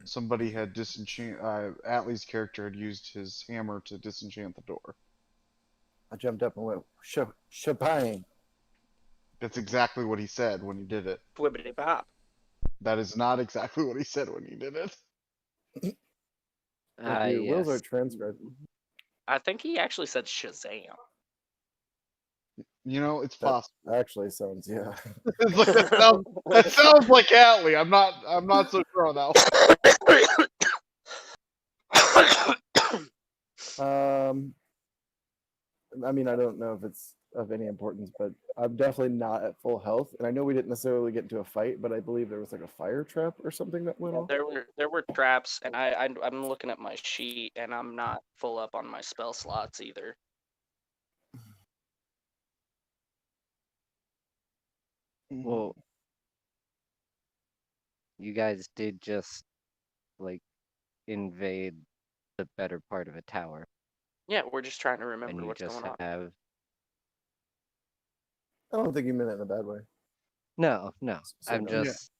somebody had Atlee's character had used his hammer to disenchant the door. I jumped up and went, shebang. That's exactly what he said when he did it. Flippity pop. That is not exactly what he said when he did it. Your wills are Yes. transcribed. I think he actually said Shazam. You know, it's That possible. actually sounds, yeah. It's like, that sounds like Atlee. I'm not so sure on that one. I mean, I don't know if it's of any importance, but I'm definitely not at full health. And I know we didn't necessarily get into a fight, but I believe there was like a fire trap or something that went off. There were traps, and I'm looking at my sheet, and I'm not full up on my spell slots either. Well, you guys did just like invade the better part of a tower, Yeah, we're just trying to and remember you what's just going on. have I don't think you meant it in a bad way. no. So I'm no. just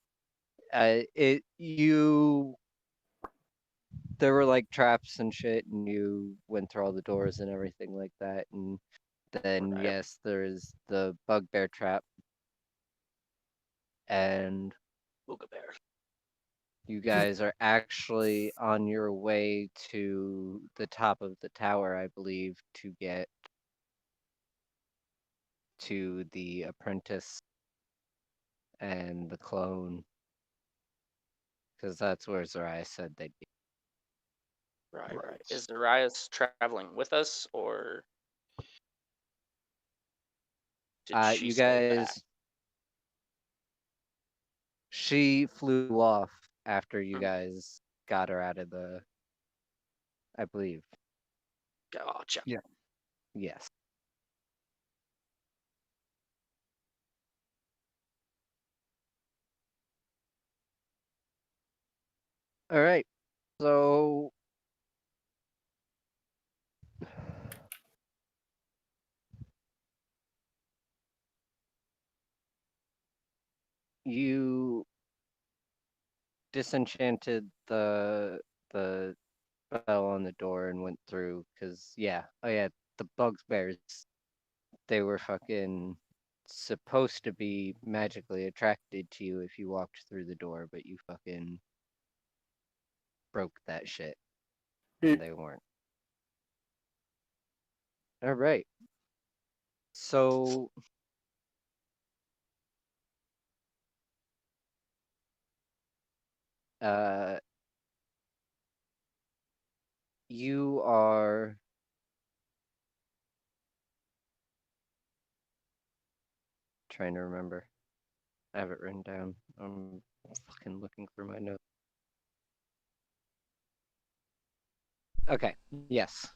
there were like traps and shit, and you went through all the doors and everything like that, and then Right. yes, there's the bugbear trap, and Boogabear. you guys are actually on your way to the top of the tower, I believe, to get to the apprentice and the clone, because that's where Zariah said they'd be. Right. Is Darius traveling with us, or did she You stay back? guys, she flew off after you guys got her out of the, I believe. Gotcha. Yeah. Yes. All right. So you disenchanted the spell on the door and went through, because the bugbears, they were fucking supposed to be magically attracted to you if you walked through the door, but you fucking broke that shit and they weren't. All right. So you are trying to remember. I have it written down. I'm fucking looking through my notes. Okay, yes.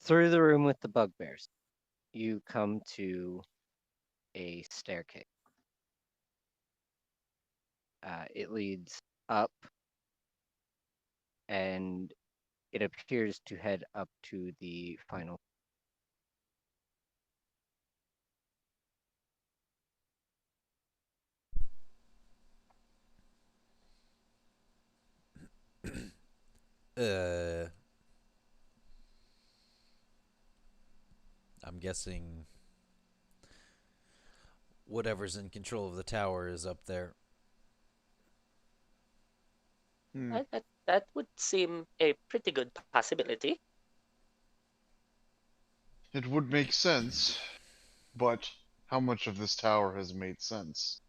Through the room with the bugbears, you come to a staircase. It leads up, and it appears to head up to the final. I'm guessing whatever's in control of the tower is up there. That would seem a pretty good possibility. It would make sense, but how much of this tower has made sense?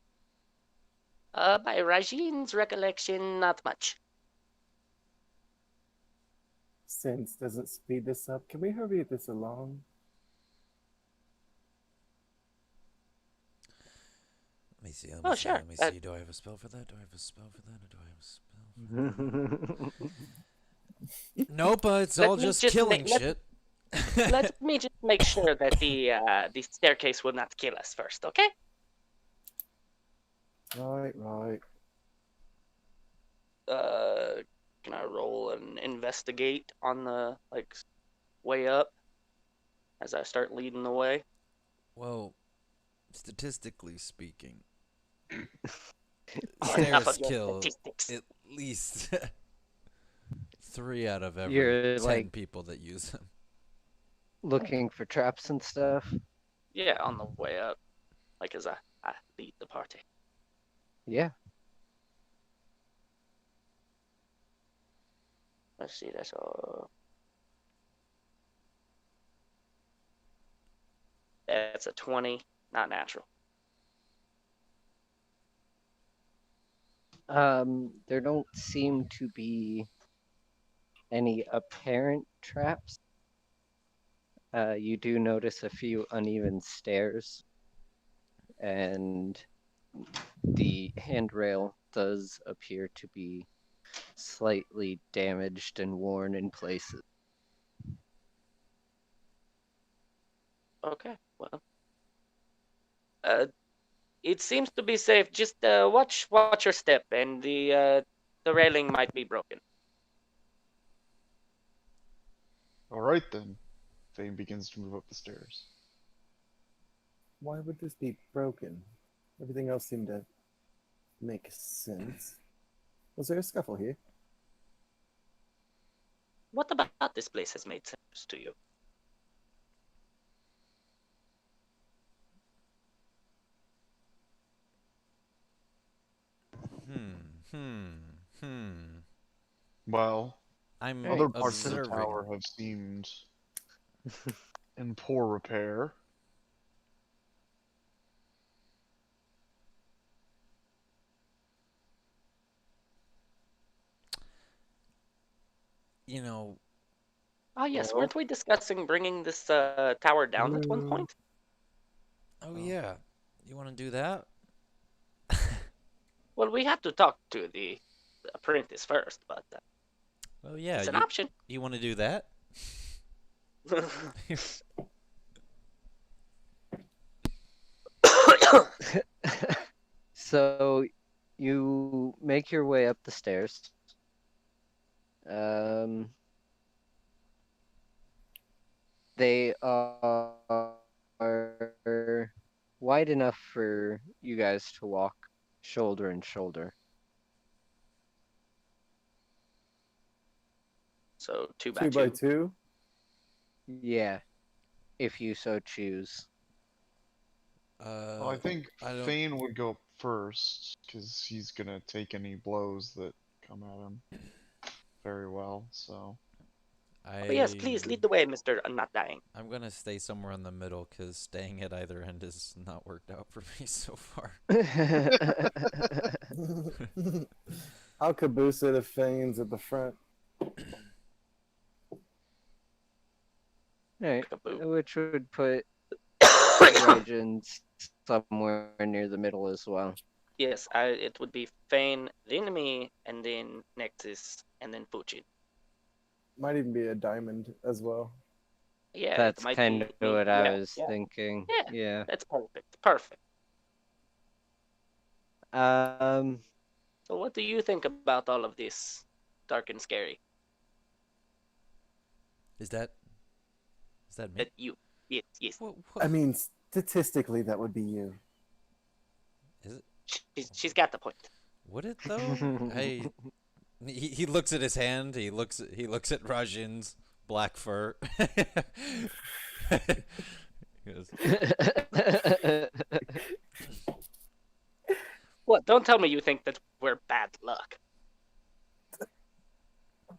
By Rajine's recollection, not much. Sense doesn't speed this up. Can we hurry this along? Let me see. Let Oh, me see. sure. Let me see. Do I have a spell for that? Do I have a spell for that? Or do I have a spell for that? Nope. It's Let all me just just killing make- shit. Let me just make sure that the staircase will not kill us first, okay? Right. Can I roll an investigate on the way up as I start leading the way? Well, statistically speaking, Enough stairs of your kill statistics. at least 3 out of every You're 10 like people that use them. looking for traps and stuff. Yeah, on the way up. Like as I lead the party. Yeah. Let's see, that's all. That's a 20, not natural. There don't seem to be any apparent traps. You do notice a few uneven stairs, and the handrail does appear to be slightly damaged and worn in places. Okay, well. It seems to be safe. Just watch your step, and the railing might be broken. All right then. Thane begins to move up the stairs. Why would this be broken? Everything else seemed to make sense. Was there a scuffle here? What about this place has made sense to you? Well, I'm other parts of the observing. tower have seemed in poor repair. You know, Ah, yes. Well- Weren't we discussing bringing this tower down at one Mm. point? oh yeah, you want to do that? Well, we have to talk to the apprentice first, but Well, yeah, it's an you option. you want to do that? So you make your way up the stairs. They are wide enough for you guys to walk shoulder and shoulder. So two by 2 by two. 2? Yeah, if you so choose. Well, I think I don't- Thane would go first because he's gonna take any blows that come at him very well. So Oh, yes, please lead the way, Mister Not Dying. I'm gonna stay somewhere in the middle because staying at either end has not worked out for me so far. I'll caboose it if Fane's at the front. Alright, Kaboo. which would put Legends somewhere near the middle as well. Yes, it would be Fane, then me, and then Nexus, and then Fuchin. Might even be a diamond as well. Yeah, That's it might kind be of me. what I Yeah, was yeah. thinking. Yeah. Yeah. That's perfect. Perfect. Um, So what do you think about all of this dark and scary? Is that me? That you yes. I mean, statistically, that would be you. Is it? She's got the point. Would it though? He looks at his hand. He looks at Rajin's black fur. He goes, What? Don't tell me you think that we're bad luck.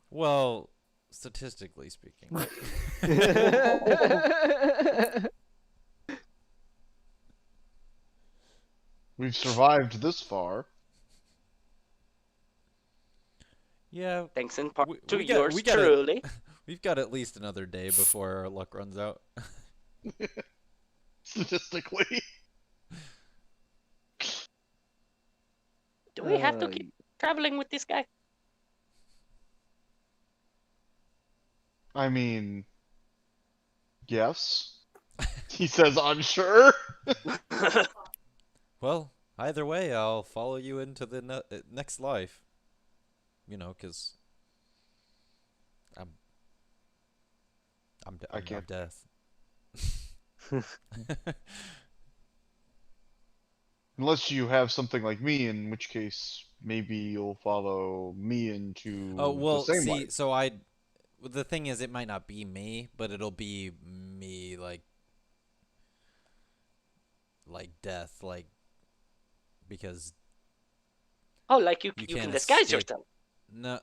well, statistically speaking. we've survived this far. Yeah, Thanks in part We- to we got- yours we gotta- truly. we've got at least another day before our luck runs out. Statistically, Do we have to keep traveling with this guy? I mean, yes. He says unsure. Well, either way, I'll follow you into the next life. You know, because I'm I not can't- death. Unless you have something like me, in which case maybe you'll follow me into Oh, the well, same see, life. so the thing is, it might not be me, but it'll be me, like death, because Oh, like you you you can can't disguise escape. yourself. No,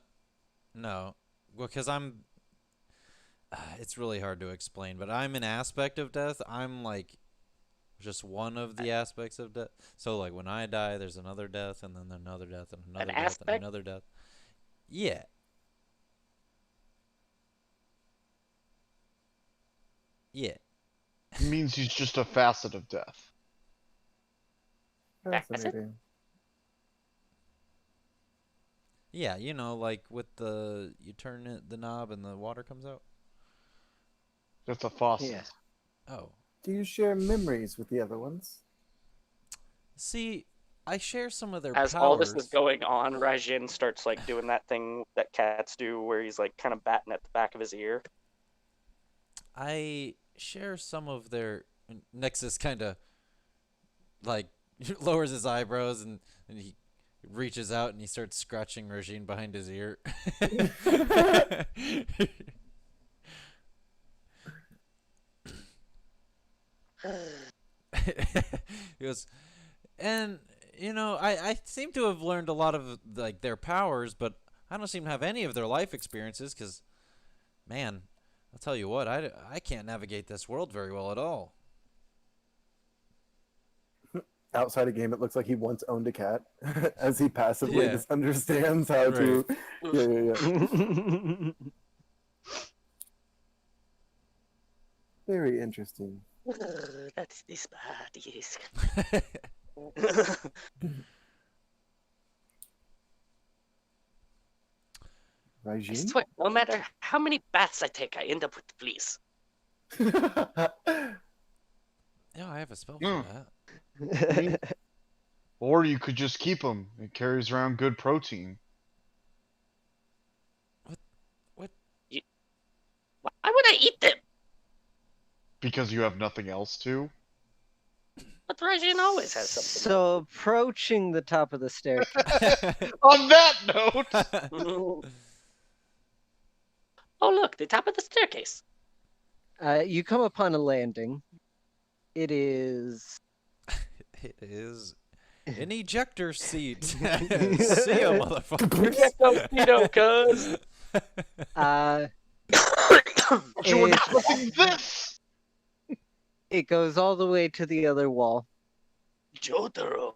no, well, because I'm. It's really hard to explain, but I'm an aspect of death. I'm like just one of the aspects of death. So like when I die, there's another death, and then another death, and An another death, and aspect? another death. Yeah. Yeah. It means he's just a facet of death. Fascinating. Yeah, like with you turn the knob and the water comes out. That's a faucet. Yeah. Oh. Do you share memories with the other ones? See, I share some of their As powers. all this is going on, Rajin starts like doing that thing that cats do, where he's like kind of batting at the back of his ear. I share some of their. Nexus kind of like lowers his eyebrows and he reaches out and he starts scratching Regine behind his ear. He goes, and I seem to have learned a lot of like their powers, but I don't seem to have any of their life experiences. Because, man, I'll tell you what, I can't navigate this world very well at all. Outside a game, it looks like he once owned a cat, as he passively Yeah. just understands how to. Yeah. Very interesting. That's this bad, yes. I Regine? swear, no matter how many baths I take, I end up with fleas. Yeah, I have a spell Mm. for that. Or you could just keep him. It carries around good protein. Why would I eat them? Because you have nothing else to. But Rajin always has something. So approaching the top of the staircase. On that note! Oh, look, the top of the staircase. You come upon a landing. It is. It is an ejector seat. See ya, motherfuckers. Ejectocito, cuz. But you were It's- discussing this! It goes all the way to the other wall. Jotaro.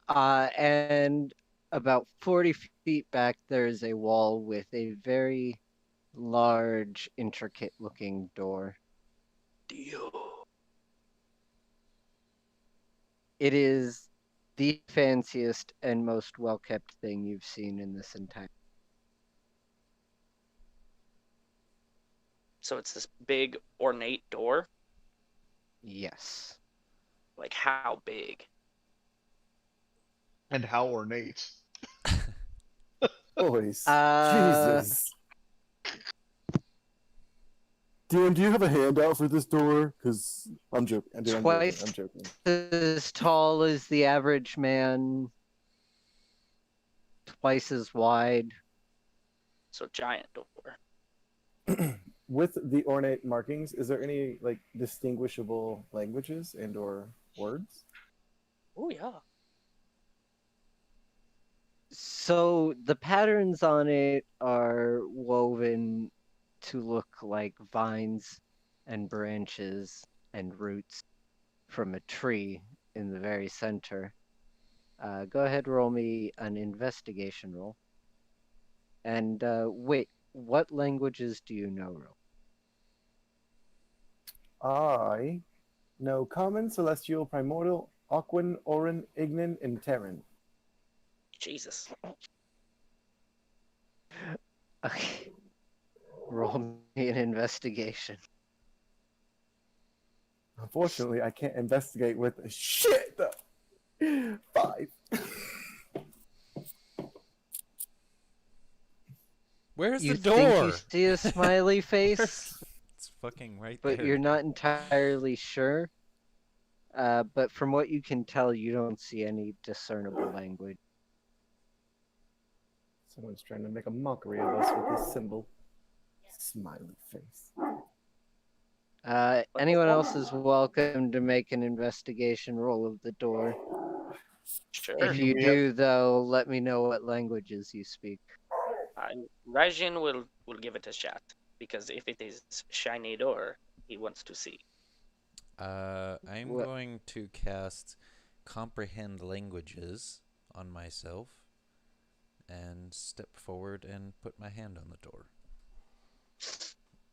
And about 40 feet back, there is a wall with a very large, intricate-looking door. Dio. It is the fanciest and most well-kept thing you've seen in this entire. So it's this big, ornate door? Yes. Like, how big? And how ornate. Boys. Uh, Jesus. Dan, do you have a handout for this door? Because I'm joking. I'm joking. Twice. I'm joking. As tall as the average man, twice as wide. So, giant door. With the ornate markings, is there any like distinguishable languages and or words? Oh, yeah. So the patterns on it are woven to look like vines and branches and roots from a tree in the very center. Go ahead, roll me an investigation roll. And wait, what languages do you know, Ro? I know Common, Celestial, Primordial, Aquan, Orin, Ignan, and Terran. Jesus. Okay. Roll me an investigation. Unfortunately, I can't investigate with a shit. 5. Where's You the think you door? see a smiley face, It's fucking right but there. you're not entirely sure. But from what you can tell, you don't see any discernible language. Someone's trying to make a mockery of us with this symbol. Smiley face. Anyone else is welcome to make an investigation roll of the door. Sure. If you do, though, let me know what languages you speak. Raijin will give it a shot, because if it is shiny door, he wants to see. I'm What- going to cast Comprehend Languages on myself and step forward and put my hand on the door.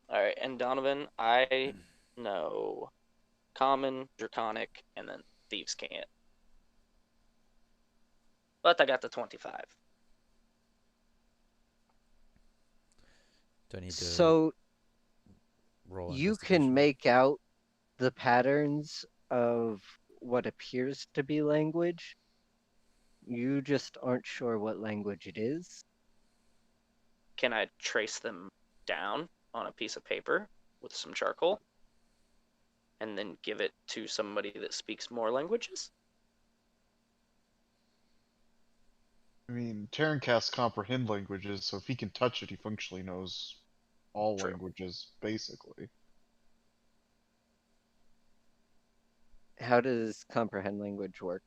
All right, and Donovan, I know Common, Draconic, and then Thieves Can't. But I got the 25. Do I need to So roll you investigation? can make out the patterns of what appears to be language. You just aren't sure what language it is. Can I trace them down on a piece of paper with some charcoal? And then give it to somebody that speaks more languages? I mean, Terran casts comprehend languages, so if he can touch it, he functionally knows all True. languages, basically. How does comprehend language work?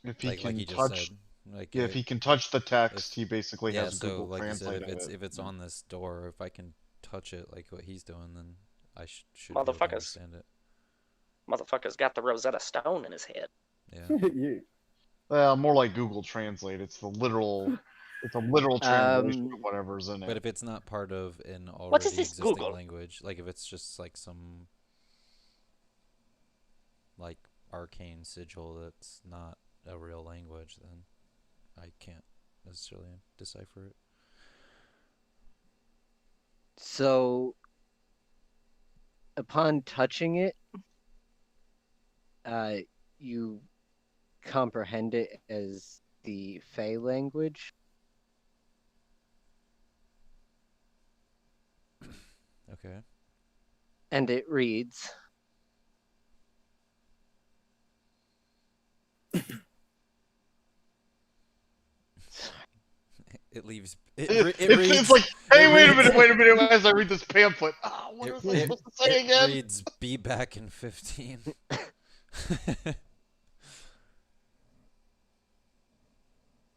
If he Like can he just touch, said. Like yeah, if he can touch the text, he basically yeah, has so Google like you said, Translate if of it's it. if it's on this door, if I can touch it like what he's doing, then I should be able to Motherfuckers. understand it. Motherfucker's got the Rosetta Stone in his head. Yeah. You. Well, more like Google Translate. It's a literal translation of whatever's in it. But if it's not part of an What is already this existing Google? language, like if it's just like some like arcane sigil that's not a real language, then I can't necessarily decipher it. So, upon touching it, you comprehend it as the Fey language. Okay. And it reads, It leaves. It's like, hey, wait a minute. As I read this pamphlet, what was I supposed to say again? It reads, "Be back in 15."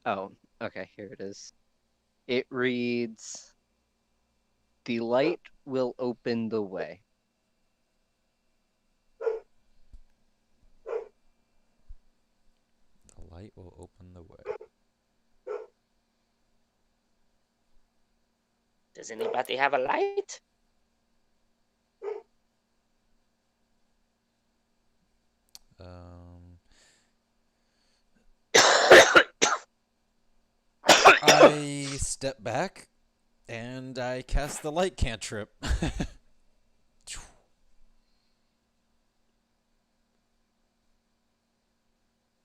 oh, okay, here it is. It reads, "The light will open the way." The light will open the way. Does anybody have a light? I step back and I cast the light cantrip.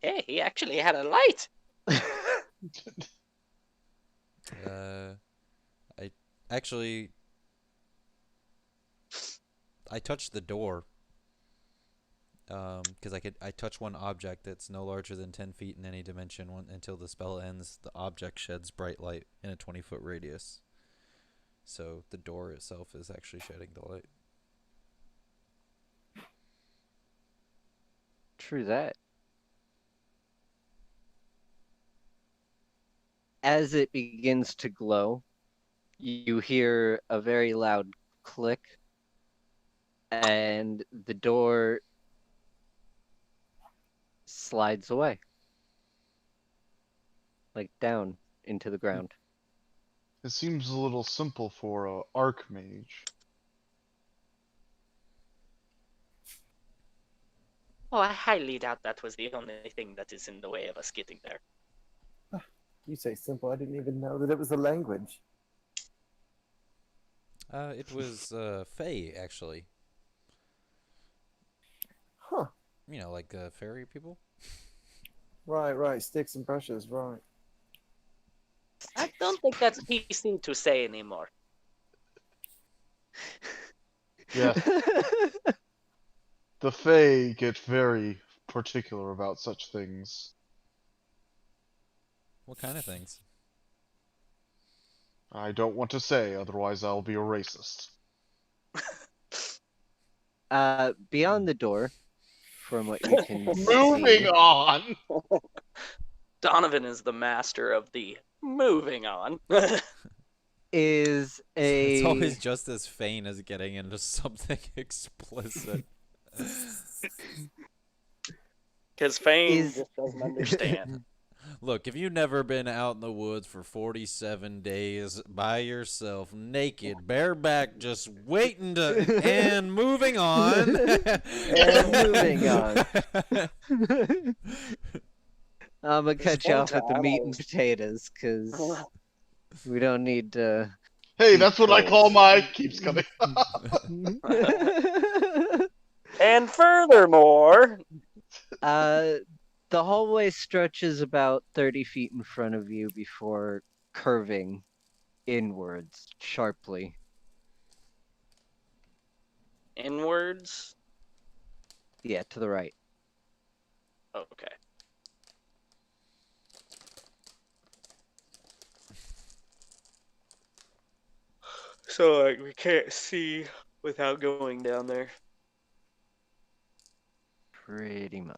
Hey, he actually had a light. I actually I touched the door. Because I touch one object that's no larger than 10 feet in any dimension. Until the spell ends, the object sheds bright light in a 20-foot radius. So the door itself is actually shedding the light. True that. As it begins to glow, you hear a very loud click, and the door slides away. Like down into the ground. It seems a little simple for a archmage. Oh, I highly doubt that was the only thing that is in the way of us getting there. You say simple. I didn't even know that it was a language. It was Fae, actually. Huh. You know, like fairy people. Right. Sticks and brushes. Right. I don't think that's PC to say anymore. Yeah. The Fae get very particular about such things. What kind of things? I don't want to say, otherwise I'll be a racist. Beyond the door, from what you can Moving see, on! Donovan is the master of the moving on. is It's a always just as faint as getting into something explicit. Because Fane Is- just doesn't understand. Look, if you've never been out in the woods for 47 days by yourself, naked, bareback, just waiting to, and moving on. And moving on. I'm gonna cut you one off with the time meat I and was- potatoes, because we don't need to. Hey, Deep that's what I call trolls. my keeps coming. And furthermore, The hallway stretches about 30 feet in front of you before curving inwards sharply. inwards. Yeah, to the right. Okay. So like we can't see without going down there. Pretty much.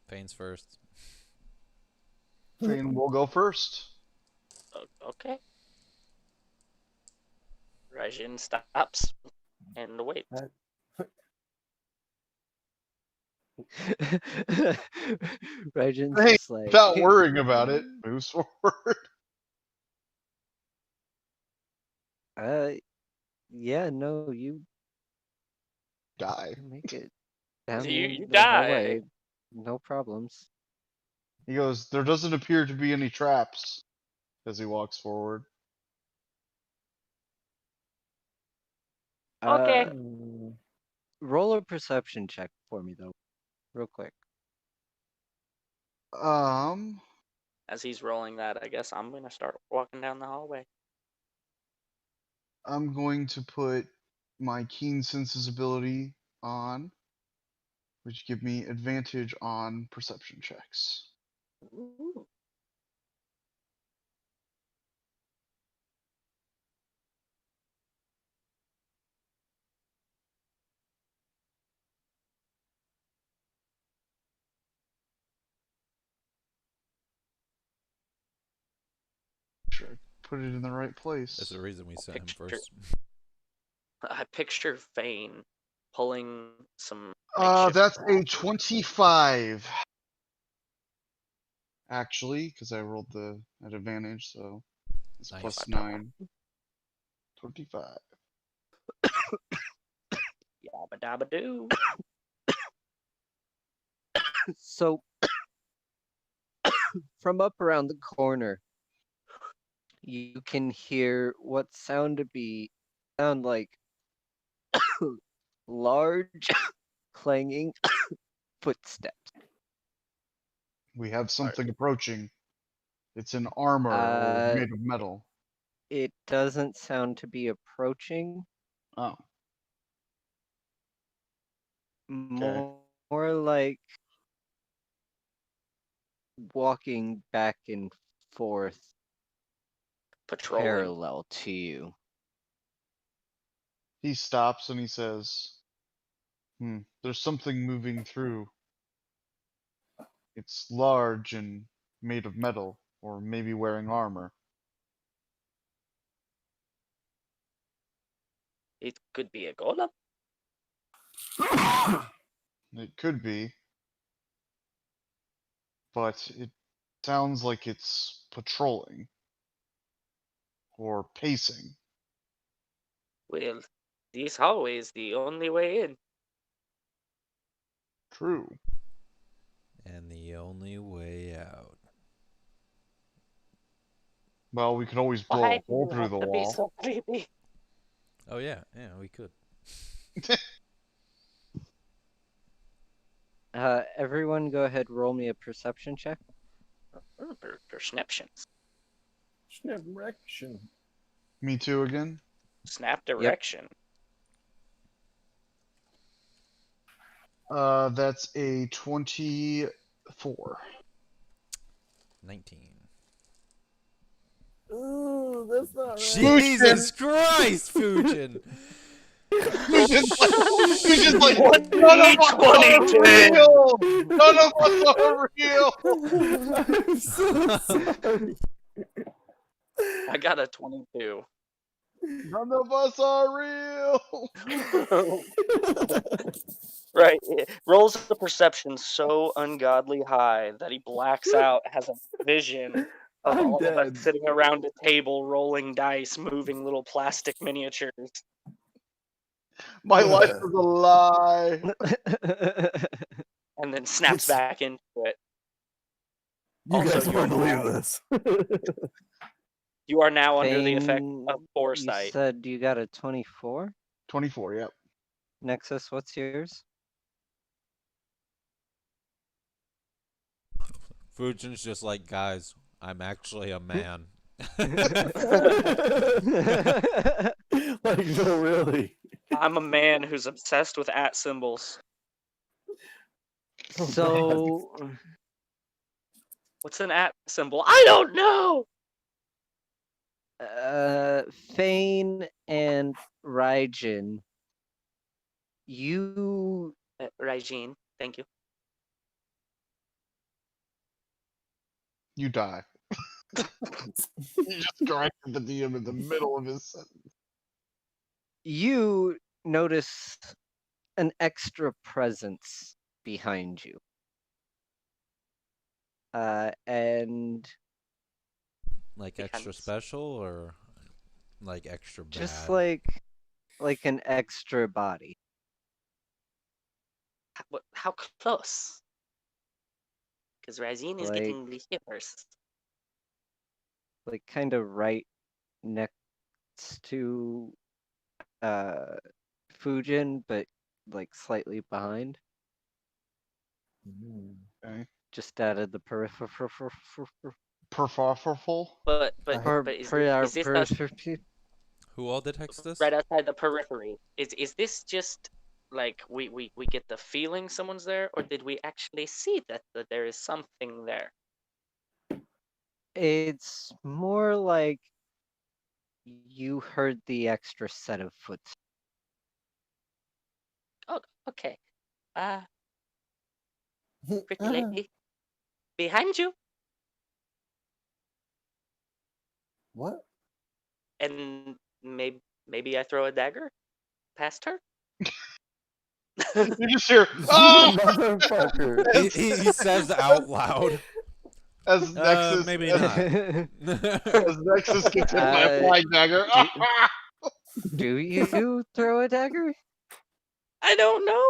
Fane's first. Fane will go first. Okay. Rajin stops and waits. Regin's Hey, just like without worrying about it, moves forward. Yeah, no, you Die. make it down You the die. hallway, no problems. He goes, there doesn't appear to be any traps as he walks forward. Okay. Roll a perception check for me though, real quick. As he's rolling that, I guess I'm gonna start walking down the hallway. I'm going to put my keen senses ability on, which give me advantage on perception checks. Ooh. Sure, I put it in the right place. That's the reason we sent him Picture- first. I picture Fane pulling some. That's a makeshift 25. Actually, because I rolled the at advantage, so it's Nice. plus 9. 25. Yabba dabba doo. So from up around the corner, you can hear what sound like large clanging footsteps. We have something approaching. It's in armor or made of metal. It doesn't sound to be approaching. Oh, More like walking back and forth Patrolling. parallel to you. he stops and he says, there's something moving through. It's large and made of metal, or maybe wearing armor. It could be a golem. It could be. But it sounds like it's patrolling. Or pacing. Well, this hallway is the only way in. True. And the only way out. Well, we could always blow Why a do hole you through have the to be wall. so creepy? Oh yeah, we could. Everyone go ahead, roll me a perception check. Perceptions. Direction. Me too again? Snap direction. That's a 24. 19. Ooh, that's not right. Jesus Christ, Fujin! Who's just like, What none of us are 22? real! None of us are real! I'm so sorry. I got a 22. None of us are real! Right. It rolls the perception so ungodly high that he blacks out, has a vision of I'm all of us dead. sitting around a table, rolling dice, moving little plastic miniatures. My life is a lie. And then snaps back into it. You Also, guys you're won't believe now- this. You are now under the effect Fane, of you foresight. said you got a 24? 24, yep. Nexus, what's yours? Fujin's just like, guys, I'm actually a man. Like, no, really. I'm a man who's obsessed with @ symbols. Oh, So, What's an @ symbol? I don't know! Fane and Raijin, you Raijin, thank you. You die. You just corrected the DM in the middle of his sentence. you notice an extra presence behind you. And Like Behind extra us. special or like extra bad? just like an extra body. How close? Because Raijin is getting the shivers. Like kind of right next to Fujin, but like slightly behind. Okay. Just out of the peripheral. Perforful? But is this us Who all detects this? right outside the periphery? Is this just like we get the feeling someone's there, or did we actually see that there is something there? It's more like you heard the extra set of footsteps. Oh, okay. Pretty lady. Behind you. What? And maybe I throw a dagger past her. You just hear, oh! Motherfucker. He says out loud. As Nexus, Maybe as, not. as Nexus gets hit by a Uh, flying dagger. Do you throw a dagger? I don't know.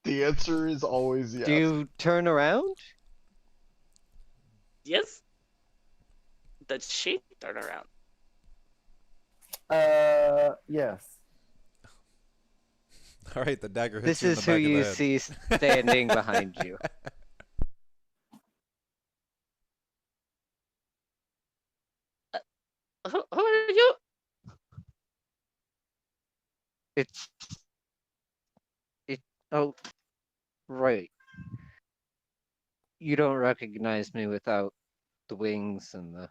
The answer is always yes. Do you turn around? Yes. Does she turn around? Yes. All right, the dagger This hits you in is the who back of you the head. see standing behind you. Who are you? It's oh right. You don't recognize me without the wings and the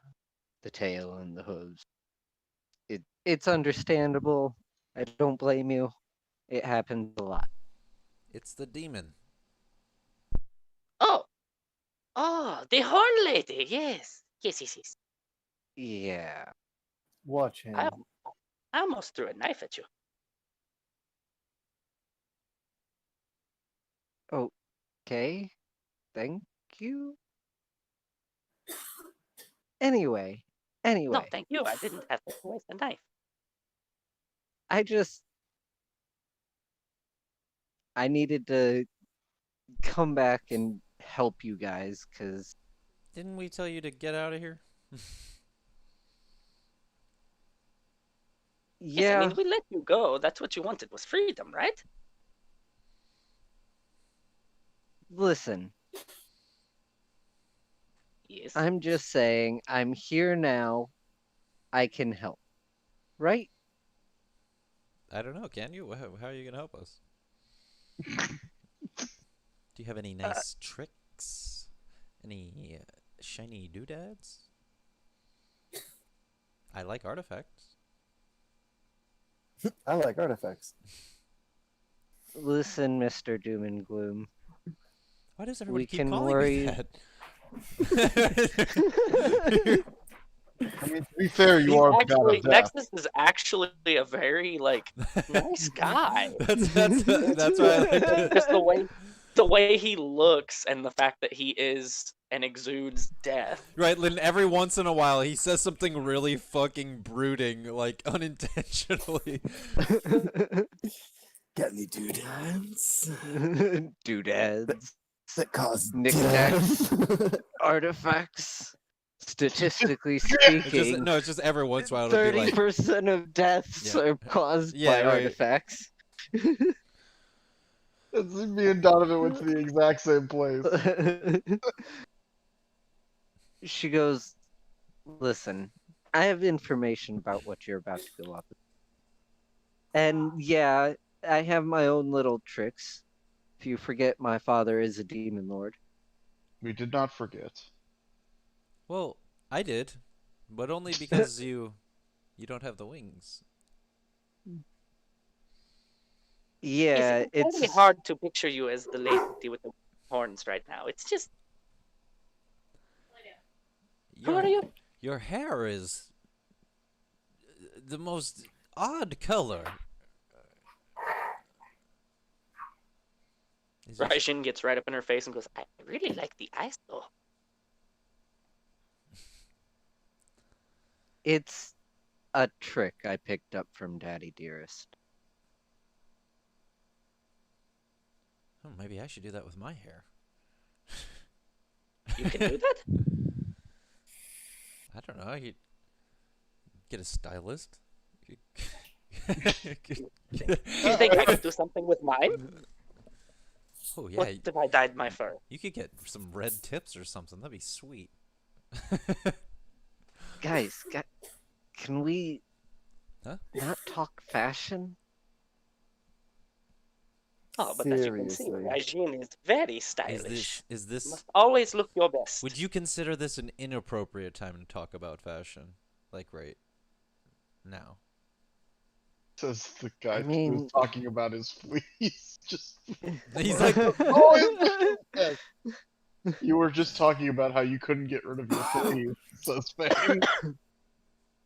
tail and the hooves. It's understandable. I don't blame you. It happens a lot. It's the demon. Oh, the horn lady. Yes. Yes. Yeah. Watch him. I almost threw a knife at you. Okay. Thank you. Anyway. No, thank you. I didn't have to waste a knife. I needed to come back and help you guys because Didn't we tell you to get out of here? Yes, I yeah. mean, we let you go. That's what you wanted was freedom, right? Listen, Yes. I'm just saying I'm here now. I can help. Right? I don't know. Can you? How are you gonna help us? Do you have any nice tricks? Any shiny doodads? I like artifacts. I like artifacts. Listen, Mr. Doom and Gloom. Why does everybody We keep can calling worry. me that? I mean, to be fair, you are the god of death. Nexus is actually a very like nice guy. that's why I like it. Just the way he looks and the fact that he is and exudes death. Right, Lynn, every once in a while he says something really fucking brooding, like unintentionally. Got any doodads Doodads. that cause Knickknacks. death? Artifacts. Statistically It's just, speaking, no, it's just every once in a while it'll be like, 30% of deaths Yeah. are caused Yeah, by right. artifacts. Me and Donovan went to the exact same place. She goes, listen, I have information about what you're about to go up. And yeah, I have my own little tricks. If you forget, my father is a demon lord. We did not forget. well, I did, but only because you don't have the wings. Yeah, It's very hard to picture you as the lady with the horns right now. It's just who Your, are you? your hair is the most odd color. Is it- Raijin gets right up in her face and goes, I really like the eyes though. It's a trick I picked up from Daddy Dearest. Oh, maybe I should do that with my hair. You can do that? I don't know. You get a stylist. You think I could do something with mine? Oh yeah, What if I dyed my fur? you could get some red tips or something. That'd be sweet. Guys, can we Huh? not talk fashion? Oh, but as you can see, Seriously. Raijin is very Is stylish. this Must always look your best. would you consider this an inappropriate time to talk about fashion? Like right now. Says the guy I who mean- was talking about his fleas. Just He's like, oh, yes. You were just talking about how you couldn't get rid of your fleas, says Fane.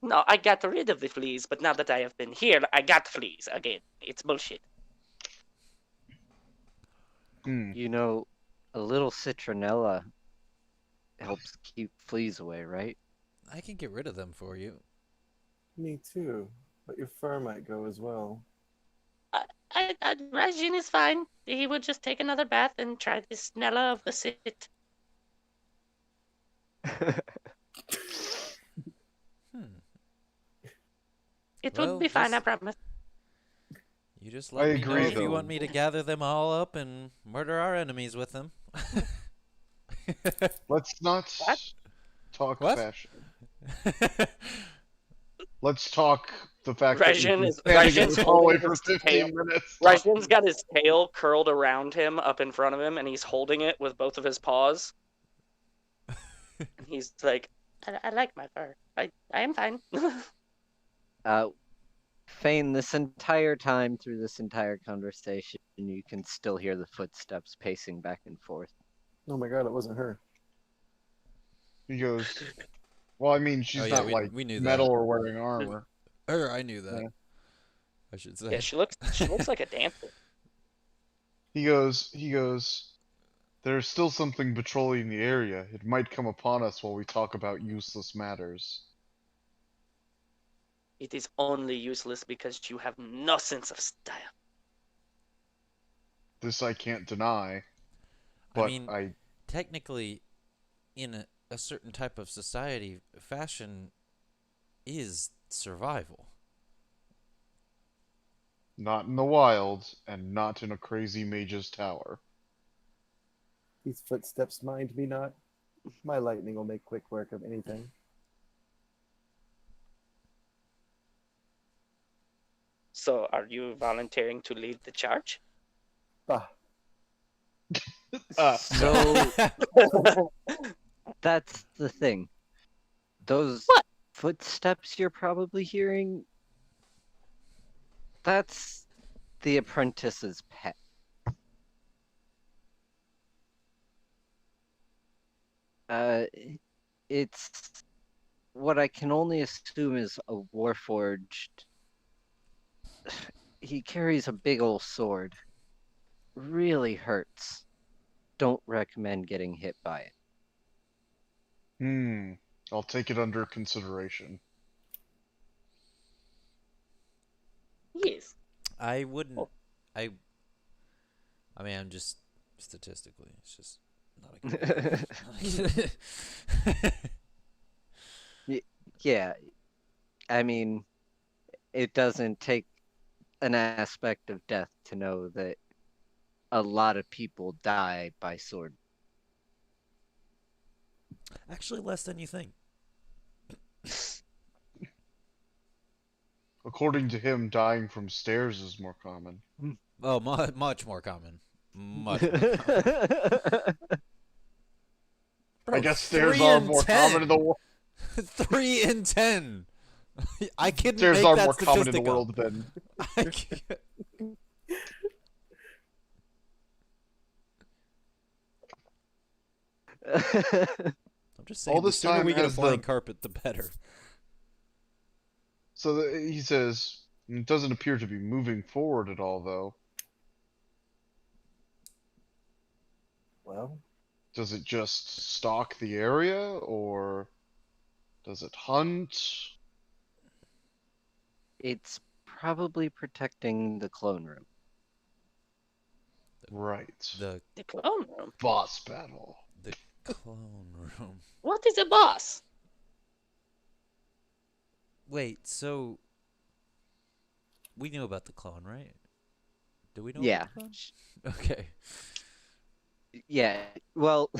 No, I got rid of the fleas, but now that I have been here, I got fleas again. It's bullshit. You know, a little citronella helps keep fleas away, right? I can get rid of them for you. Me too, but your fur might go as well. Raijin is fine. He would just take another bath and try this Nella of the Sit. It Well, would be fine, I just- promise. You just I let me know agree, if you though. want me to gather them all up and murder our enemies with them. Let's not What? talk What? fashion. Let's talk the fact that Raijin we've is- been standing in Raijin's the hallway holding for his 15 tail. minutes. Raijin's got his tail curled around him up in front of him, and he's holding it with both of his paws. And he's like, I like my fur. I am fine. Fane, this entire time through this entire conversation, you can still hear the footsteps pacing back and forth. Oh my god, it wasn't her. He goes, well, I mean, she's Oh, yeah, not we- like we knew metal that. or wearing armor. Or I knew that. Yeah. I should say. Yeah, she looks like a dancer. He goes, there's still something patrolling the area. It might come upon us while we talk about useless matters. It is only useless because you have no sense of style. This I can't deny, but I mean, technically, in a certain type of society, fashion is survival. not in the wild, and not in a crazy mage's tower. These footsteps mind me not. My lightning will make quick work of anything. So, are you volunteering to lead the charge? Ah, So that's the thing. Those What? footsteps you're probably hearing, that's the apprentice's pet. It's what I can only assume is a warforged. He carries a big old sword. Really hurts. Don't recommend getting hit by it. I'll take it under consideration. Yes. I wouldn't. Oh. I mean, I'm just statistically, it's just not a good idea. Yeah, I mean, it doesn't take an aspect of death to know that a lot of people die by sword. Actually, less than you think. According to him, dying from stairs is more common. Oh, much more common. Much more common. Bro, I guess stairs 3 are in more 10. common in the world. 3 in 10. I couldn't Stairs make are that more common in the statistic up. world than. I can't- I'm just saying, All the this sooner time we get a has the- flying carpet, the better. So he says it doesn't appear to be moving forward at all, though. well, Does it just stalk the area, or does it hunt? It's probably protecting the clone room. Right. The The clone room. Boss battle. clone room. What is a boss? Wait, so we knew about the clone, right? Do we know Yeah. about the clone? Okay. Yeah, well,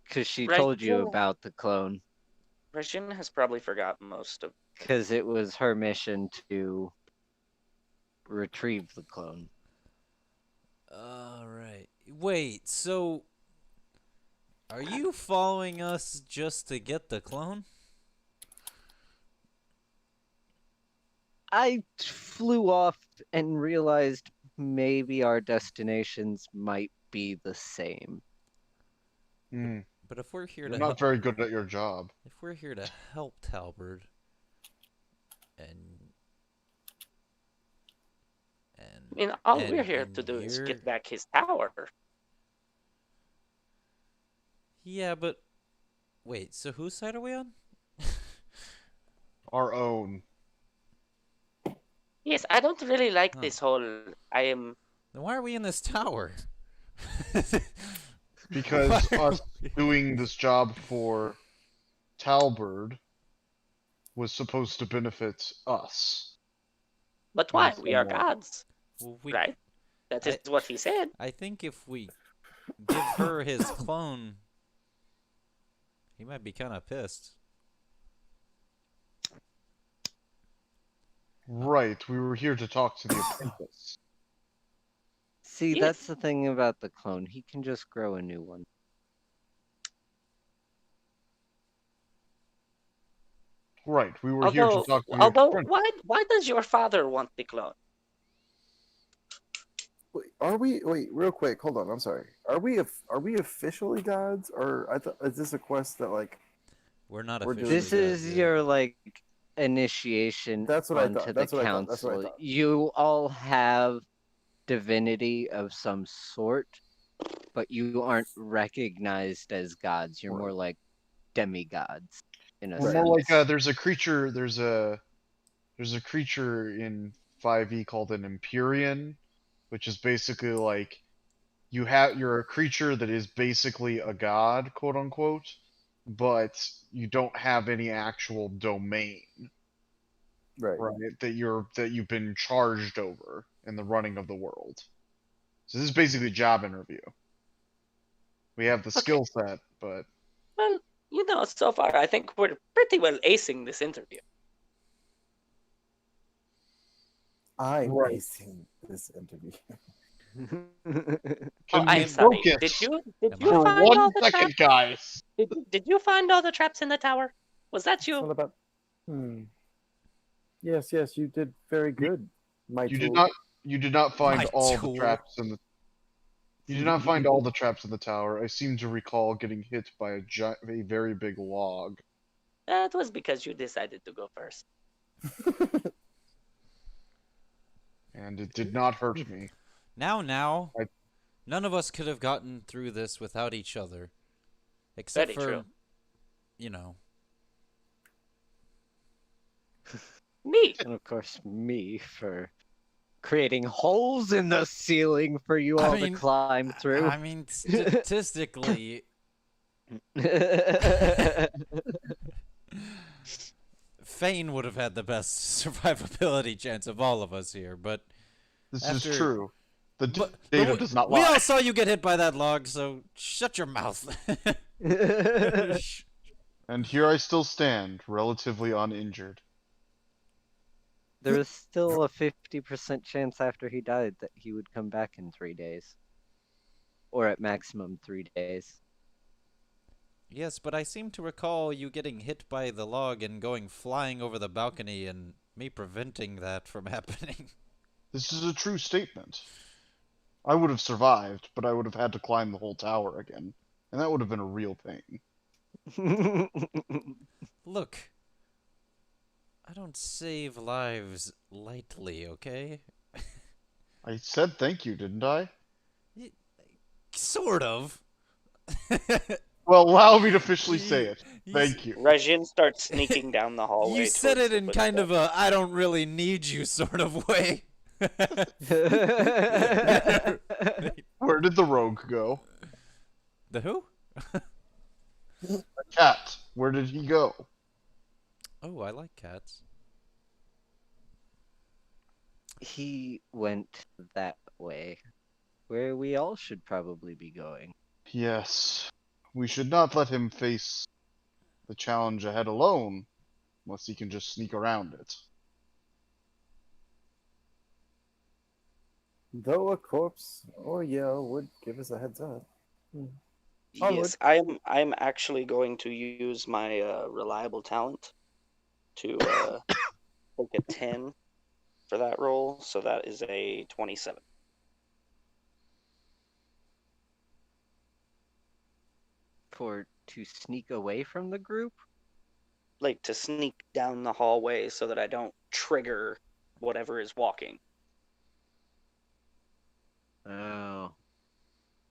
because she Right, told you yeah. about the clone, Regina has probably forgotten most of. because it was her mission to retrieve the clone. All right. Wait, so are you following us just to get the clone? I flew off and realized maybe our destinations might be the same. Hmm. But if we're here You're to not help, very good at your job. if we're here to help Talbert, and I mean, all and- we're here and to do is you're- get back his tower. Yeah, but wait, so whose side are we on? Our own. Yes, I don't really like Huh. this whole. I am. Then why are we in this tower? Because Why are us we- doing this job for Talbert was supposed to benefit us. But why? Yes, We are somewhat. gods, Well, we, right? That is what he said. I think if we give her his clone, he might be kind of pissed. Right, we were here to talk to the apprentice. See, Yes. that's the thing about the clone. He can just grow a new one. Right, we were here to Although, talk to the although, apprentice. why does your father want the clone? wait, are we? Wait, real quick. Hold on. I'm sorry. Are we officially gods, or I thought is this a quest that like? We're not We're doing officially This gods is yet. your like initiation That's what I onto thought. the That's what I thought. That's what I council. thought. You all have divinity of some sort, but you aren't recognized as gods. You're more like demigods in a Well, sense. more like there's a creature. There's a creature in 5e called an Empyrean, which is basically like you're a creature that is basically a god, quote unquote, but you don't have any actual domain, Right. right? That you've been charged over in the running of the world. So this is basically a job interview. We have the skill set, but Well, you know, so far I think we're pretty well acing this interview. I'm Right. acing this interview. Oh, I'm Can sorry. focus Did you Am you for find all 1 the second, traps? guys. Did you find all the traps in the tower? Was that It's you? not about. Yes, yes, you did very good, my You tool. did not. You did not find My all the tool. traps in the. You did not find all the traps in the tower. I seem to recall getting hit by a very big log. That was because you decided to go first. And it did not hurt me. Now, I- none of us could have gotten through this without each other. Except Very for, true. you know. Me. And of course, me for creating holes in the ceiling for you all to climb through. I mean, statistically, Fane would have had the best survivability chance of all of us here, but This After- is true. The but data we, does not we lie. all saw you get hit by that log, so shut your mouth. And here I still stand, relatively uninjured. There was still a 50% chance after he died that he would come back in 3 days. Or at maximum 3 days. Yes, but I seem to recall you getting hit by the log and going flying over the balcony and me preventing that from happening. This is a true statement. I would have survived, but I would have had to climb the whole tower again. And that would have been a real pain. Look, I don't save lives lightly, okay? I said thank you, didn't I? Sort of. Well, allow me to officially say it. Thank you. Rajin starts sneaking down the hallway. You said towards it the in kind of footsteps. a I don't really need you sort of way. Where did the rogue go? The who? The cat. Where did he go? Oh, I like cats. He went that way. Where we all should probably be going. Yes. We should not let him face the challenge ahead alone, unless he can just sneak around it. Though a corpse or yell would give us a heads up. Yes, I'm actually going to use my reliable talent to take a 10 for that roll, so that is a 27. To sneak away from the group? Like to sneak down the hallway so that I don't trigger whatever is walking. Oh.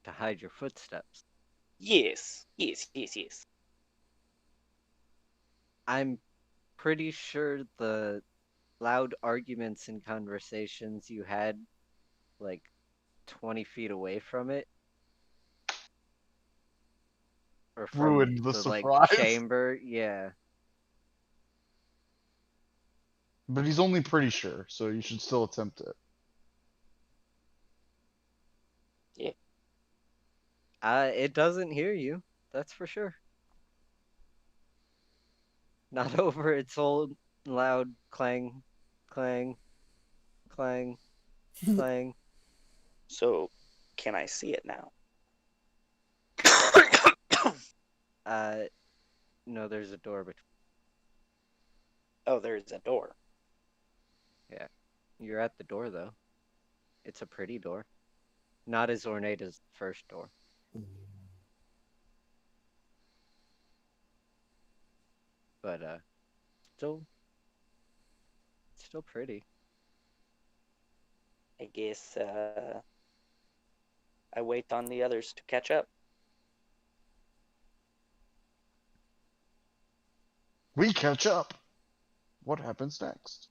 To hide your footsteps. Yes. I'm pretty sure the loud arguments and conversations you had, like, 20 feet away from it, or from Ruined the like surprise. chamber, yeah. But he's only pretty sure, so you should still attempt it. It doesn't hear you, that's for sure. Not over its old loud clang, clang, clang, clang. So, can I see it now? No, there's a door between. Oh, there's a door. Yeah. You're at the door, though. It's a pretty door. Not as ornate as the first door. But, still pretty. I guess I wait on the others to catch up. We catch up. What happens next?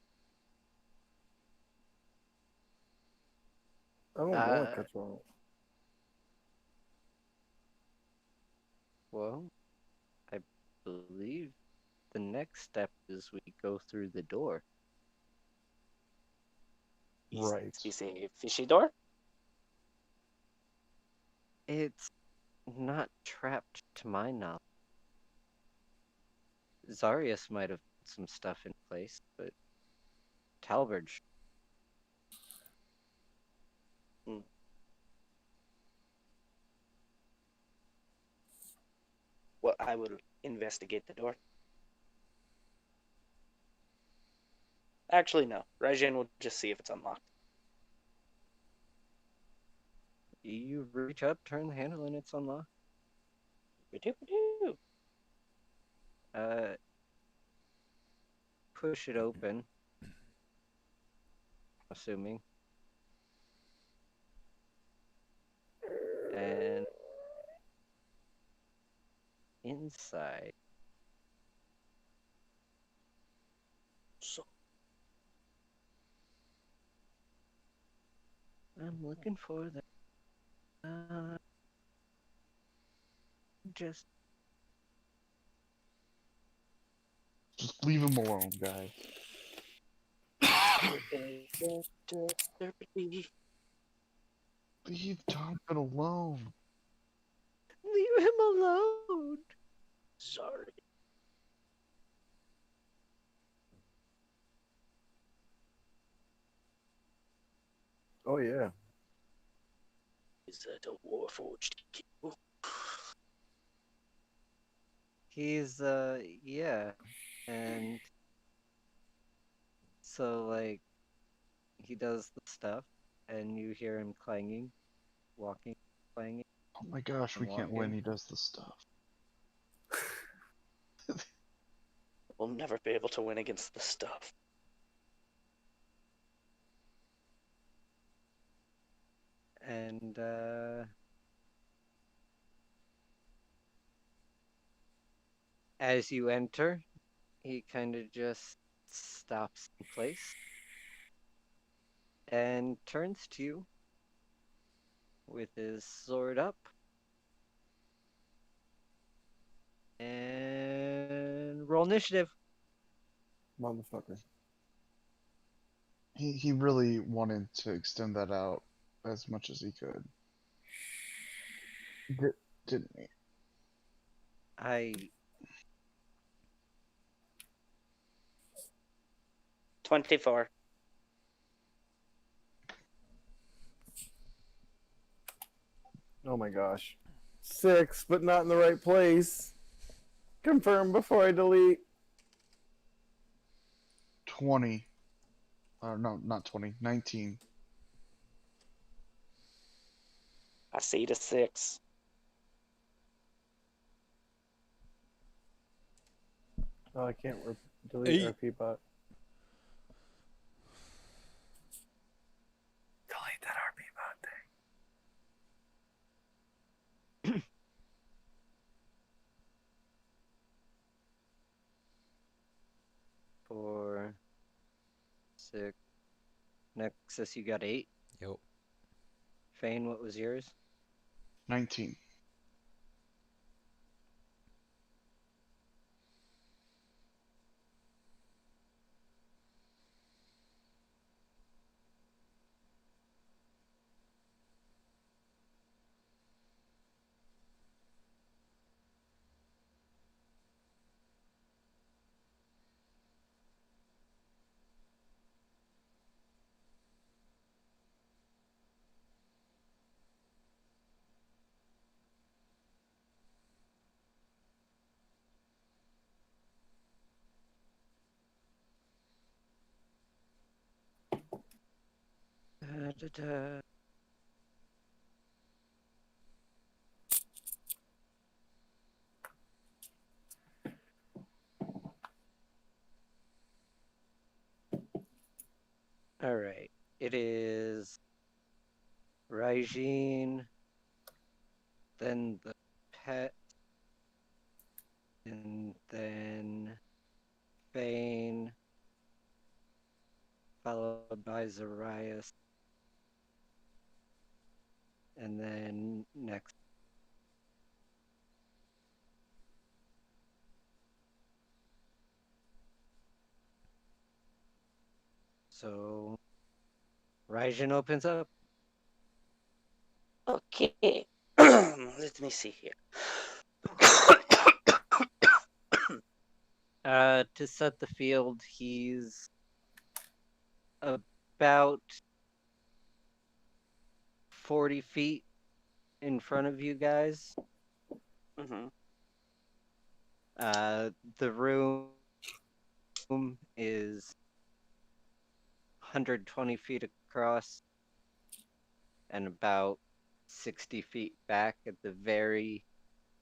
I don't want to catch on. Well, I believe the next step is we go through the door. Right. Is a fishy door? It's not trapped to my knowledge. Zarius might have put some stuff in place, but Talbert. Well, I will investigate the door. Actually, no. Raijin will just see if it's unlocked. You reach up, turn the handle, and it's unlocked. Ba-doo-ba-doo. Push it open. Assuming. And inside. So, I'm looking for the. Just leave him alone, guys. Leave Donovan alone. leave him alone. sorry. Oh yeah. Is that a Warforged kill? He's yeah, and so like he does the stuff, and you hear him clanging, walking, clanging. Oh my gosh, we can't win. Walking. He does the stuff. We'll never be able to win against the stuff. And as you enter, he kind of just stops in place and turns to you with his sword up and roll initiative. Motherfucker. He really wanted to extend that out as much as he could. Didn't he? I 24. Oh my gosh. 6, but not in the right place. Confirm before I delete. 20. No, not 20. 19. I see the 6. Oh, I can't delete 8. RP bot. Delete that RP bot thing. 4, 6. Nexus, you got 8. Yep. Fane, what was yours? 19. Da-da-da. All right. It is Raijin, then the pet, and then Fane, followed by Zarias, and then next. So Raijin opens up. Okay. Let me see here. To set the field, he's about 40 feet in front of you guys. Mm-hmm. The room is 120 feet across and about 60 feet back. At the very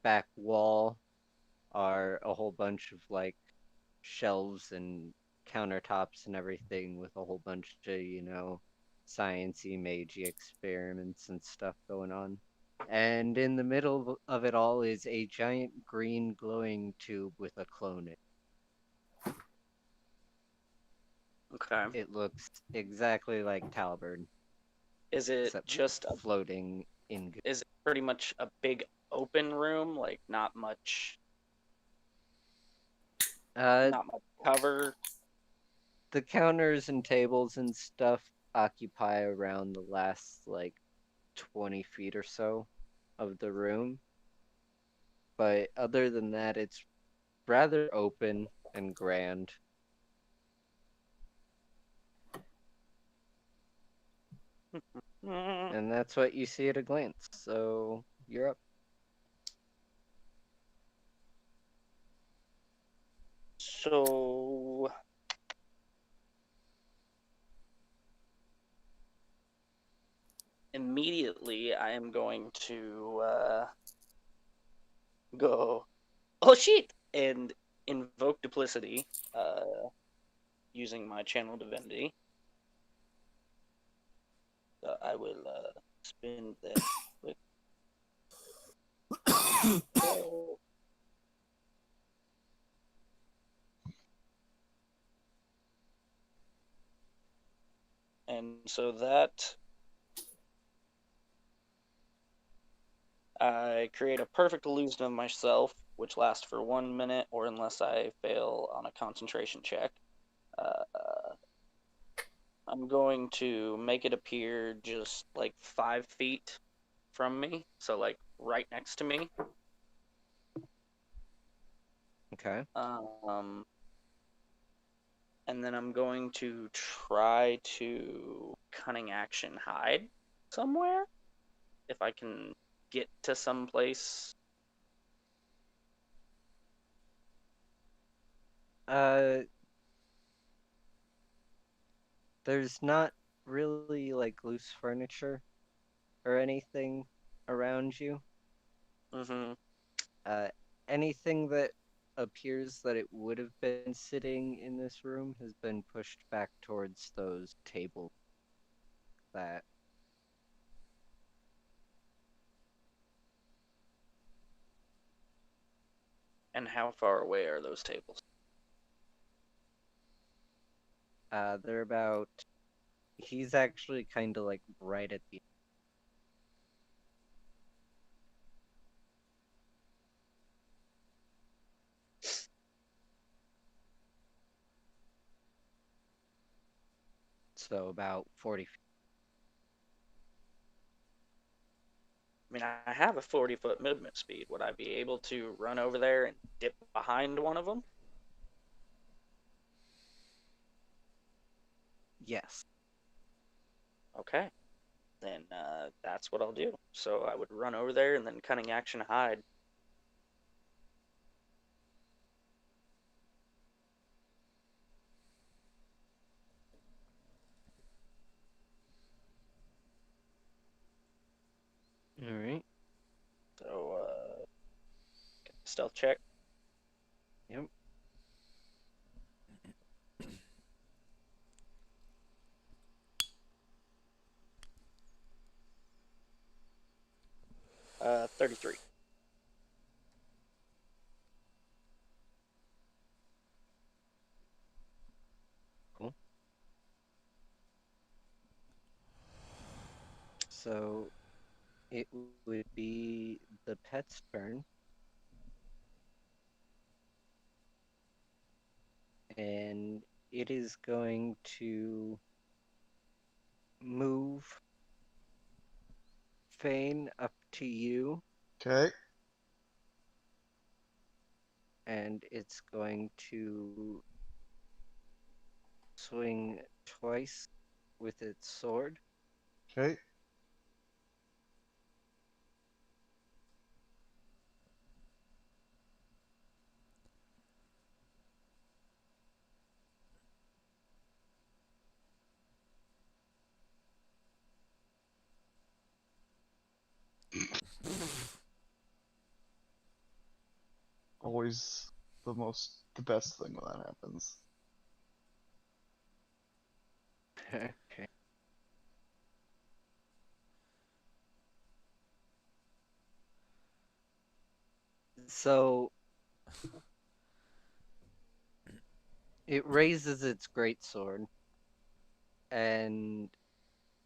back wall are a whole bunch of like shelves and countertops and everything with a whole bunch of, sciencey, magey experiments and stuff going on. And in the middle of it all is a giant green glowing tube with a clone in it. Okay. It looks exactly like Talbert, Is it except just floating in goo. is it pretty much a big open room, like not much cover? The counters and tables and stuff occupy around the last like 20 feet or so of the room. But other than that, it's rather open and grand. And that's what you see at a glance. So you're up. So immediately I am going to go, oh shit, and invoke duplicity using my channel divinity. I will spin that quick. And so that I create a perfect illusion of myself, which lasts for 1 minute, or unless I fail on a concentration check. I'm going to make it appear just like 5 feet from me, so like right next to me. Okay. And then I'm going to try to cunning action hide somewhere if I can get to some place. There's not really like loose furniture or anything around you. Mm-hmm. Uh, Anything that appears that it would have been sitting in this room has been pushed back towards those tables that And how far away are those tables? they're about. He's actually kind of like right at the. So about 40 feet. I mean, I have a 40-foot movement speed. Would I be able to run over there and dip behind one of them? Yes. Okay. Then that's what I'll do. So I would run over there and then cunning action hide. All right. So stealth check. Yep. 33. Cool. So it would be the pet's turn. And it is going to move Fane up to you, Okay. and it's going to swing twice with its sword. Okay. always the best thing when that happens. Okay. So it raises its greatsword and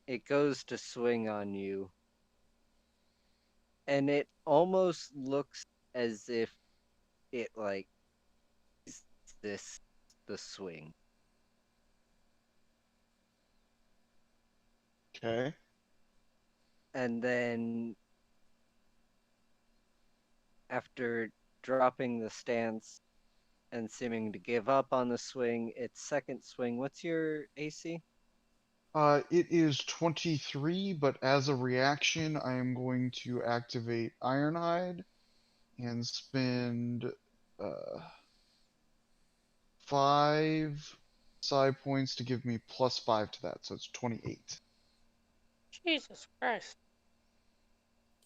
it goes to swing on you. And it almost looks as if it like this the swing. Okay. And then after dropping the stance and seeming to give up on the swing, its second swing, what's your AC? It is 23, but as a reaction, I am going to activate Ironhide and spend uh, 5 psi points to give me +5 to that, so it's 28. Jesus Christ.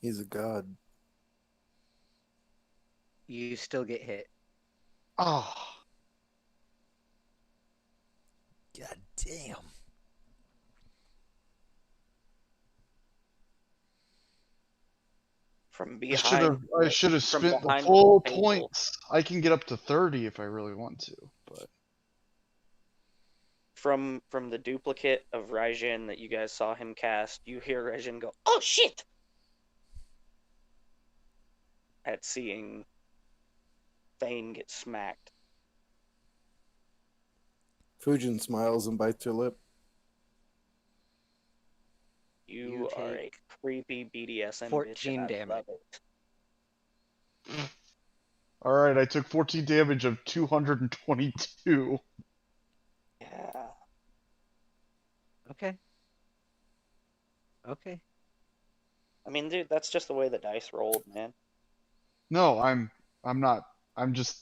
He's a god. You still get hit. Oh, God damn. From I should have behind. From spent the behind full the table. points. I can get up to 30 if I really want to, but From the duplicate of Raijin that you guys saw him cast, you hear Raijin go, "Oh shit!" at seeing Thane get smacked. Fujin smiles and bites her lip. You are a take creepy BDSM bitch, 14 and I damage. love it. alright, I took 14 damage of 222. Yeah. Okay. Okay. I mean, dude, that's just the way the dice rolled, man. No, I'm not. I'm just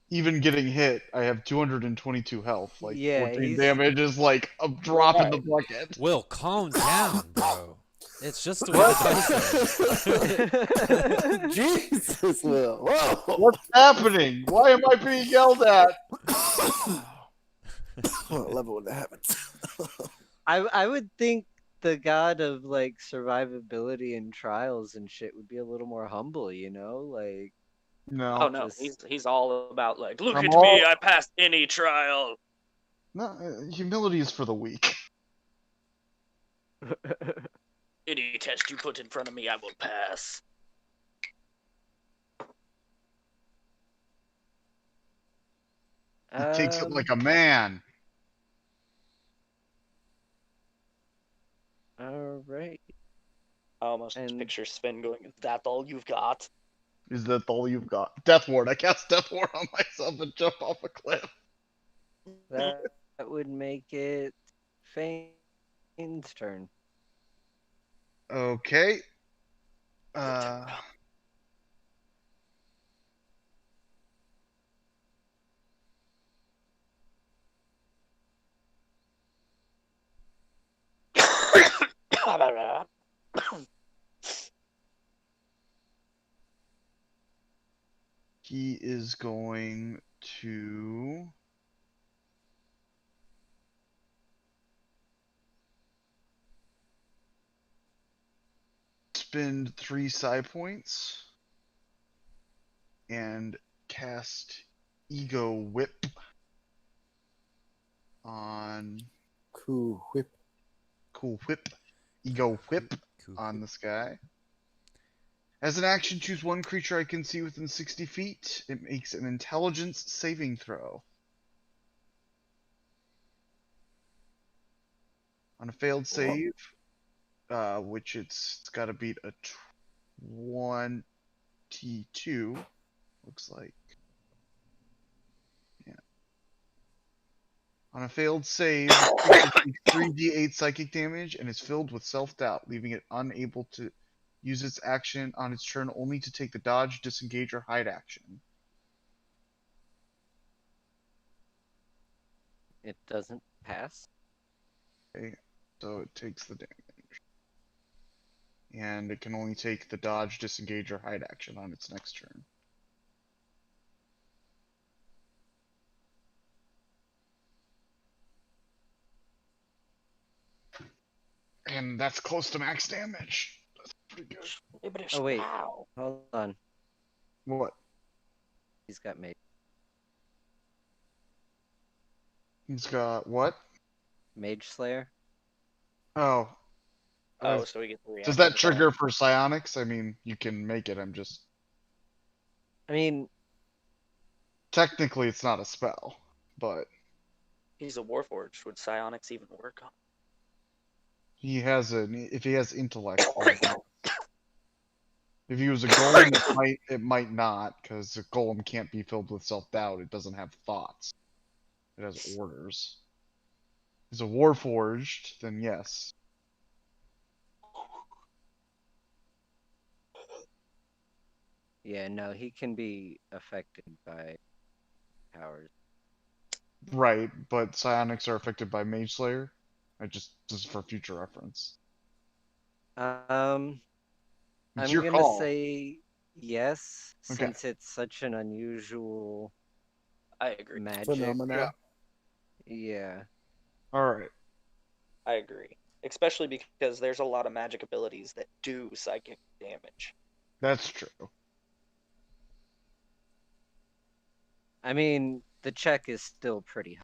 even getting hit. I have 222 health. Like Yeah, 14 he's damage is like a drop in the bucket. Will, calm down, bro. It's just the way the dice are. Jesus, Will. Whoa! What's happening? Why am I being yelled at? I love it when that happens. I would think the god of like survivability and trials and shit would be a little more humble, you know? Like No, Oh no, Just- he's all about like, look I'm at all- me, I passed any trial. no. Humility is for the weak. Any test you put in front of me, I will pass. He takes it like a man. all right. I almost And- picture Sven going, "Is that all you've got?" Is that all you've got? Death Ward. I cast Death Ward on myself and jump off a cliff. That would make it Fane's turn. Okay. He is going to spend 3 psi points and cast Ego Whip on Cool whip. Cool Whip. Ego Whip Cool. on this guy. As an action, choose one creature I can see within 60 feet. It makes an intelligence saving throw. On a failed save, which it's got to beat a 22, looks like. Yeah. On a failed save, it takes 3d8 psychic damage and is filled with self-doubt, leaving it unable to use its action on its turn, only to take the dodge, disengage, or hide action. It doesn't pass. Okay, so it takes the damage. And it can only take the dodge, disengage, or hide action on its next turn. and that's close to max damage. That's pretty good. Oh wait, Wow. hold on. What? He's got mage. He's got what? Mage Slayer. Oh, Oh, so we get the does reaction that to trigger for psionics? I mean, you can make it. I'm just I mean, technically it's not a spell, but He's a warforged. Would psionics even work on? he has if he has intellect. Then if he was a golem, it might not, because a golem can't be filled with self-doubt. It doesn't have thoughts. It has orders. If he's a warforged, then yes. yeah, no, he can be affected by powers. Right, but psionics are affected by Mage Slayer. This is for future reference. Um, It's I'm your gonna call. say yes, Okay. since it's such an unusual I agree. magic. Phenomena. Yeah. All right. I agree. Especially because there's a lot of magic abilities that do psychic damage. That's true. I mean, the check is still pretty high.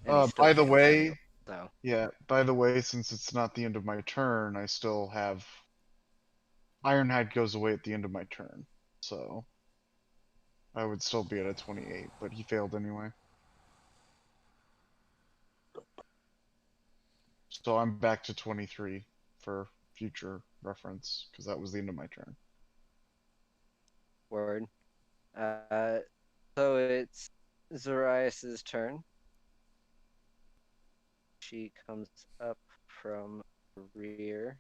And he still By the can't way, fail, so. yeah, by the way, since it's not the end of my turn, I still have Ironhide goes away at the end of my turn. So I would still be at a 28, but he failed anyway. So I'm back to 23 for future reference, because that was the end of my turn. Word. So it's Zarias' turn. She comes up from the rear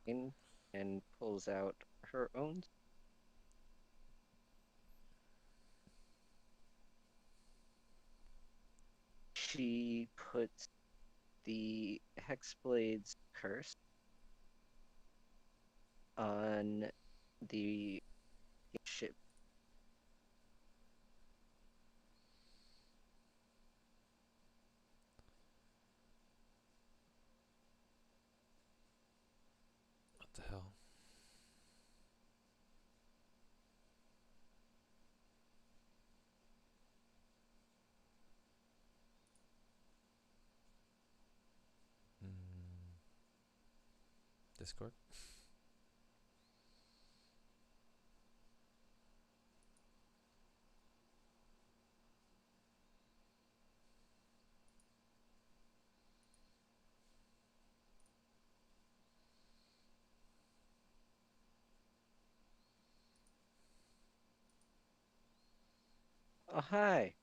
and pulls out her own. She puts the Hexblade's curse on the ship. What the hell? Discord? Oh, hi.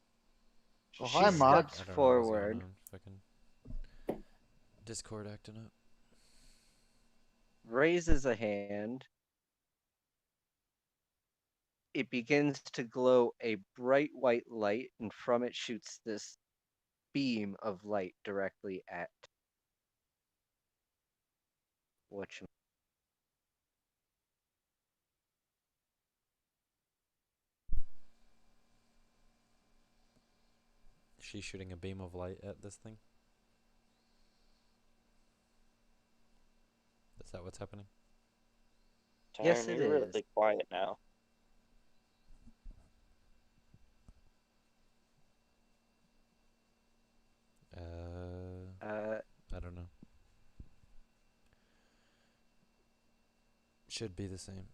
Oh, She hi, Mock. steps I don't know what's going forward, on. Fucking Discord acting up. raises a hand. It begins to glow a bright white light, and from it shoots this beam of light directly at whatchamacallit. She's shooting a beam of light at this thing. Is that what's happening? Yes, Tyron, it you're is. really quiet now. I don't know. Should be the same.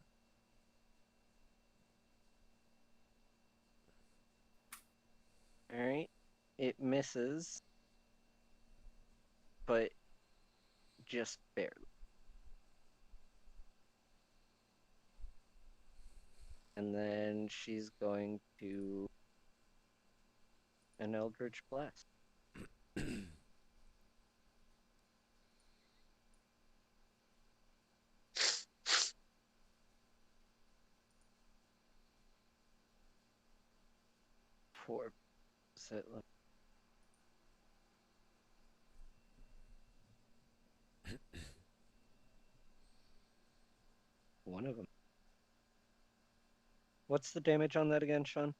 Alright. It misses, but just barely. And then she's going to an Eldritch Blast. Four. Is it like one of them? What's the damage on that again, Sean?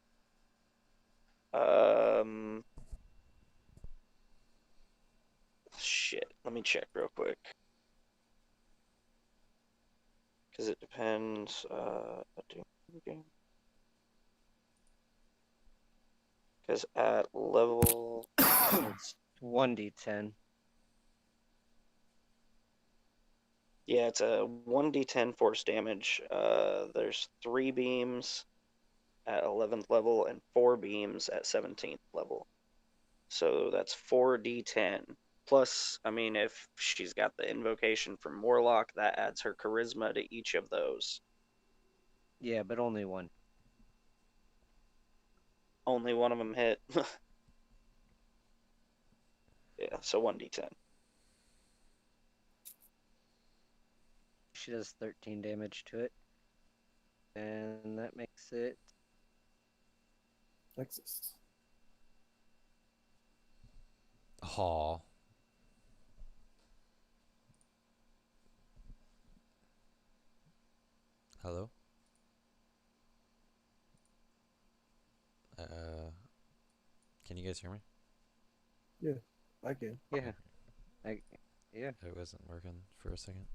Shit. Let me check real quick. Because it depends. Because at level. It's 1d10. Yeah, it's a 1d10 force damage. There's 3 beams at 11th level and 4 beams at 17th level. So that's 4d10. Plus, I mean, if she's got the invocation from Warlock, that adds her charisma to each of those. Yeah, but only one. Only one of them hit. Yeah, so 1d10. She does 13 damage to it. And that makes it Texas. Aw. Hello? Can you guys hear me? I can. yeah. Yeah. It wasn't working for a second.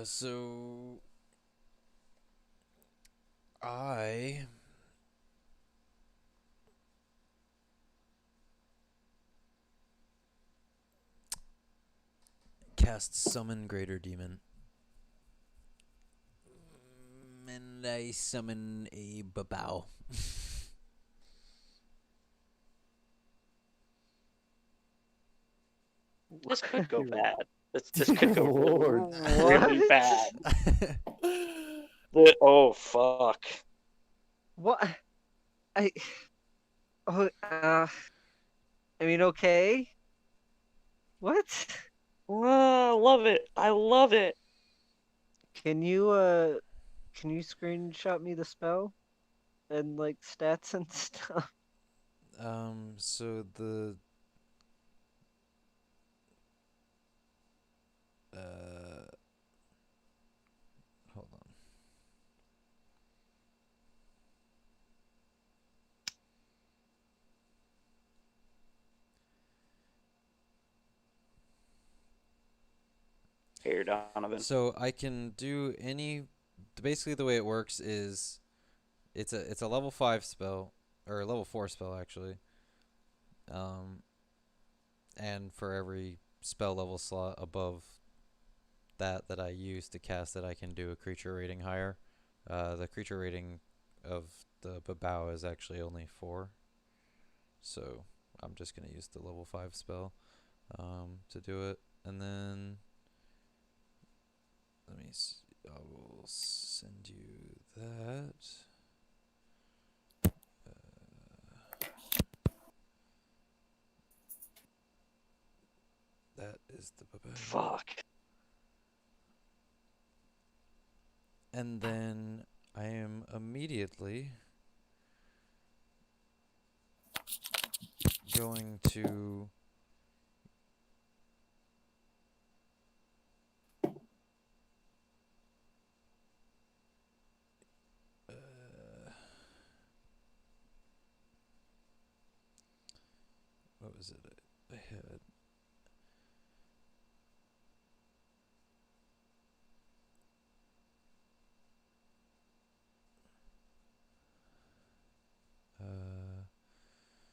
So I cast Summon Greater Demon. And I summon a babao. This could go bad. This could go Lord. really What? bad. Oh, fuck. What? I. Oh, I mean, okay. What? I love it. I love it. Can you screenshot me the spell and like stats and stuff? So the hold on. Here, Donovan. So I can do any. Basically, the way it works is, it's a level 5 spell, or a level 4 spell actually. And for every spell level slot above that I use to cast it, I can do a creature rating higher. The creature rating of the babao is actually only 4, so I'm just gonna use the level 5 spell to do it, and then let me see. I will send you that. That is the babao. Fuck. And then I am immediately going to what was it I had?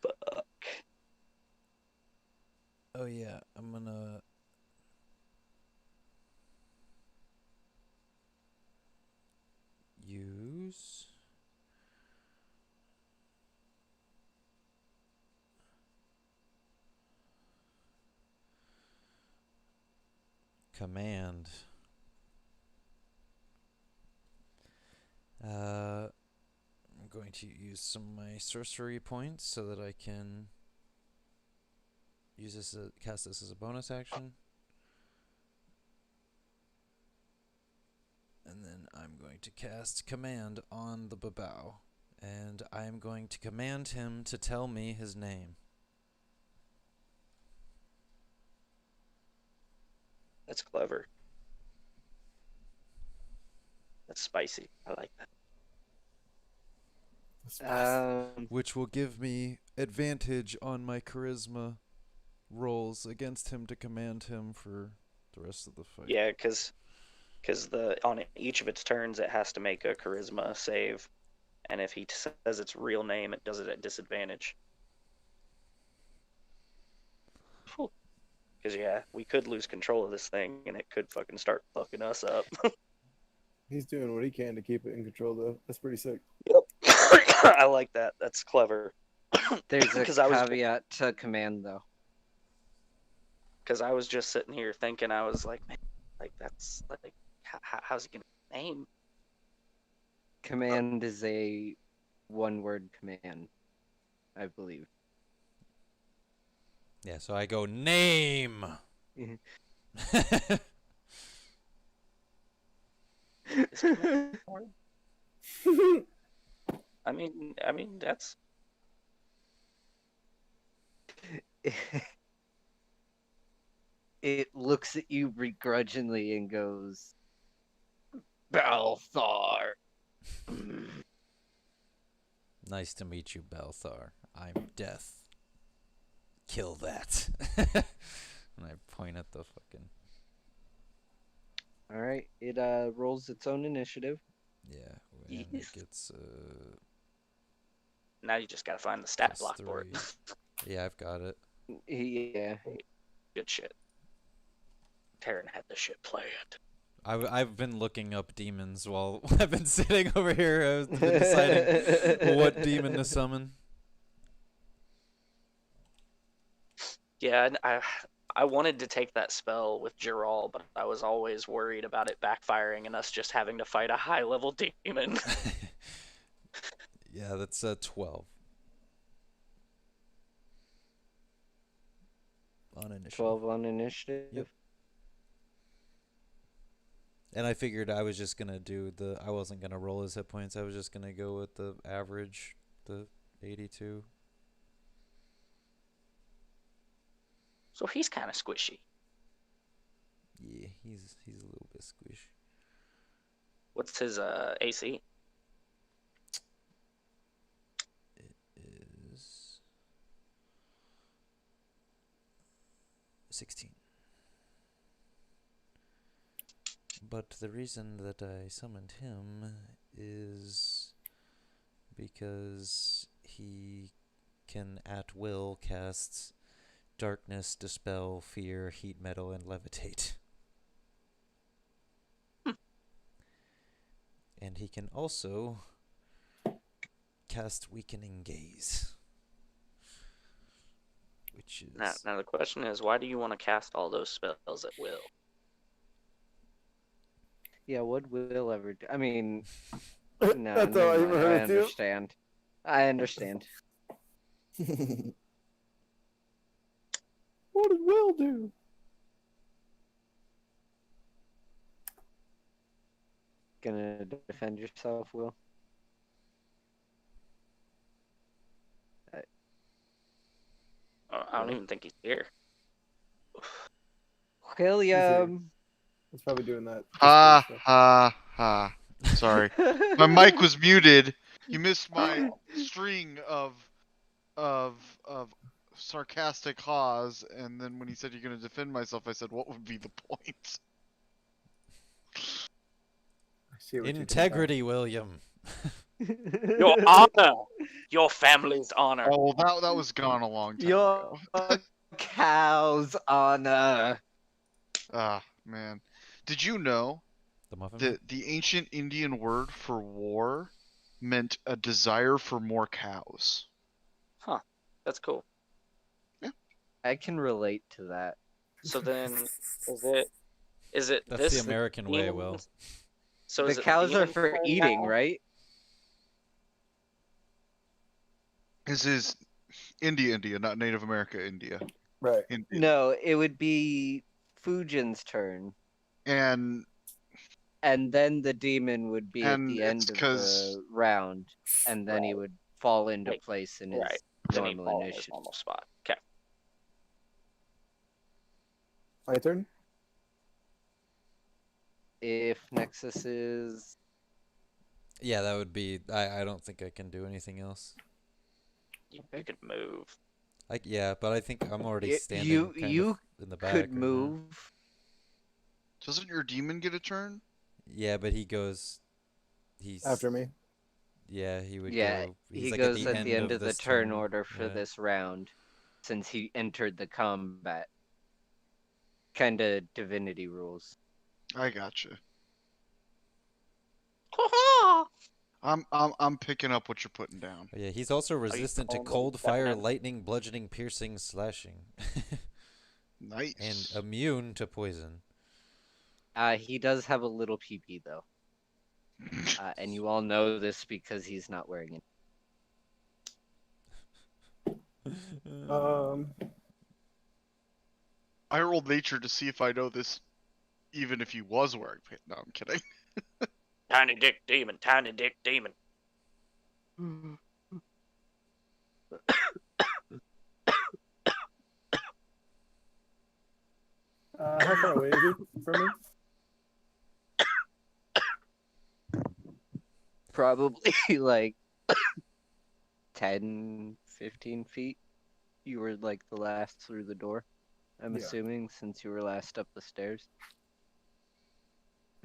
Fuck. Oh yeah, I'm gonna use command. I'm going to use some of my sorcery points so that I can use this cast this as a bonus action. And then I'm going to cast command on the babao, and I am going to command him to tell me his name. That's clever. That's spicy. I like that. which will give me advantage on my charisma rolls against him to command him for the rest of the fight. Yeah, because on each of its turns it has to make a charisma save, and if he says its real name, it does it at disadvantage. Because yeah, we could lose control of this thing, and it could fucking start fucking us up. He's doing what he can to keep it in control, though. That's pretty sick. Yep. I like that. That's clever. There's a 'Cause I was- caveat to command, though. Because I was just sitting here thinking, I was like, man, like that's like, how's he gonna name? Command is a one-word command, I believe. Yeah, so I go name. Is command hard? I mean that's It looks at you begrudgingly and goes, Balthar. Nice to meet you, Balthar. I'm Death. Kill that. And I point at the fucking... Alright, it rolls its own initiative. Yeah, and it Yes. gets now you just gotta find the stat block for it. +3. Yeah, I've got it. Yeah. Good shit. Terran had the shit planned. I've been looking up demons while I've been sitting over here. I've been deciding what demon to summon. Yeah, and I wanted to take that spell with Giral, but I was always worried about it backfiring and us just having to fight a high level demon. Yeah, that's 12. On initiative. 12 on initiative. Yep. And I figured I was just gonna do I wasn't gonna roll his hit points. I was just gonna go with the average, the 82. So he's kind of squishy. Yeah, he's a little bit squish. What's his AC? It is 16. But the reason that I summoned him is because he can at will cast darkness, dispel, fear, heat metal, and levitate. And he can also cast weakening gaze. Which is... Now the question is, why do you want to cast all those spells at will? Yeah, what will ever do? I mean, That's no, all I never ever mind. I heard of you. understand. I understand. What did Will do? Gonna defend yourself, Will? I don't even think he's here. William! He's probably doing that. Ha stuff. ha ha. Sorry. My mic was muted. You missed my string of sarcastic haws, and then when he said you're gonna defend myself, I said, what would be the point? I see what you did Integrity, William. Your honor! Your family's honor. Oh, that was gone a long time Your ago. cow's honor. Ah, man. Did you know The muffin? that the ancient Indian word for war meant a desire for more cows? Huh. That's cool. I can relate to that. So then, is it That's this the American way, demon- Will. So The is it cows are demon for turn eating, now? right? This is India, not Native America, India. Right. India. No, it would be Fujin's turn. And And then the demon would be at And the it's end of 'cause- the round. And then he Right. would fall into Right. place in his Right. Then he'd normal fall in his initiative. normal spot. Okay. My turn? If Nexus is Yeah, that would be. I don't think I can do anything else. You could move. Yeah, but I think I'm already You standing kind of you in the could back right now. move. Doesn't your demon get a turn? Yeah, but he goes. He's After me. Yeah, he would Yeah, go. He's he like goes at at the end of of the this turn turn. order for Yeah. this round, since he entered the combat. Kind of divinity rules. I gotcha. Ha I'm picking up what you're putting down. Oh, yeah, he's also resistant to calling me cold, fire, feminine? lightning, bludgeoning, piercing, slashing, Nice. and immune to poison. He does have a little PP though, and you all know this because he's not wearing it. I rolled nature to see if I know this, even if he was wearing pants. No, I'm kidding. Tiny dick demon, tiny dick demon. How far away is he from me? Probably like 10, 15 feet. You were like the last through the door, I'm Yeah. assuming, since you were last up the stairs.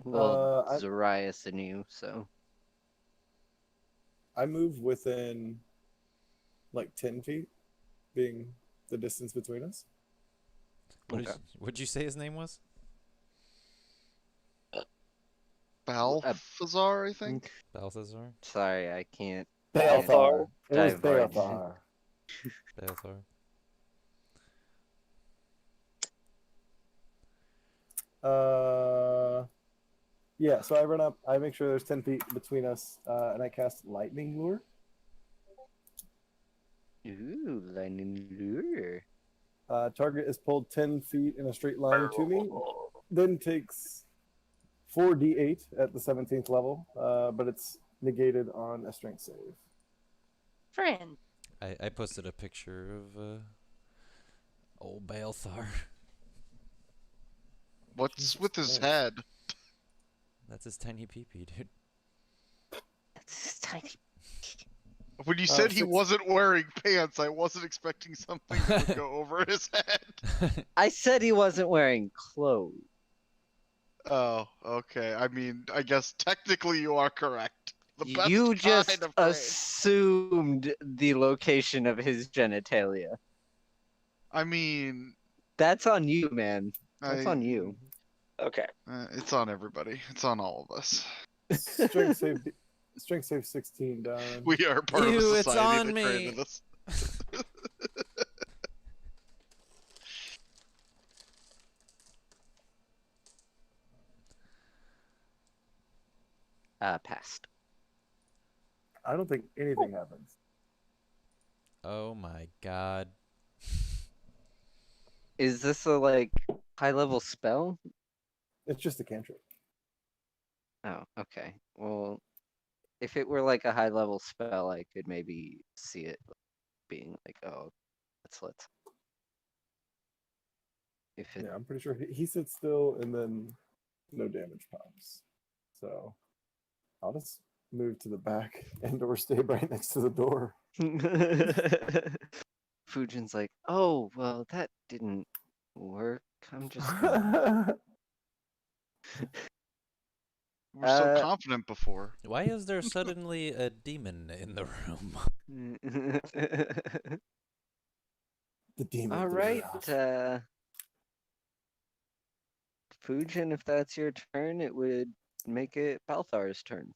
Well, Zarias and you, so. I move within like 10 feet, being the distance between us. What'd you say his name was? Balthazar, I think. Balthazar? Sorry, I can't. Balthar. It was Diverge. Balthar. Balthazar. Yeah, so I run up, I make sure there's 10 feet between us, and I cast Lightning Lure. Ooh, lightning lure. Target is pulled 10 feet in a straight line to me, then takes 4d8 at the 17th level, but it's negated on a strength save. Friend. I posted a picture of old Balthar. What's with his head? That's his tiny peepee, dude. That's tiny. When you said he 6. wasn't wearing pants, I wasn't expecting something that would go over his head. I said he wasn't wearing clothes. Oh, okay. I mean, I guess technically you are correct. The best You kind just of rain. assumed the location of his genitalia. I mean, That's on you, man. That's on you. Okay. It's on everybody. It's on all of us. Strength save 16 done. We are part of Ew, a it's society on that me. created this. Passed. I don't think anything happens. Oh my god. Is this a like high level spell? It's just a cantrip. Oh, okay. Well, if it were like a high level spell, I could maybe see it being like, oh, let's. If it, Yeah, I'm pretty sure he sits still and then no damage pops. So I'll just move to the back and or stay right next to the door. Fujin's like, oh, well, that didn't work. I'm just. We're so confident before. Why is there suddenly a demon in the room? The demon. All right, Fujin, if that's your turn, it would make it Balthar's turn.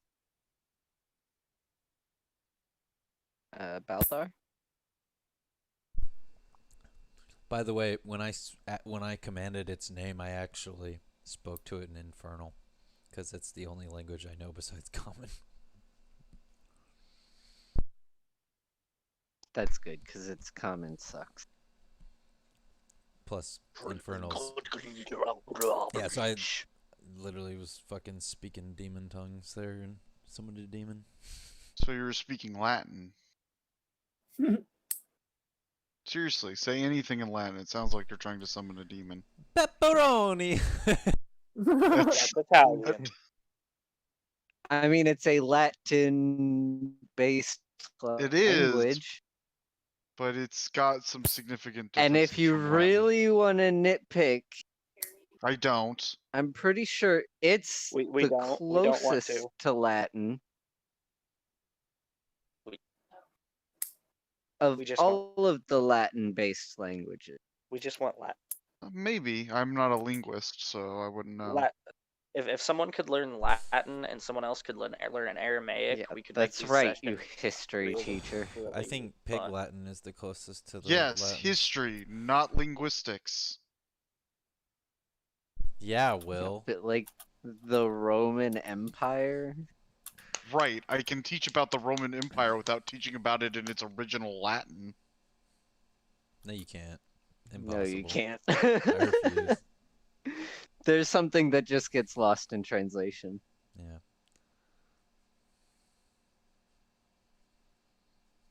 Balthar? By the way, when I commanded its name, I actually spoke to it in Infernal, because it's the only language I know besides Common. That's good, because its common sucks. Plus, Infernal's... Yeah, so I literally was fucking speaking demon tongues there and summoned a demon. So you were speaking Latin. Seriously, say anything in Latin. It sounds like you're trying to summon a demon. Pepperoni! That's Italian. I mean, it's a Latin-based It is, language. but it's got some significant And differences. if you from Latin. really want to nitpick, I don't. I'm pretty sure it's We the don't want closest to Latin of we just all of the Latin-based languages. We just want Latin. Maybe. I'm not a linguist, so I wouldn't know. If someone could learn Latin and someone else could learn Aramaic, Yeah, we could make that's these right, you sessions history really, teacher. really I think Pig fun. Latin is the closest to the Yes, Latin. history, not linguistics. Yeah, Will. But like the Roman Empire. Right, I can teach about the Roman Empire without teaching about it in its original Latin. No, you can't. Impossible. No, you can't. I refuse. There's something that just gets lost in translation. Yeah.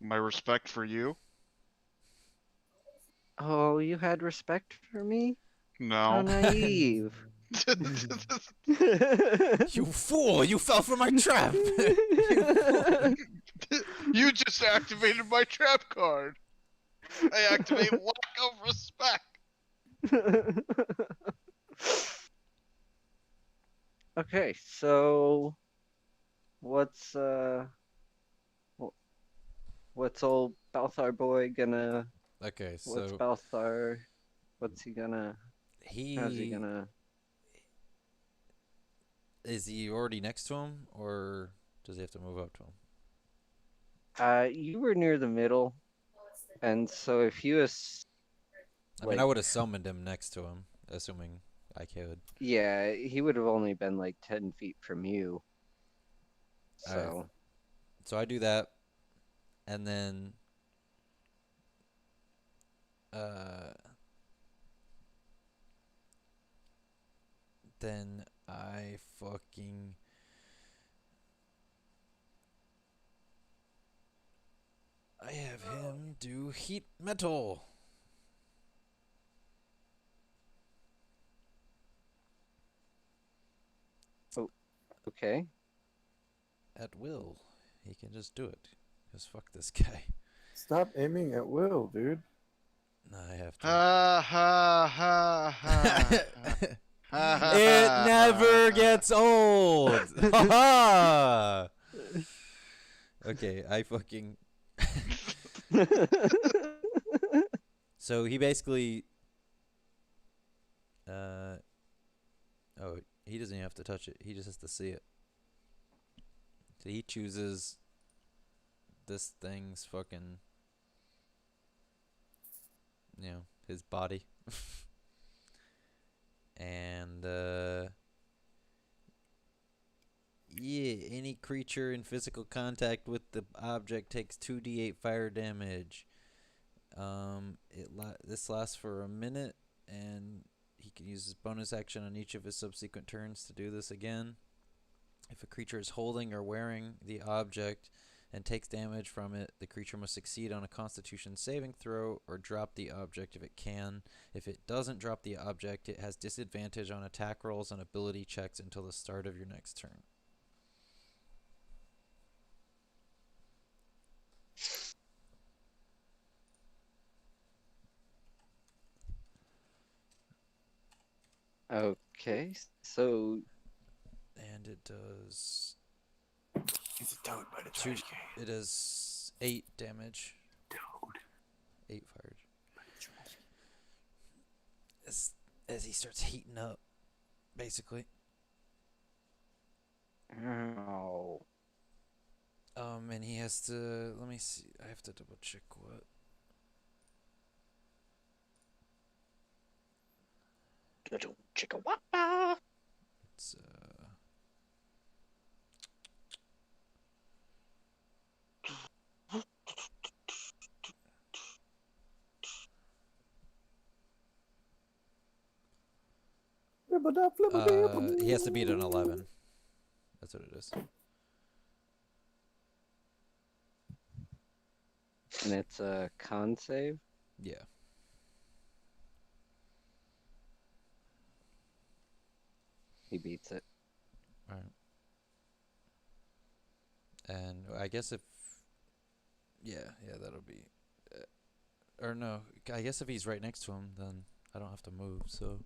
My respect for you? Oh, you had respect for me? No. How naive. You fool! You fell for my trap! You just activated my trap card. I activate lack of respect. Okay, so what's old Balthar boy gonna? Okay, What's so Balthar? How's he gonna? Is he already next to him, or does he have to move up to him? You were near the middle, and so if you I mean, I would have summoned him next to him, assuming I could. yeah, he would have only been like 10 feet from you. So. So I do that, and then I fucking I have him do heat metal. Oh, okay. At will. He can just do it. Because fuck this guy. Stop aiming at Will, dude. No, I have to. Ha ha ha ha. It never gets old. Ha ha. Okay, I fucking. So he basically. Oh, he doesn't even have to touch it. He just has to see it. So he chooses this thing's fucking. You know, his body. And yeah, any creature in physical contact with the object takes 2d8 fire damage. This lasts for a minute, and he can use his bonus action on each of his subsequent turns to do this again. If a creature is holding or wearing the object and takes damage from it, the creature must succeed on a Constitution saving throw or drop the object if it can. If it doesn't drop the object, it has disadvantage on attack rolls and ability checks until the start of your next turn. Okay, so. And it does. He's a toad, but it's Two, it does 8 damage. Toad. 8 fire. As he starts heating up, basically. Oh. And he has to. Let me see. I have to double check what. Chicka-wah-wah. It's he has to beat an 11. That's what it is. And it's a con save? Yeah. He beats it. Alright. And I guess if yeah, that'll be or no, I guess if he's right next to him, then I don't have to move. So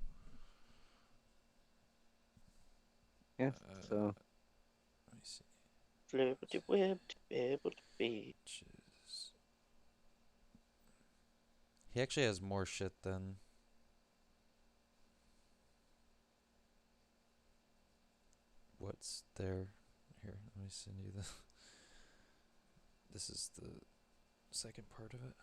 Yeah. So let me see. Flippity whip to be able to be. He actually has more shit than. What's there? Here, let me send you the. This is the second part of it.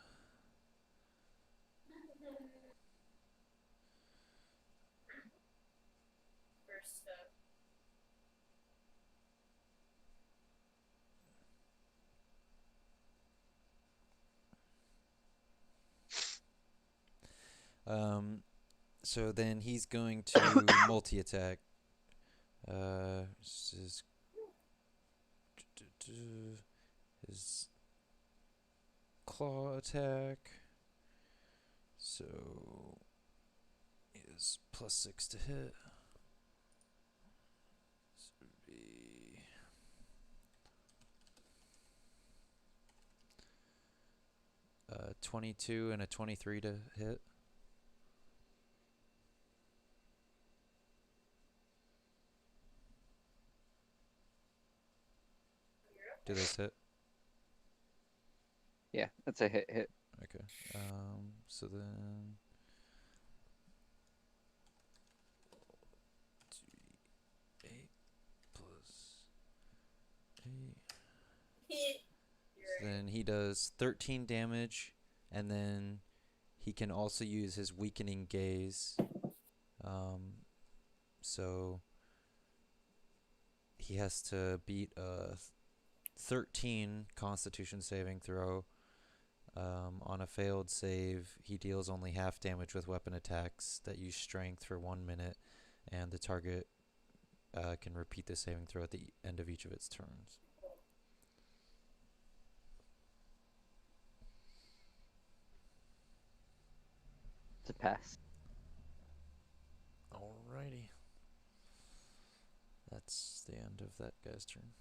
So then he's going to multi-attack. This is his claw attack. So he is +6 to hit. This would be 22 and a 23 to hit. Do those hit? yeah, that's a hit. Okay. So then 8 plus 8. So then he does 13 damage, and then he can also use his weakening gaze. So he has to beat a 13 Constitution saving throw. On a failed save, he deals only half damage with weapon attacks that use strength for 1 minute, and the target can repeat the saving throw at the end of each of its turns. To pass. Alrighty. That's the end of that guy's turn.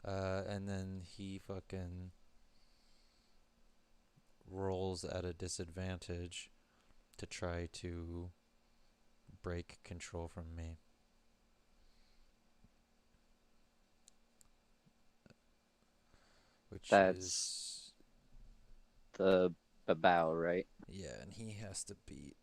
And then he fucking rolls at a disadvantage to try to break control from me. Which That's is the bow, right? yeah, and he has to beat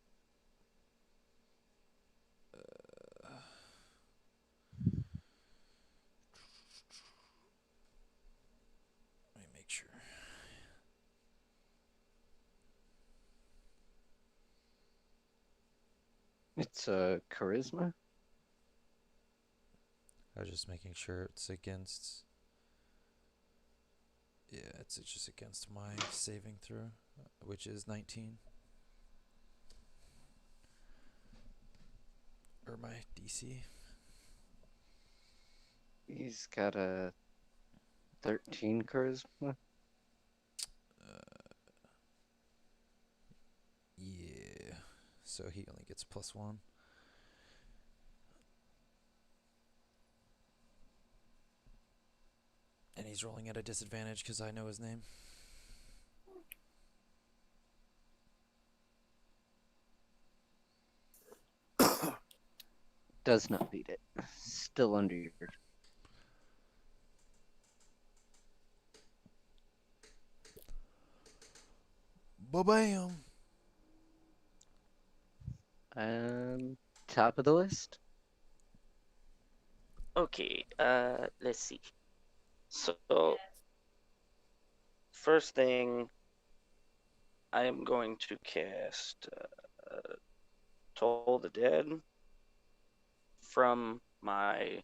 let me make sure. It's charisma. I was just making sure it's against. Yeah, it's just against my saving throw, which is 19. Or my DC. He's got a 13 charisma. Yeah. So he only gets +1. And he's rolling at a disadvantage because I know his name. Does not beat it. Still under your. Ba-bam! Top of the list. Okay, let's see. So, first thing, I am going to cast Toll the Dead from my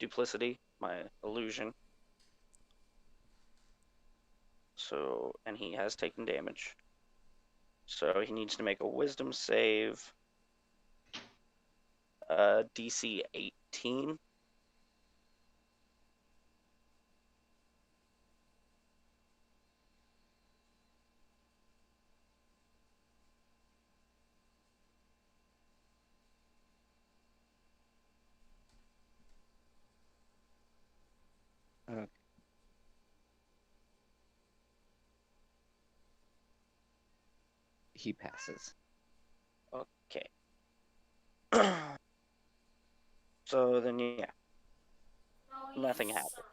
duplicity, my illusion. So, and he has taken damage. So he needs to make a wisdom save. DC 18. he passes. Okay. So then, yeah, nothing happened.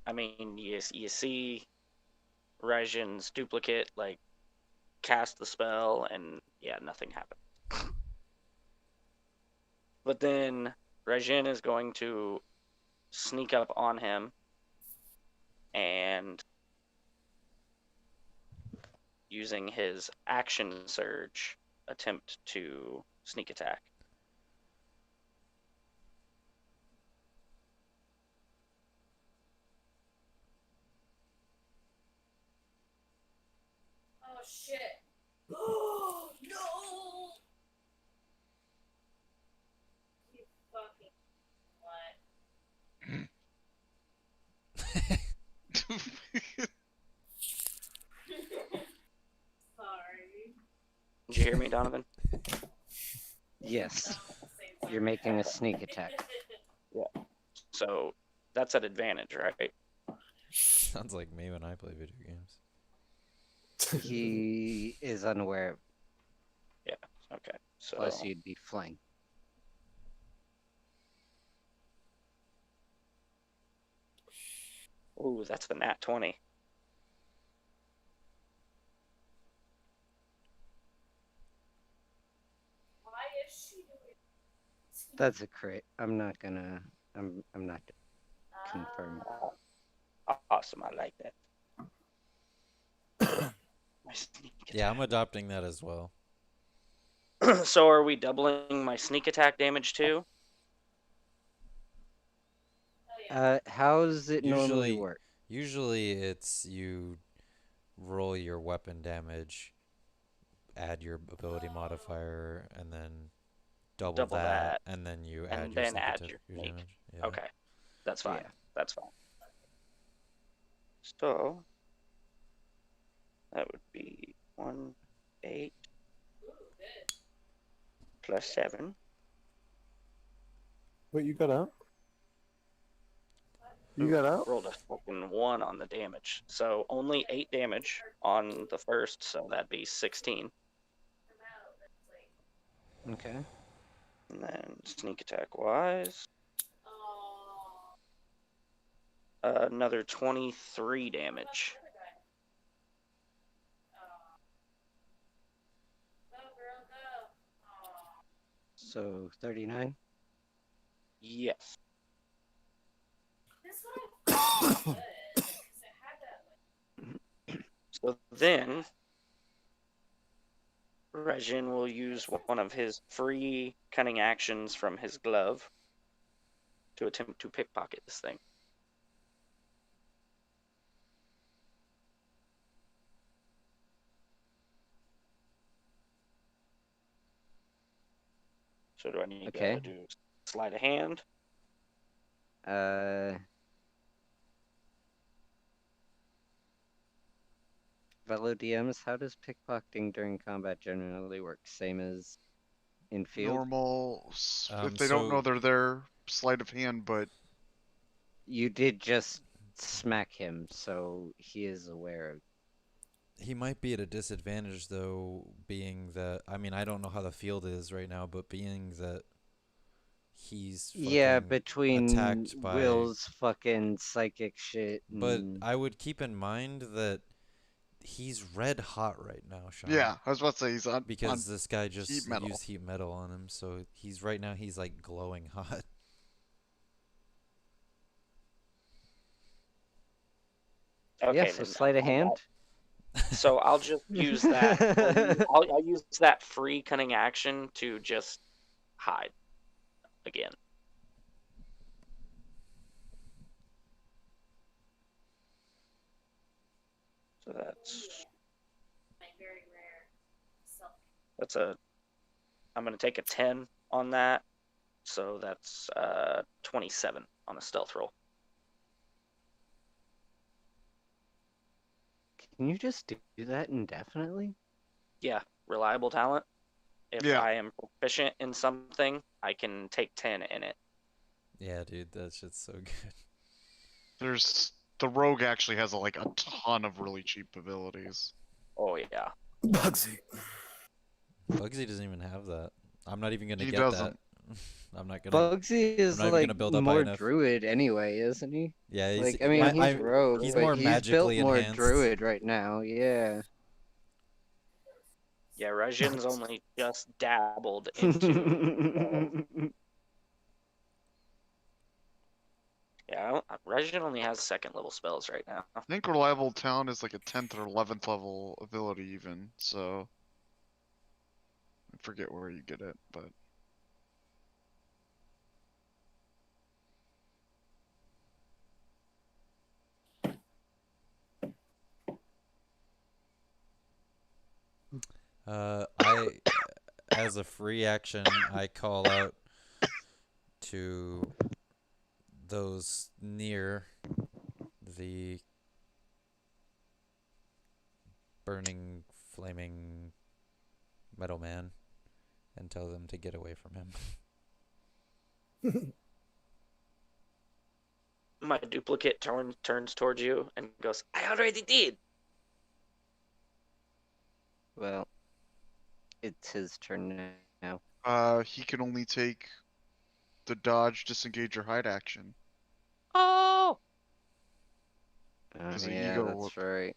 I mean, you see Raijin's duplicate, like, cast the spell, and yeah, nothing happened. But then Raijin is going to sneak up on him and using his action surge attempt to sneak attack. Oh shit. Oh no. You fucking what? Sorry. Did you hear me, Donovan? Yes, you're making a sneak attack. Yeah. So that's at advantage, right? Sounds like me when I play video games. He is unaware of. Yeah. Okay. So Plus, you'd be flanked. ooh, that's the nat 20. Why is she doing? That's a crit. I'm not gonna. I'm not gonna confirm. Awesome. I like that. My sneak Yeah, I'm attack. adopting that as well. So are we doubling my sneak attack damage too? How does it normally work? Usually it's you roll your weapon damage, add your ability modifier, and then double that, and then you add and your then sneak add attack, your your sneak. damage. Yeah. Okay, that's fine. Yeah. That's fine. So that would be 1, 8 plus 7. Wait, you got out? You got out? Rolled a fucking 1 on the damage. So only 8 damage on the first, so that'd be 16. Okay. And then sneak attack wise, another 23 damage. So 39. Yes. So then Raijin will use one of his free cunning actions from his glove to attempt to pickpocket this thing. So do I need Okay. to do sleight of hand? Fellow DMs, how does pickpocketing during combat generally work? Same as in field? Normal. If they So don't know they're there, sleight of hand, but You did just smack him, so he is aware of. he might be at a disadvantage though, being that I mean I don't know how the field is right now, but being that he's Yeah, fucking between attacked by. Will's fucking psychic shit. But And... I would keep in mind that he's red hot right now, Sean. yeah, I was about to say he's on Because this guy just heat metal. used heat metal on him, so he's right now he's like glowing hot. Okay, yeah, so sleight of hand. So I'll just use that. I'll use that free cunning action to just hide again. So that's a. I'm gonna take a 10 on that. So that's 27 on a stealth roll. Can you just do that indefinitely? Yeah, reliable talent. If Yeah. I am proficient in something, I can take 10 in it. Yeah, dude, that shit's so good. There's the rogue actually has like a ton of really cheap abilities. Oh yeah. Bugsy. Bugsy doesn't even have that. I'm not even gonna He get doesn't. that. I'm not gonna. Bugsy is not even like gonna build up high more enough. druid anyway, isn't he? Yeah, Like, I mean, he's rogue, he's but more he's built magically more enhanced. druid right now. Yeah. Yeah, Rajin's only just dabbled into. Yeah, Rajin only has second level spells right now. I think Reliable Talent is like a 10th or 11th level ability even, so I forget where you get it, but I, as a free action, I call out to those near the burning, flaming metal man and tell them to get away from him. My duplicate turns towards you and goes, I already did. Well, it's his turn now. he can only take the dodge, disengage, or hide action. Oh! Because Yeah, ego that's right.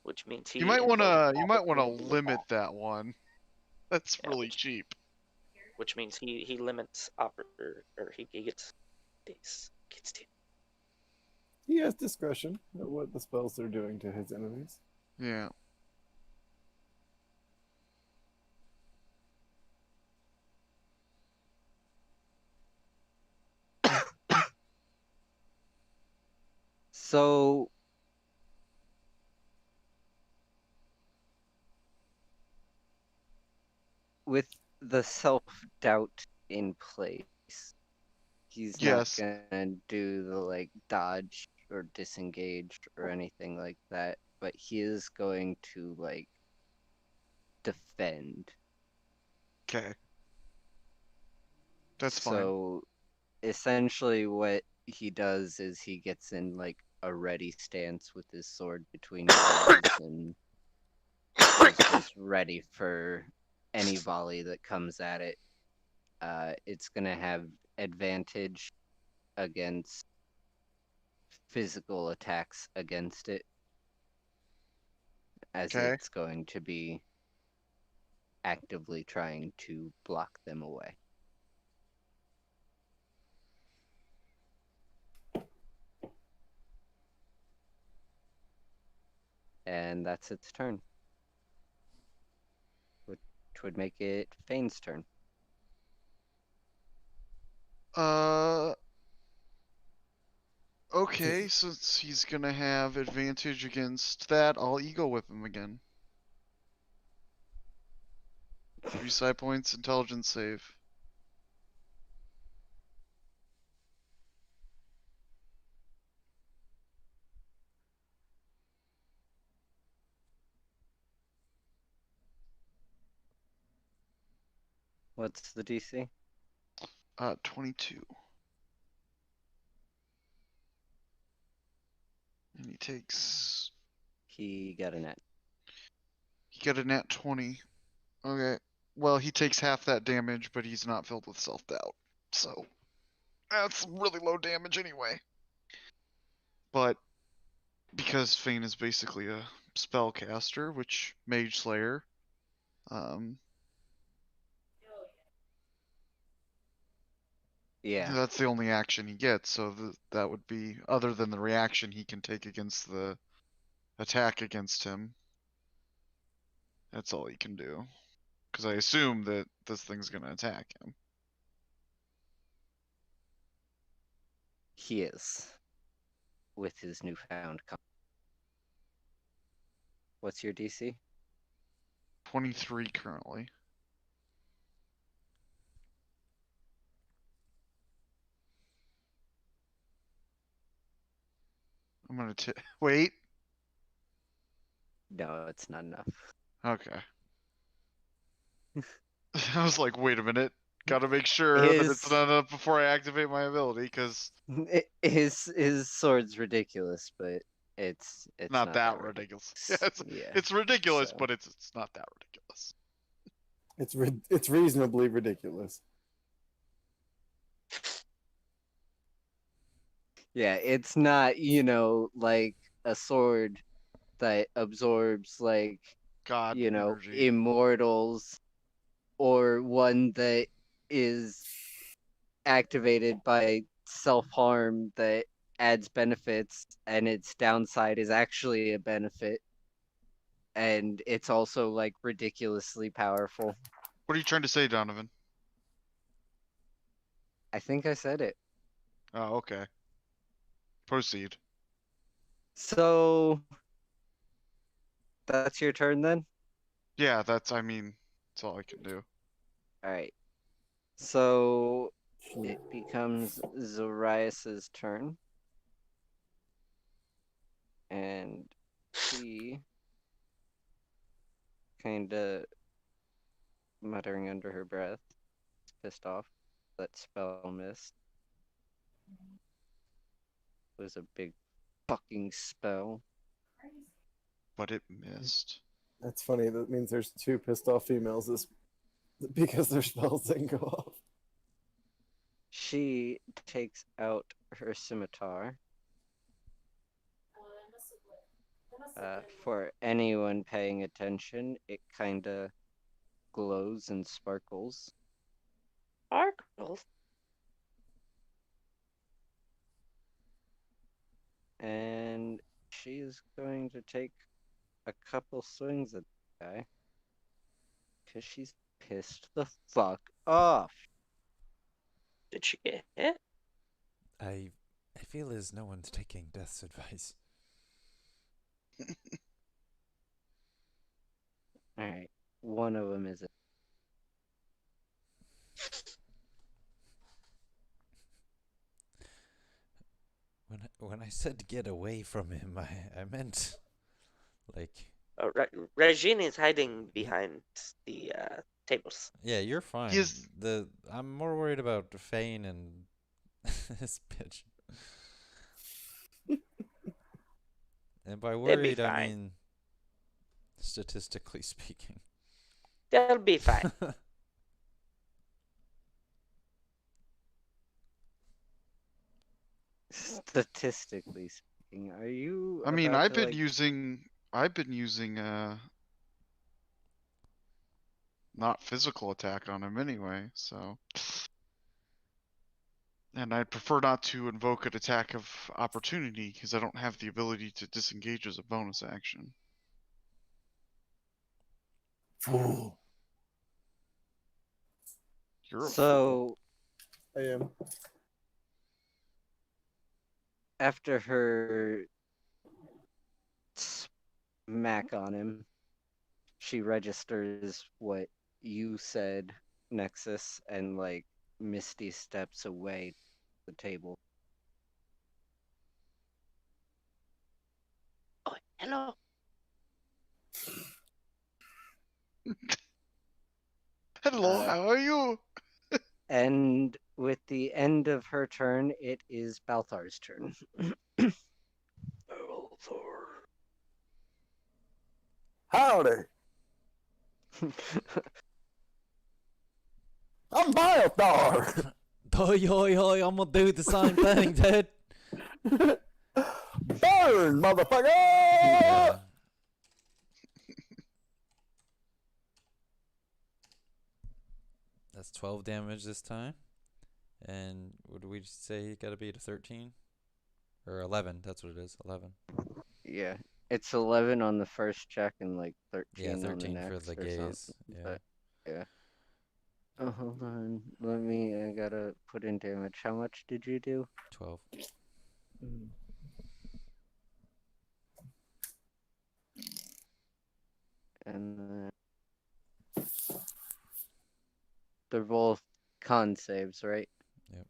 Which means he You might wanna invoked limit that one. That's Yeah, really cheap. which means he limits or he gets this. Gets to. He has discretion at what the spells are doing to his enemies. Yeah. So with the self-doubt in place, he's Yes. not gonna do the like dodge or disengage or anything like that, but he is going to like defend. Okay. That's fine. So essentially what he does is he gets in like a ready stance with his sword between his knees and is just ready for any volley that comes at it. It's gonna have advantage against physical attacks against it, as Okay. it's going to be actively trying to block them away. And that's its turn. Which would make it Fane's turn. Okay, since he's gonna have advantage against that, I'll ego whip him again. 3 side points, intelligence save. What's the DC? 22. And he takes. He got a net. He got a nat 20. Okay. Well, he takes half that damage, but he's not filled with self doubt. So. That's really low damage anyway. But. Because Fane is basically a spellcaster, which Mage Slayer. Yeah. That's the only action he gets, so that would be, other than the reaction he can take against the attack against him. That's all he can do. Because I assume that this thing's gonna attack him. He is. With his newfound What's your DC? 23 currently. I'm gonna wait. No, it's not enough. Okay. I was like, wait a minute. Gotta make sure that it's not enough before I activate my ability, because his sword's ridiculous, but It's Not that ridiculous. Yeah, it's ridiculous, so- but it's not that ridiculous. It's reasonably ridiculous. Yeah, it's not, like a sword that absorbs like, God energy. immortals, or one that is activated by self-harm that adds benefits, and its downside is actually a benefit, and it's also like ridiculously powerful. What are you trying to say, Donovan? I think I said it. Oh, okay. Proceed. So that's your turn then? Yeah, that's all I can do. All right. So it becomes Zorias's turn. And she, kind of muttering under her breath, is pissed off that spell missed. It was a big fucking spell. But it missed. That's funny. That means there's 2 pissed off females because their spells didn't go off. She takes out her scimitar. For anyone paying attention, it kind of glows and sparkles. Sparkles. And she is going to take a couple swings at the guy because she's pissed the fuck off. Did she get hit? I feel as no one's taking Death's advice. All right, one of them is it. When I said get away from him, I meant like Oh, Regine is hiding behind the tables. yeah, you're fine. Yes. I'm more worried about Fane and this bitch. And by They'll be worried, I fine. mean statistically speaking. They'll be fine. Statistically speaking, are you? I mean, about I've to, been like, using not physical attack on him anyway, so. And I'd prefer not to invoke an attack of opportunity because I don't have the ability to disengage as a bonus action. Fool. You're a fool. So I am. after her smack on him, she registers what you said, Nexus, and like Misty steps away from the table. Oh, hello. Hello, how are you? And with the end of her turn, it is Balthar's turn. Howdy. I'm Balthar. Hoi, I'm gonna do the same thing, dude. Burn, motherfucker! Yeah. That's 12 damage this time. And what did we say? It gotta be to 13? Or 11, that's what it is. 11. Yeah, it's 11 on the first check and like 13 Yeah, on the 13 next for the or gaze. something. Yeah. But yeah. Oh, hold on. I gotta put in damage. How much did you do? 12. And they're both con saves, right? Yep.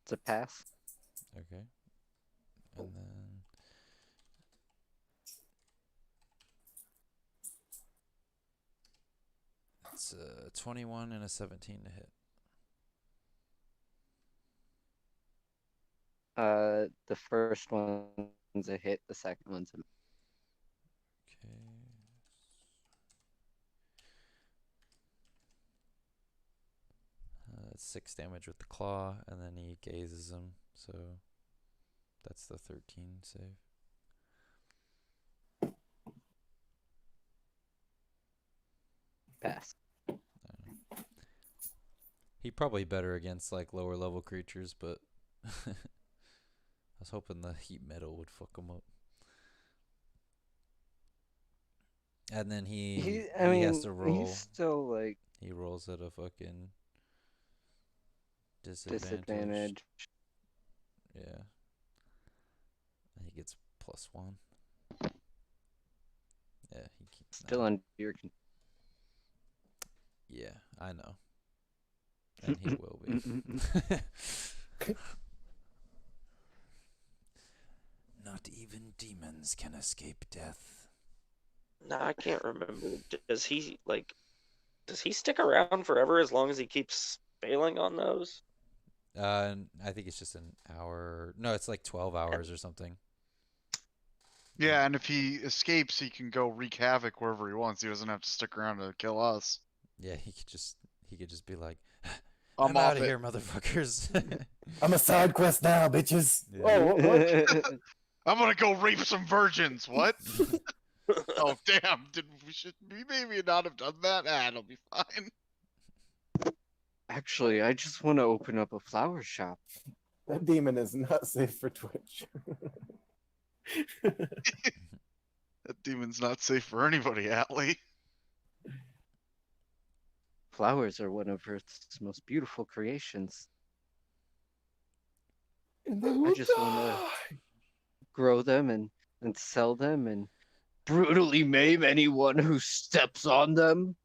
It's a pass. Okay. And then it's a 21 and a 17 to hit. The first one's a hit, the second one's a Okay. 6 damage with the claw, and then he gazes him, so that's the 13 save. pass. He probably better against like lower level creatures, but I was hoping the heat metal would fuck him up. And then he has to roll. He's still like He rolls at a fucking disadvantage. Yeah. He gets +1. Yeah, he keeps Still under your Yeah, I know. And he will be. Not even demons can escape death. No, I can't remember. Does he stick around forever as long as he keeps failing on those? I think it's just an hour. No, it's like 12 hours or something. Yeah, and if he escapes, he can go wreak havoc wherever he wants. He doesn't have to stick around to kill us. Yeah, he could just be like, I'm out off of it. here, motherfuckers. I'm a side quest now, bitches. Yeah. Oh, what? I'm gonna go rape some virgins. What? Oh damn! We maybe not have done that? Ah, it'll be fine. Actually, I just want to open up a flower shop. That demon is not safe for Twitch. That demon's not safe for anybody, Atlee. Flowers are one of Earth's most beautiful creations. I just want to grow them and sell them and brutally maim anyone who steps on them.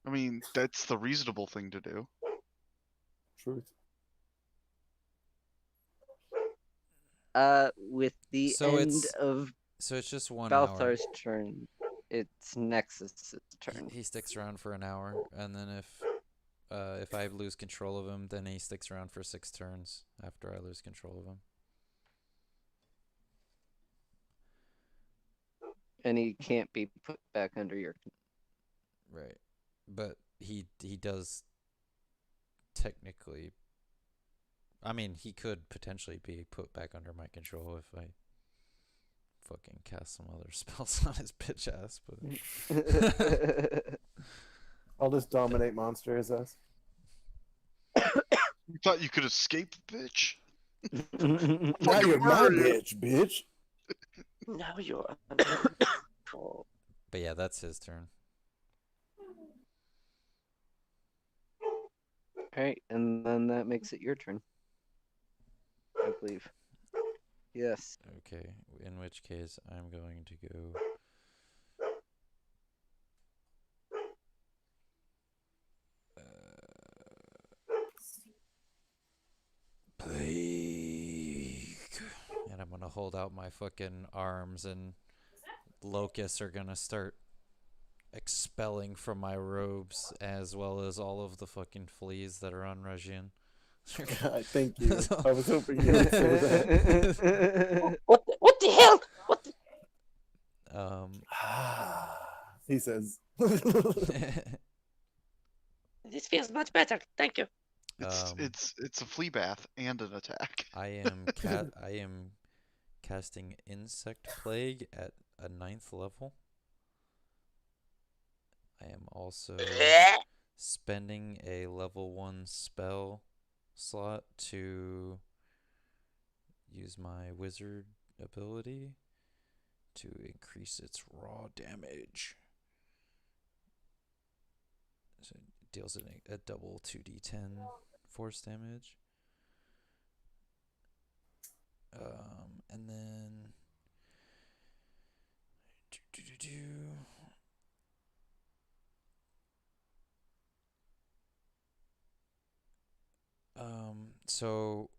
I mean, that's the reasonable thing to do. Truth. With the So end it's- of So it's just 1 hour. Balthar's turn, it's Nexus's turn. He sticks around for an hour, and then if I lose control of him, then he sticks around for 6 turns after I lose control of him. And he can't be put back under your Right. But he does technically, I mean, he could potentially be put back under my control if I fucking cast some other spells on his bitch ass, but I'll just dominate monsters as. You thought you could escape, bitch? Now you're my bitch. Now you're under control. But yeah, that's his turn. Alright, and then that makes it your turn. I believe. Yes. Okay, in which case I'm going to go plague, and I'm gonna hold out my fucking arms, and locusts are gonna start expelling from my robes, as well as all of the fucking fleas that are on Rajian. God, thank you. I was hoping you would say that. What the hell? What the... He says. This feels much better. Thank you. It's a flea bath and an attack. I am casting Insect Plague at a 9th level. I am also spending a level 1 spell slot to use my wizard ability to increase its raw damage. So it deals a double 2d10 force damage. And then so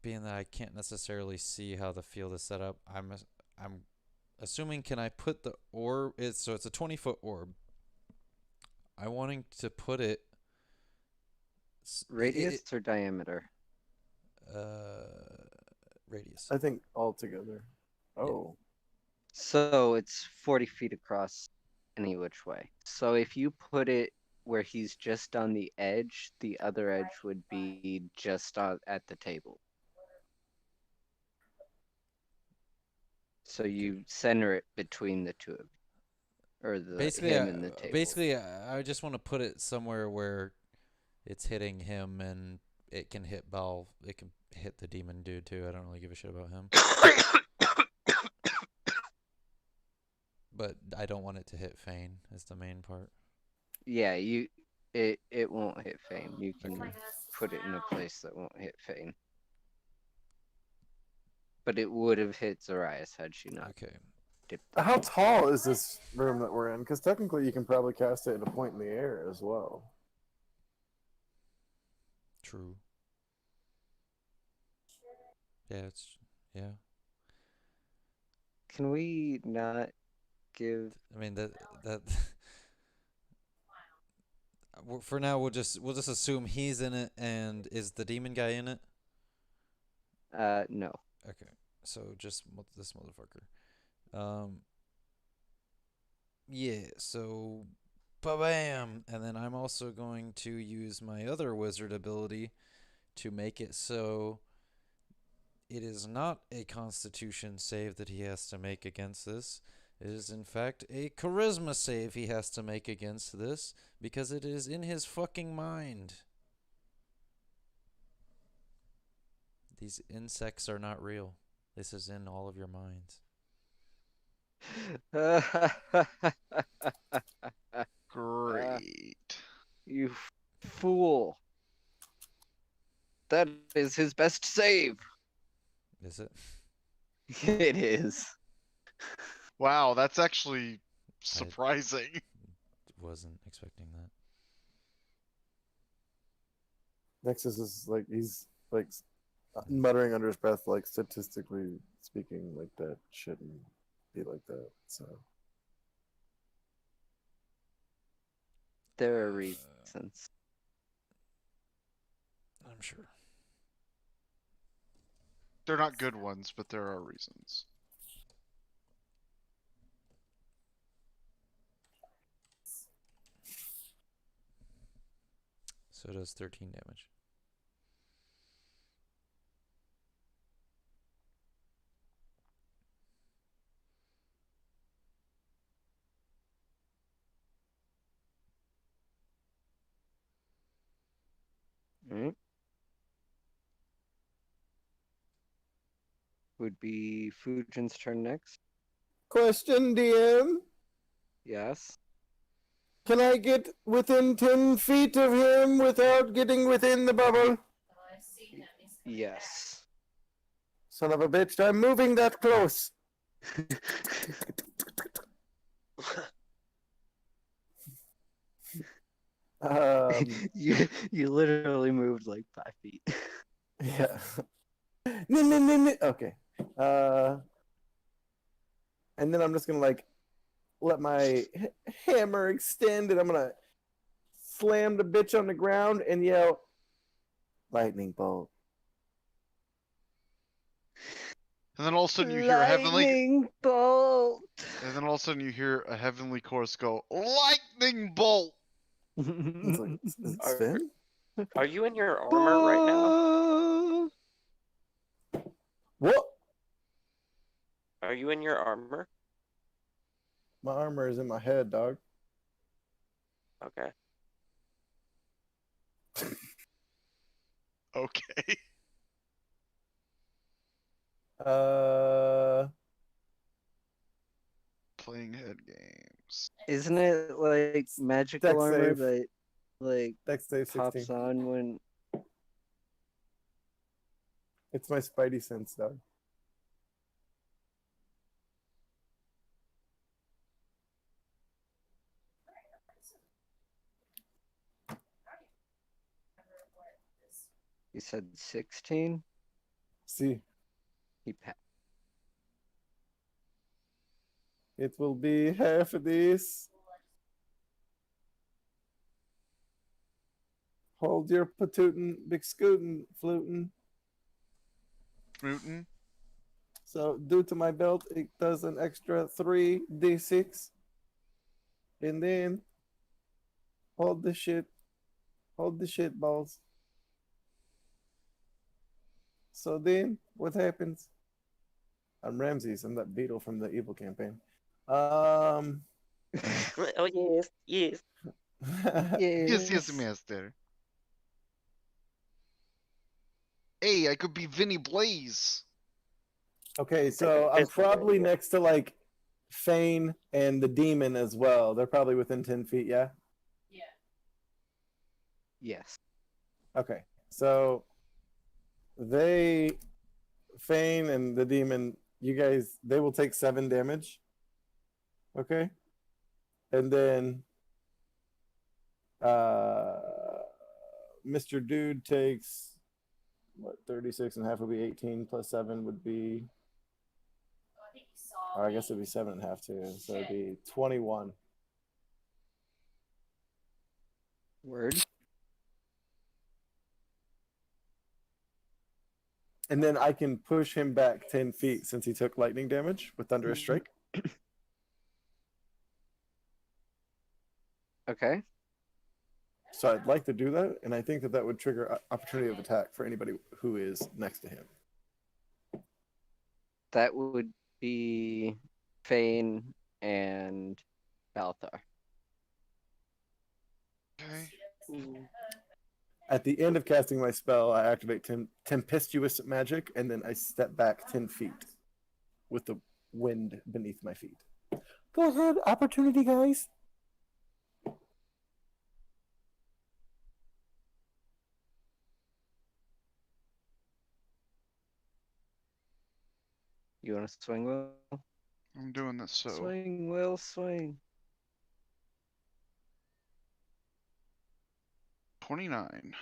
being that I can't necessarily see how the field is set up, I'm assuming, can I put the orb, so it's a 20-foot orb. I'm wanting to put it Radius or diameter? radius. I think all together. Oh. So it's 40 feet across any which way. So if you put it where he's just on the other edge would be just at the table. So you center it between the two of you, or him and the table. Basically, I just want to put it somewhere where it's hitting him and it can hit Bal. It can hit the demon dude too. I don't really give a shit about him. But I don't want it to hit Fane is the main part. Yeah, it won't hit Fane. You can put it in a place that won't hit Fane. But it would have hit Zarias had she not dipped. How tall is this room that we're in? Because technically you can probably cast it at a point in the air as well. True. Yeah. Can we not give? I mean that for now we'll just assume he's in it. And is the demon guy in it? No. Okay, so just this motherfucker. Yeah, so ba-bam! And then I'm also going to use my other wizard ability to make it so it is not a constitution save that he has to make against this. It is in fact a charisma save he has to make against this because it is in his fucking mind. These insects are not real. This is in all of your minds. Great. You fool. That is his best save. Is it? It is. Wow, that's actually surprising. Wasn't expecting that. Nexus is like, he's like muttering under his breath, like statistically speaking, like that shouldn't be like that. So There are reasons. I'm sure. They're not good ones, but there are reasons. So it does 13 damage. Mm. Would be Fujin's turn next. question, DM. Yes. Can I get within 10 feet of him without getting within the bubble? Yes. Son of a bitch, I'm moving that close. You literally moved like 5 feet. Yeah. Okay. And then I'm just gonna like let my hammer extend, and I'm gonna slam the bitch on the ground and yell, "Lightning bolt!" And then all of a sudden you hear a heavenly. Lightning bolt. And then all of a sudden you hear a heavenly chorus go, "Lightning bolt!" It's like, is it Sven? Are you in your armor right now? What? Are you in your armor? My armor is in my head, dog. Okay. Okay. Playing head games. Isn't it like magical Dex armor save. that like Dex save 16. pops on when? It's my spidey sense, dog. You said 16. See, He passed. it will be half of this. Hold your patootin', big scootin', flutin'. Mutant. So due to my belt, it does an extra 3d6. And then hold the shit. Hold the shit balls. So then what happens? I'm Ramses. I'm that beetle from the evil campaign. Oh yes, yes. Yes, Yes. master. Hey, I could be Vinny Blaze. Okay, Take so a I'm piss with probably it. next to like Fane and the demon as well. They're probably within 10 feet, yeah? Yeah. Yes. Okay, so Fane and the demon, you guys, they will take 7 damage. Okay? And then Mr. Dude takes what, 36 and a half would be 18 plus 7 would be, Oh, I think you saw or I guess me. it'd be 7 and a half too. So it'd be 21. Word. And then I can push him back 10 feet since he took lightning damage with Thunderous Strike. Okay. So I'd like to do that, and I think that that would trigger opportunity of attack for anybody who is next to him. That would be Fane and Balthar. Okay. At the end of casting my spell, I activate tempestuous magic, and then I step back 10 feet with the wind beneath my feet. Go ahead, opportunity, guys. You want to swing, Will? I'm doing this so. Swing, Will, swing. 29.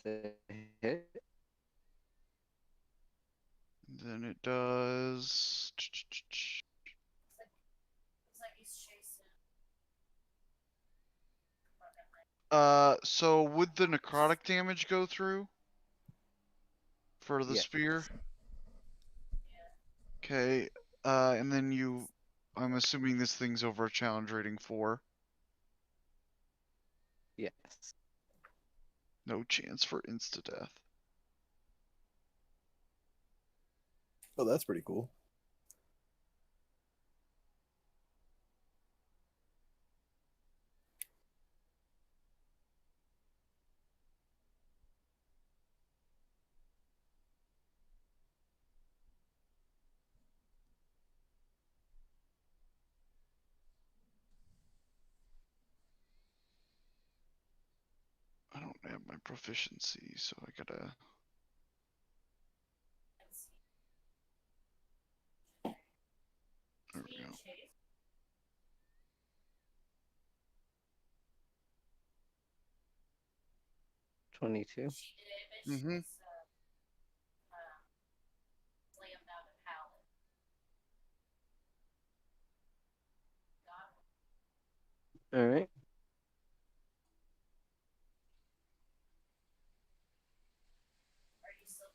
Hit. Then it does. It's like he's chasing. So would the necrotic damage go through for the Yes. spear? Okay. And then you. I'm assuming this thing's over a challenge rating 4. Yes. No chance for insta death. Oh, that's pretty cool. I don't have my proficiency, so I gotta. There we go. 22. Mm-hmm. All right. Are you still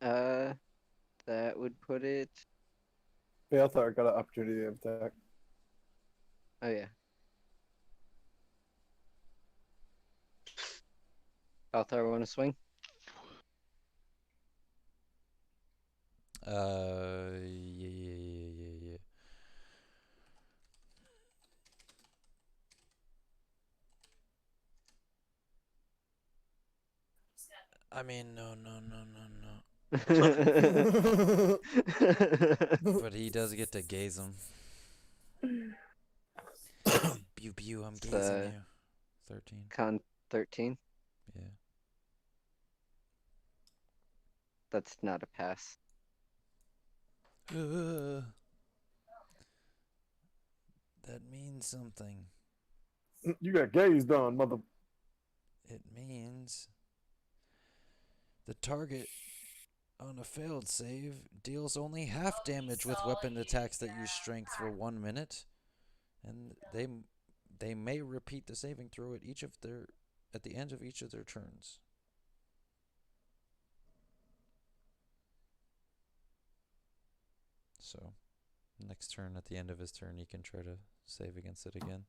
chilling? That would put it. Balthar got an opportunity of attack. Oh yeah. Balthar, want to swing? Yeah. I mean, no. But he does get to gaze him. Pew pew, I'm gazing you. 13. Con 13. Yeah. That's not a pass. That means something. You got gazed on, mother. It means the target on a failed save deals only half damage with weapon attacks that use strength for 1 minute, and they may repeat the saving throw at at the end of each of their turns. So, next turn, at the end of his turn, he can try to save against it again.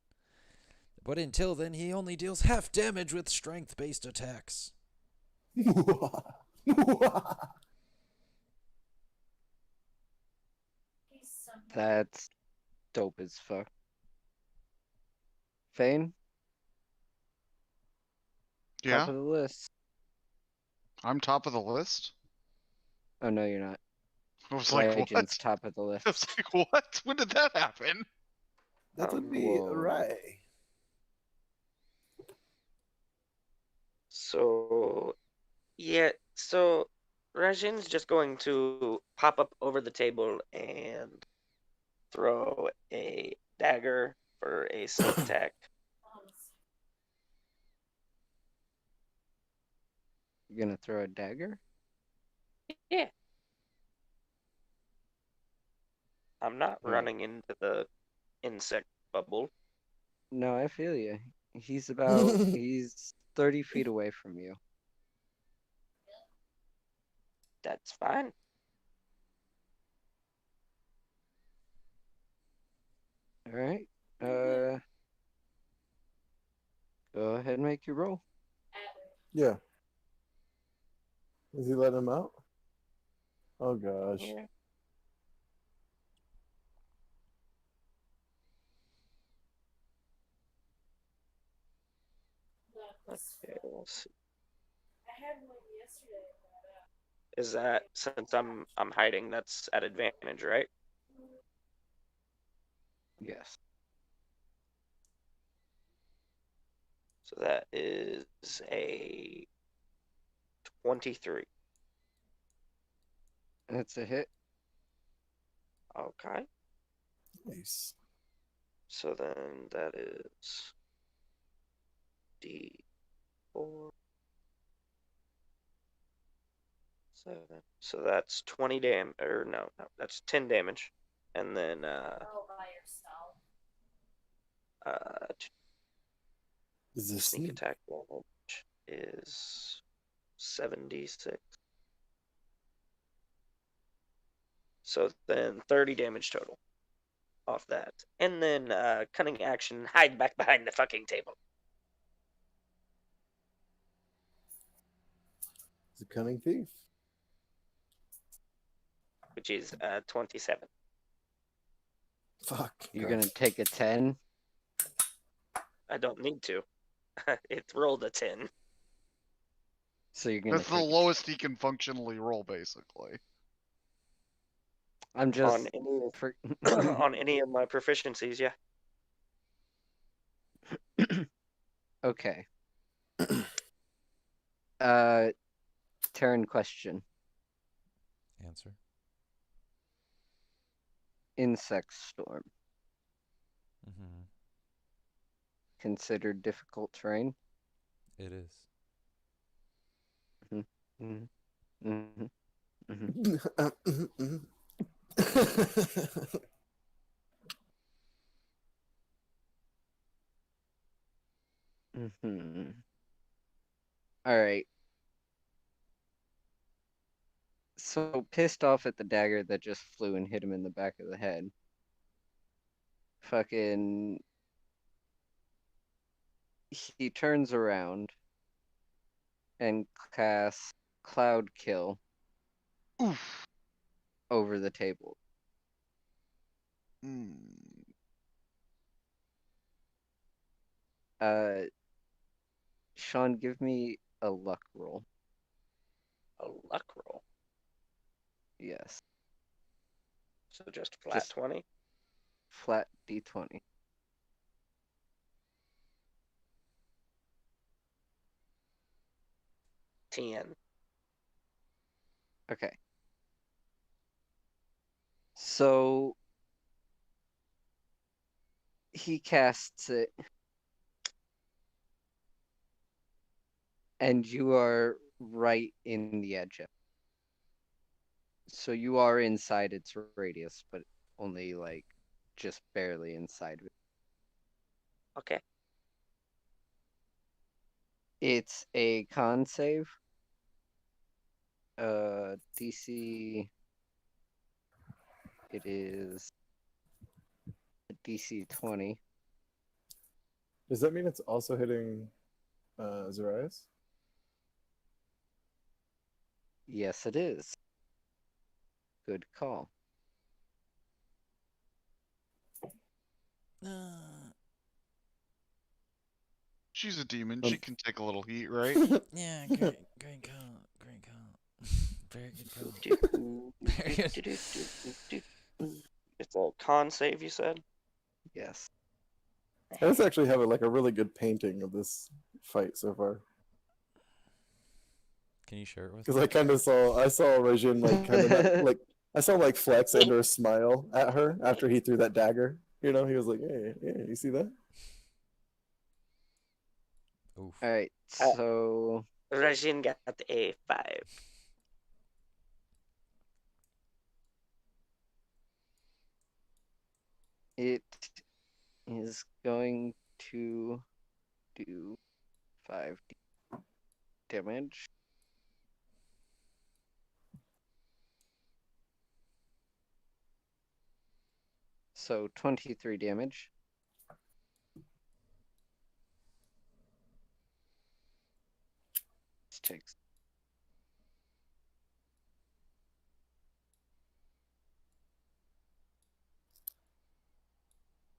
But until then, he only deals half damage with strength-based attacks. That's dope as fuck. Fane, Yeah, top of the list. I'm top of the list. Oh no, you're not. I was like, what? Raijin's top of the I list. was like, what? When did that happen? That would be Whoa. Ray. So, yeah, so Rajin's just going to pop up over the table and throw a dagger for a sneak attack. You're gonna throw a dagger? Yeah. I'm not Alright. running into the insect bubble. No, I feel you. He's about he's 30 feet away from you. That's fine. All right. Go ahead and make your roll. Yeah. Is he letting him out? Oh gosh. Yeah. Okay, we'll see. I had one yesterday. Is that since I'm hiding, that's at advantage, right? Yes. So that is a 23. That's a hit. Okay. Nice. So then that is D4. 7. So that's 20 damage, or no, that's 10 damage. And then All by yourself. Is this sneak attack damage is 76. So then 30 damage total off that. And then cunning action, hide back behind the fucking table. He's a cunning thief. Which is 27. Fuck. You're gonna take a 10. I don't need to. It rolled a 10. So you're gonna That's the take lowest he can functionally roll, basically. I'm just On any, for on any of my proficiencies, yeah. Okay. Turn question. Answer. Insect storm. Mm-hmm. Considered difficult terrain. It is. Mm-hmm. Mm-hmm. Mm-hmm. Mm-hmm. All right. So pissed off at the dagger that just flew and hit him in the back of the head. Fucking. He turns around and casts Cloud Kill Oof. over the table. Mm. Sean, give me a luck roll. A luck roll. Yes. So just flat Just 20. flat D20. Okay. So he casts it, and you are right in the edge of it. So you are inside its radius, but only like just barely inside of it. Okay. It's a con save. DC. It is a DC 20. Does that mean it's also hitting Zarias? Yes, it is. Good call. She's a demon. She can take a little heat, right? Yeah, great call. Great call. Very good call. Very good. It's a con save, you said? Yes. I just actually have a really good painting of this fight so far. Can you share it with Because me? I saw Rajin kind of I saw flex and or smile at her after he threw that dagger. He was like, "Hey, you see that?" Oof. All right. So Rajin got a 5. it is going to do 5 damage. So 23 damage. This takes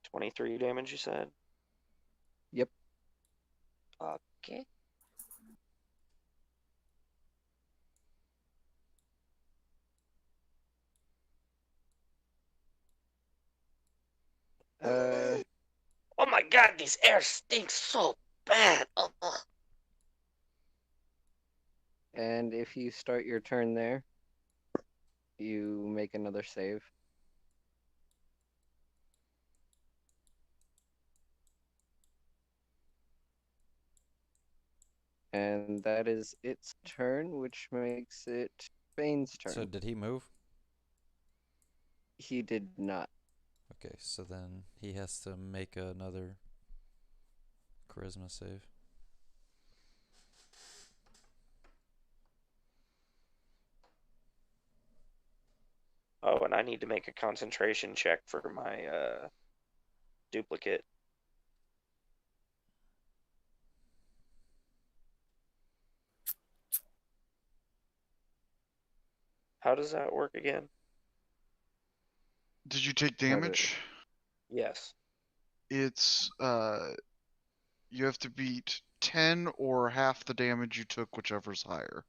23 damage, you said? Yep. Okay. Oh my god, this air stinks so bad. Oh. And if you start your turn there, you make another save. And that is its turn, which makes it Bane's turn. So did he move? He did not. Okay, so then he has to make another charisma save. Oh, and I need to make a concentration check for my duplicate. How does that work again? Did you take damage? Yes. It's you have to beat 10 or half the damage you took, whichever's higher.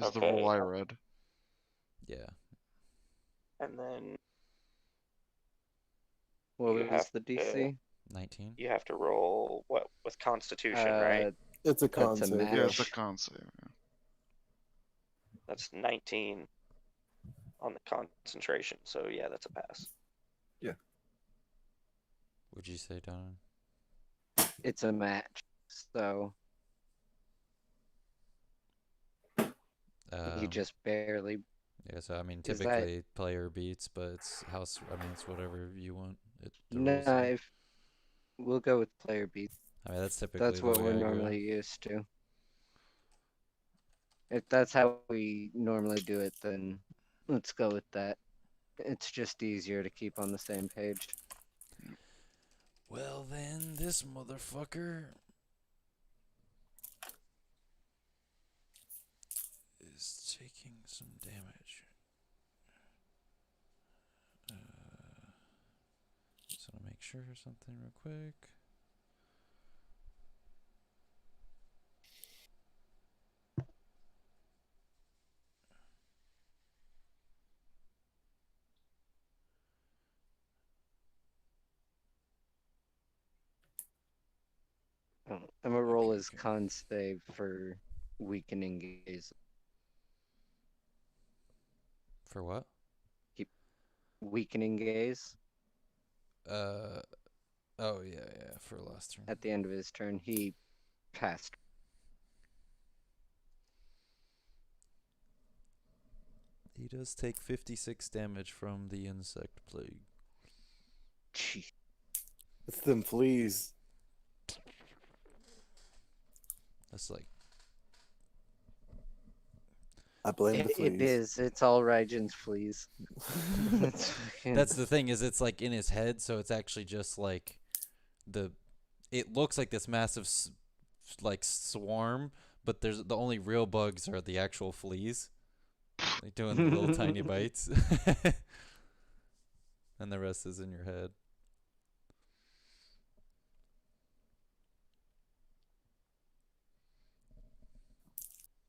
Is the rule I read. Yeah. And then What You was have the to- DC? 19. you have to roll what with Constitution, right? It's a con That's a save. match. Yeah, it's a con save. That's 19 on the concentration. So yeah, that's a pass. Would you say, Donovan? It's a match. So you just barely. Yeah, so I mean, Is that- typically player beats, but it's house. I mean, it's whatever you want. The No, rules are. we'll go with player beat. I mean, that's typically That's the what way we're I go. normally used to. If that's how we normally do it, then let's go with that. It's just easier to keep on the same page. Well, then this motherfucker is taking some damage. Just want to make sure something real quick. I'm gonna roll Okay, his okay. con save for weakening gaze. For what? Weakening gaze. Oh yeah, for last turn. At the end of his turn, he passed. He does take 56 damage from the insect plague. It's them fleas. It's like I blame the fleas. It is. It's all Rygen's fleas. that's the thing is it's like in his head, so it's actually just like it looks like this massive like swarm, but there's the only real bugs are the actual fleas, like doing the little tiny bites, and the rest is in your head.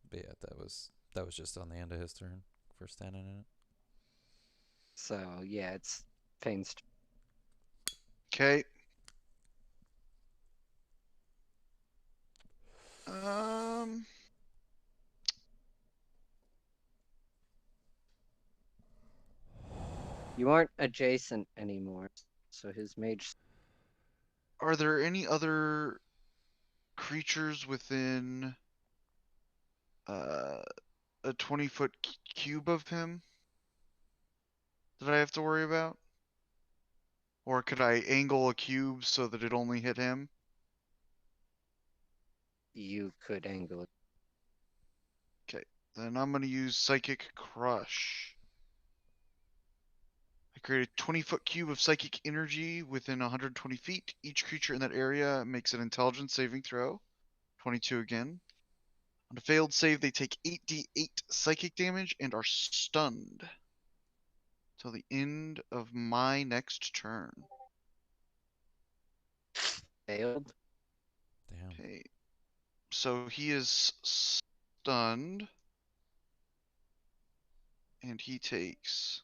But yeah, that was just on the end of his turn for standing in it. So yeah, it's Fane's. Okay. You aren't adjacent anymore, so his mage. Are there any other creatures within a 20-foot cube of him that I have to worry about? Or could I angle a cube so that it only hit him? You could angle it. Okay, then I'm going to use Psychic Crush. I create a 20-foot cube of psychic energy within 120 feet. Each creature in that area makes an intelligence saving throw. 22 again. On a failed save, they take 8d8 psychic damage and are stunned till the end of my next turn. Failed. Damn. Okay. So he is stunned. And he takes...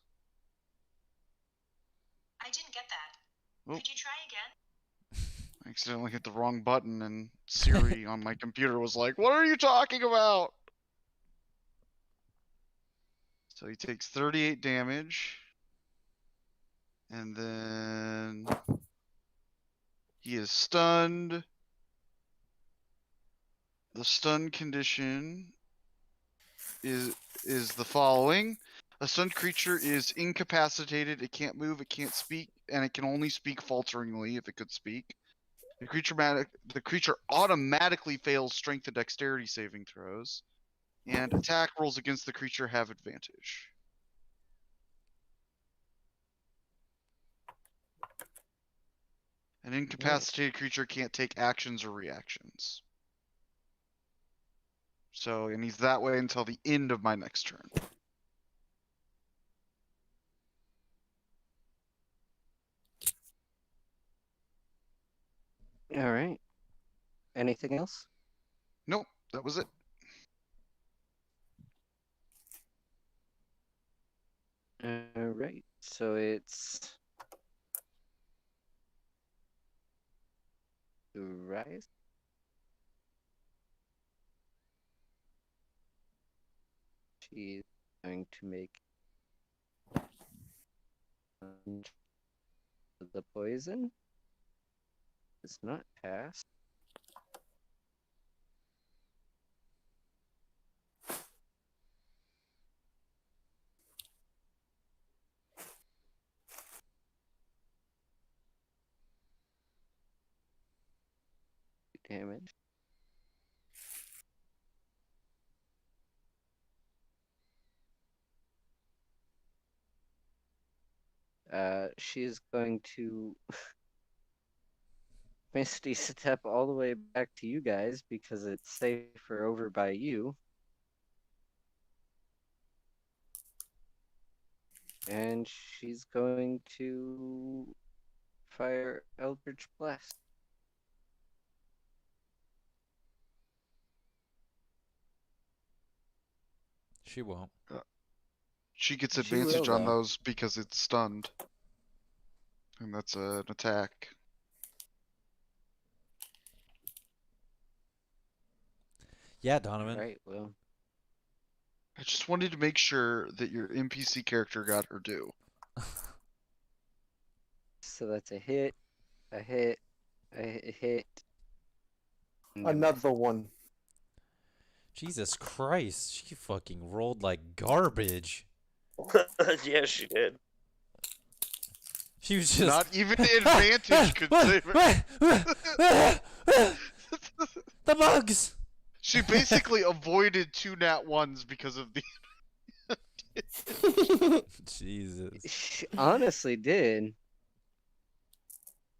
I didn't get that. Oh. Could you try again? I accidentally hit the wrong button and Siri on my computer was like, "What are you talking about?" So he takes 38 damage. And then he is stunned. The stun condition is the following. A stunned creature is incapacitated, it can't move, it can't speak, and it can only speak falteringly if it could speak. The creature automatically fails strength and dexterity saving throws, and attack rolls against the creature have advantage. An incapacitated creature can't take actions or reactions. So, and he's that way until the end of my next turn. All right. Anything else? Nope, that was it. All right. So it's Rise. She's going to make the poison. Does not pass. Damage. She's going to Misty step all the way back to you guys because it's safer over by you. And she's going to fire Eldritch Blast. She won't. She gets She advantage will, on though. those because it's stunned. And that's an attack. Yeah, Donovan. Right, well. I just wanted to make sure that your NPC character got her due. So that's a hit, a hit, a hit. and a Another one. Jesus Christ, she fucking rolled like garbage. Yes, she did. She was just Not even the advantage could save her. The bugs. She basically avoided 2 nat 1s because of the. Jesus. She honestly did.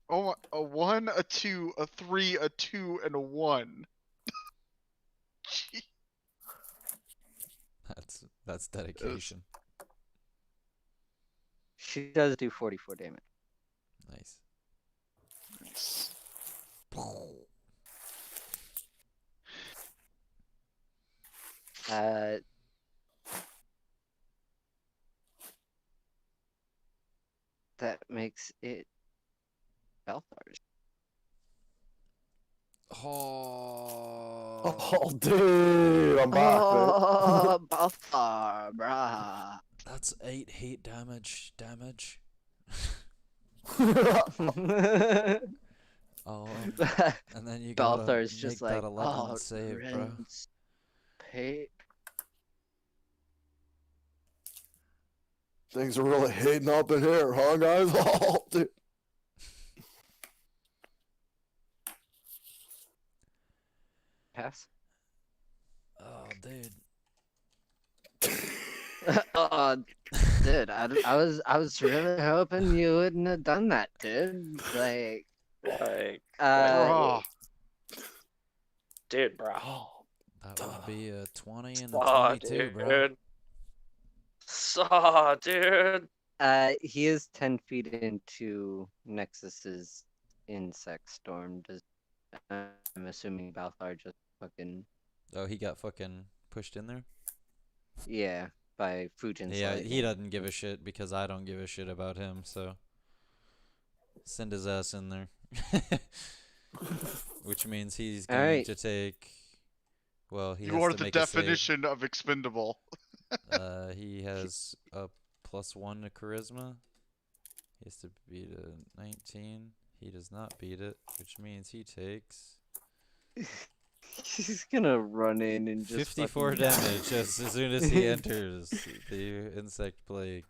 Oh, a 1, a 2, a 3, a 2, and a 1. Gee. That's dedication. She does do 44 damage. Nice. Nice. That makes it Balthar's. Oh. Oh, dude, I'm back, Oh, Balthar, brah. That's 8 hate damage. Oh, and then you gotta Balthar's make just that like, 11 save, bro. Pay. Things are really heating up in here, huh, guys? Oh, dude. Pass. Oh, dude. Oh, dude, I was really hoping you wouldn't have done that, dude. Like, Bruh. Dude, bro. That would be a 20 and a Saw, 22, bro. dude. Saw, dude. he is 10 feet into Nexus's insect storm. I'm assuming Balthar just fucking, Oh, he got fucking pushed in there? yeah, by Fujin's Yeah, lightning. he doesn't give a shit because I don't give a shit about him, so send his ass in there. Which means he's going to take, well, he You has are to the make a save. definition of expendable. He has a +1 to charisma. He has to beat a 19. He does not beat it, which means he takes He's gonna run in and just 54 fucking... damage as soon as he enters the insect plague.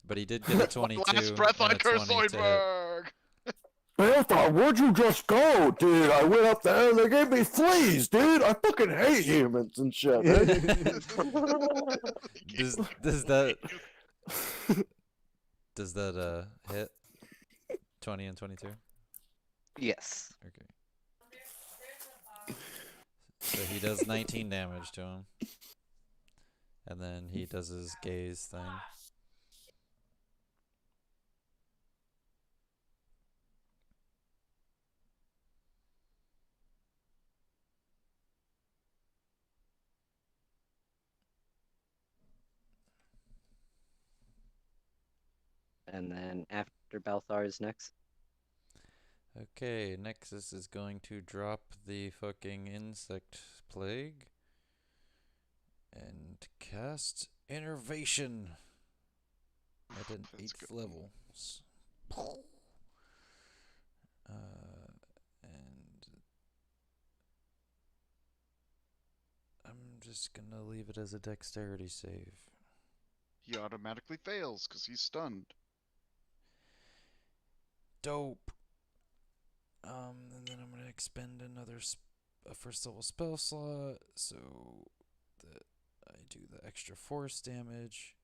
But he did get a 22 Last breath and on a 20 to hit. Kersoidberg! Balthar, where'd you just go, dude? I went up there and they gave me fleas, dude. I fucking hate humans and shit. Does that hit 20 and 22? Yes. Okay. So he does 19 damage to him. And then he does his gaze thing. And then after Balthar is next. Okay, Nexus is going to drop the fucking insect plague and cast Innervation at an 8th level. And I'm just gonna leave it as a dexterity save. He automatically fails because he's stunned. Dope. And then I'm gonna expend another first level spell slot so that I do the extra force damage.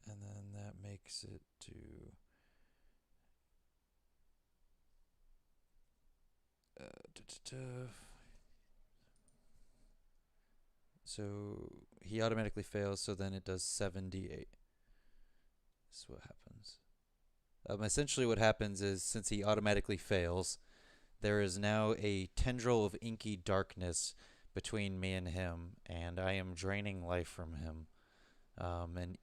And then that makes it to so he automatically fails, so then it does 7d8. This is what happens. Essentially what happens is, since he automatically fails, there is now a tendril of inky darkness between me and him, and I am draining life from him. And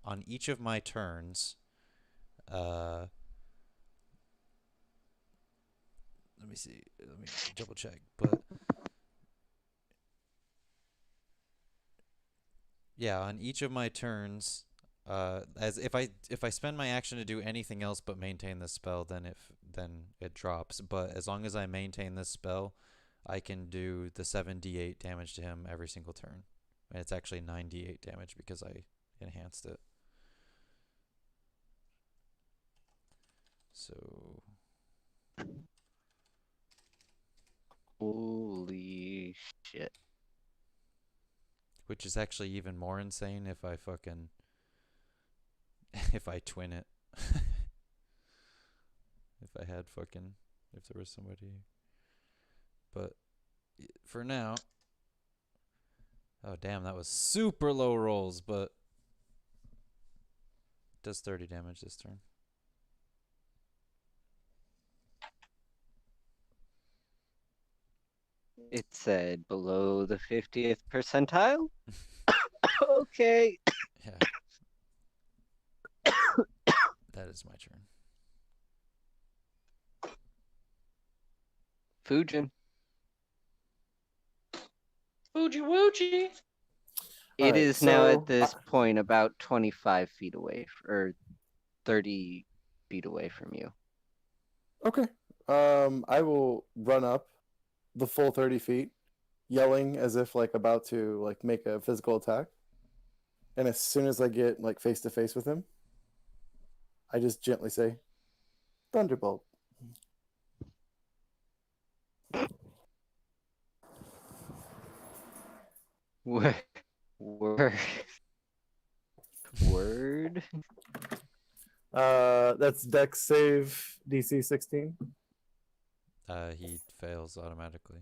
on each of my turns, let me see, let me double check, but yeah, on each of my turns, as if I spend my action to do anything else but maintain this spell, then it drops. But as long as I maintain this spell, I can do the 7d8 damage to him every single turn. And it's actually 9d8 damage because I enhanced it. So Holy shit. Which is actually even more insane if I fucking if I twin it. If I had fucking if there was somebody. But for now, oh damn, that was super low rolls, but does 30 damage this turn. It said below the 50th percentile? Okay. Yeah. That is my turn. Fujin. Fuji Wooji. It Alright, is now so at this point about 25 feet away, or 30 feet away from you. Okay. I will run up the full 30 feet, yelling as if like about to like make a physical attack. And as soon as I get like face to face with him, I just gently say, "Thunderbolt." Word. Word. That's Dex save DC 16. He fails automatically.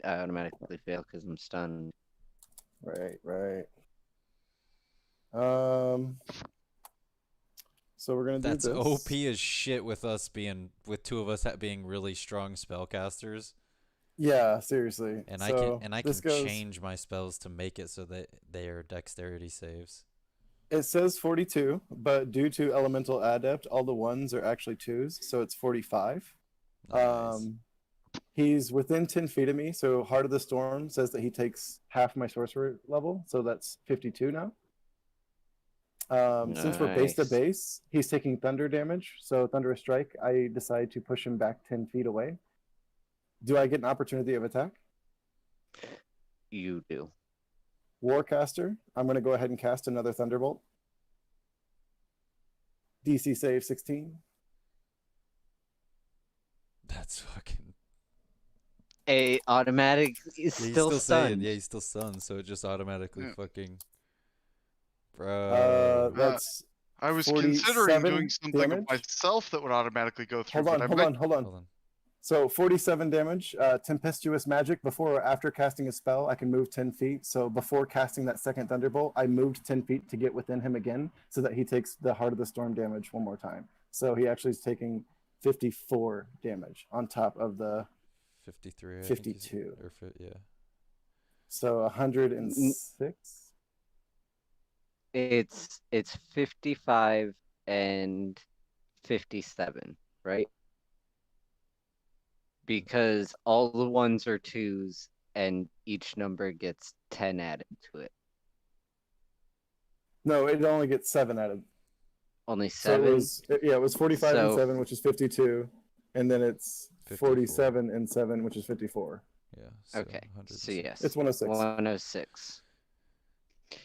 I automatically fail because I'm stunned. Right. So we're gonna do That's this. OP as shit with us being with two of us being really strong spellcasters. Yeah, seriously. And so I can change my spells to make it so that they are dexterity saves. It says 42, but due to elemental adept, all the ones are actually twos, so it's 45. Nice. He's within 10 feet of me, so Heart of the Storm says that he takes half my sorcerer level, so that's 52 now. Since we're base to Nice. base, he's taking thunder damage, so Thunderous Strike, I decide to push him back 10 feet away. Do I get an opportunity of attack? You do. Warcaster, I'm going to go ahead and cast another Thunderbolt. DC save 16. That's fucking. A automatic is Yeah, still saying, stunned. yeah, he's still stunned, so it just automatically Yeah. fucking. Bro. That's I was considering 47 doing something of damage. myself that would automatically go through. Hold but on. Hold on. So 47 damage, tempestuous magic. Before or after casting a spell, I can move 10 feet. So before casting that second thunderbolt, I moved 10 feet to get within him again so that he takes the Heart of the Storm damage one more time. So he actually is taking 54 damage on top of the 53. I think 52. yeah. So 106. It's 55 and 57, right? Because all the ones are twos and each number gets 10 added to it. No, it only gets 7 out of. Only So 7? it was 45 and So- 7, which is 52. And then it's 54. 47 and 7, which is 54. Yeah. So Okay. 100. So yes. It's 106. 106.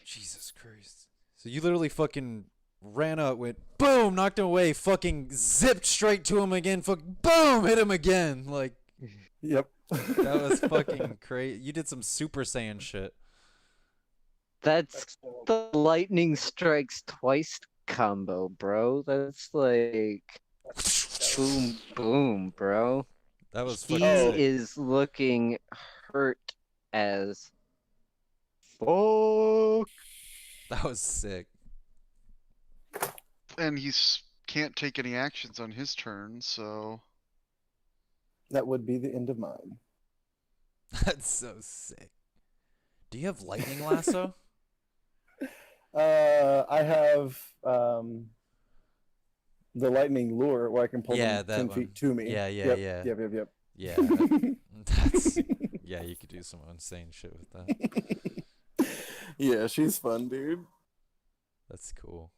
Jesus Christ. So you literally fucking ran up, went boom, knocked him away, fucking zipped straight to him again, boom, hit him again. Like, Yep. that was fucking crazy. You did some Super Saiyan shit. That's the lightning strikes twice combo, bro. That's like boom, boom, bro. That was He fucking sick. is looking hurt as fuck. That was sick. And he's can't take any actions on his turn, so That would be the end of mine. That's so sick. Do you have lightning lasso? I have the lightning lure where I can pull Yeah, them that 10 one. feet to me. Yeah. Yep. Yeah, that's yeah. You could do some insane shit with that. Yeah, she's fun, dude. That's cool.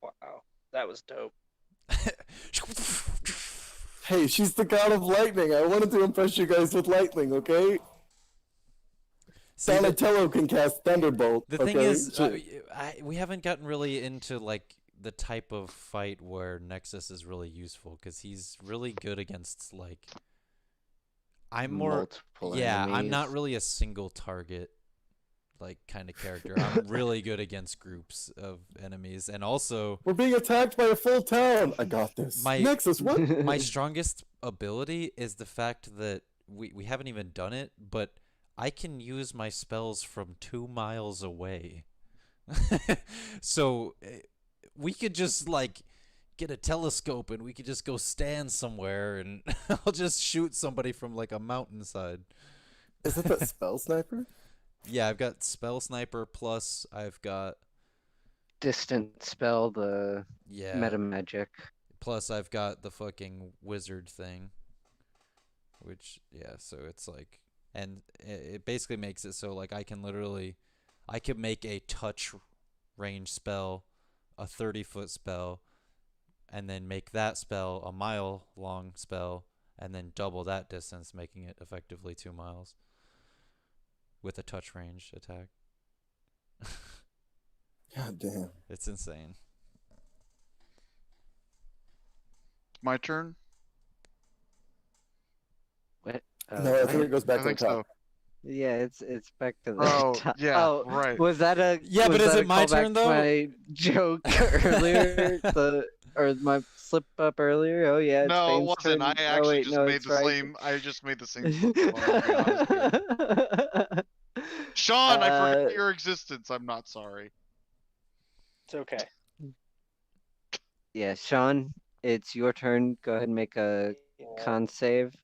Wow, that was dope. Hey, she's the god of lightning. I wanted to impress you guys with lightning, okay? See, the Donatello can cast Thunderbolt. thing okay? is, So- we haven't gotten really into like the type of fight where Nexus is really useful because he's really good against like I'm more multiple yeah, enemies. I'm not really a single target like kind of character. I'm really good against groups of enemies, and also We're being attacked by a full town. I got this. My- Nexus, what? my strongest ability is the fact that we haven't even done it, but I can use my spells from 2 miles away. So we could just like get a telescope and we could just go stand somewhere and I'll just shoot somebody from like a mountainside. Is it that spell sniper? Yeah, I've got spell sniper plus I've got Distant spell, the yeah, meta magic. plus I've got the fucking wizard thing. Which yeah, so it's like and it basically makes it so like I can make a touch range spell, a 30-foot spell, and then make that spell a mile long spell, and then double that distance, making it effectively 2 miles with a touch range attack. God damn. It's insane. My turn. What? No, I think it goes back I to the think top. so. Yeah, it's back to the Oh, top. yeah, Oh, right. Was that a Yeah, was but is that it a my callback turn, to though? My joke earlier, or my slip up earlier. Oh yeah, it's No, it Fane's wasn't. turn. I Oh actually wait, just no, made it's the right. same. I just made the same slip up, to be honest with you. Sean, I forgot your existence. I'm not sorry. It's okay. Yeah, Sean, it's your turn. Go ahead and make a con save.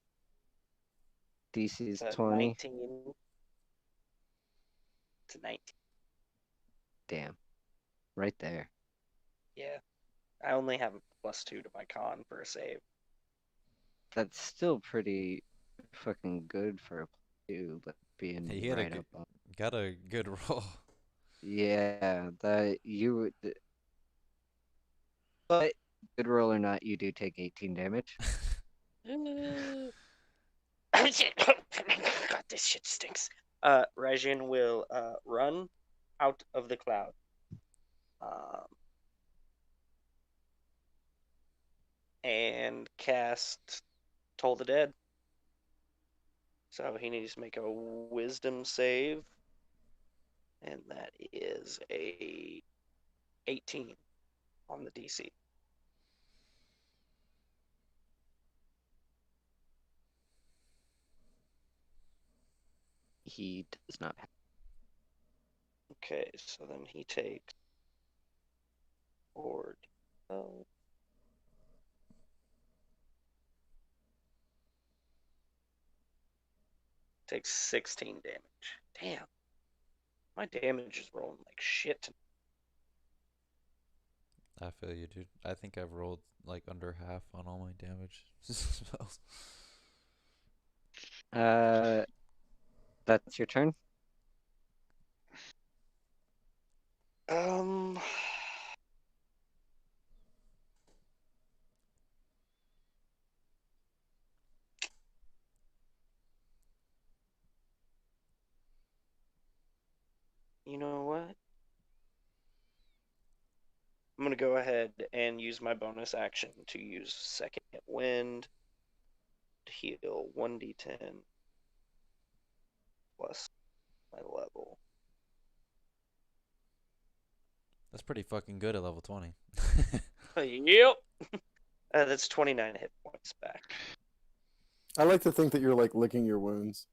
DC's 20. 19 to 19. Damn. Right there. Yeah. I only have a +2 to my con for a save. That's still pretty fucking good for a two, but being He had a right good- up on. Got a good roll. Yeah, that you would. But good roll or not, you do take 18 damage. God, this shit stinks. Raijin will run out of the cloud. And cast Toll the Dead. So he needs to make a wisdom save. And that is a 18 on the DC. He does not have. Okay, so then he takes 4. Takes 16 damage. Damn. My damage is rolling like shit. I feel you, dude. I think I've rolled like under half on all my damage spells. That's your turn. You know what? I'm going to go ahead and use my bonus action to use Second Wind to heal 1d10 plus my level. That's pretty fucking good at level 20. Yep. That's 29 hit points back. I like to think that you're like licking your wounds.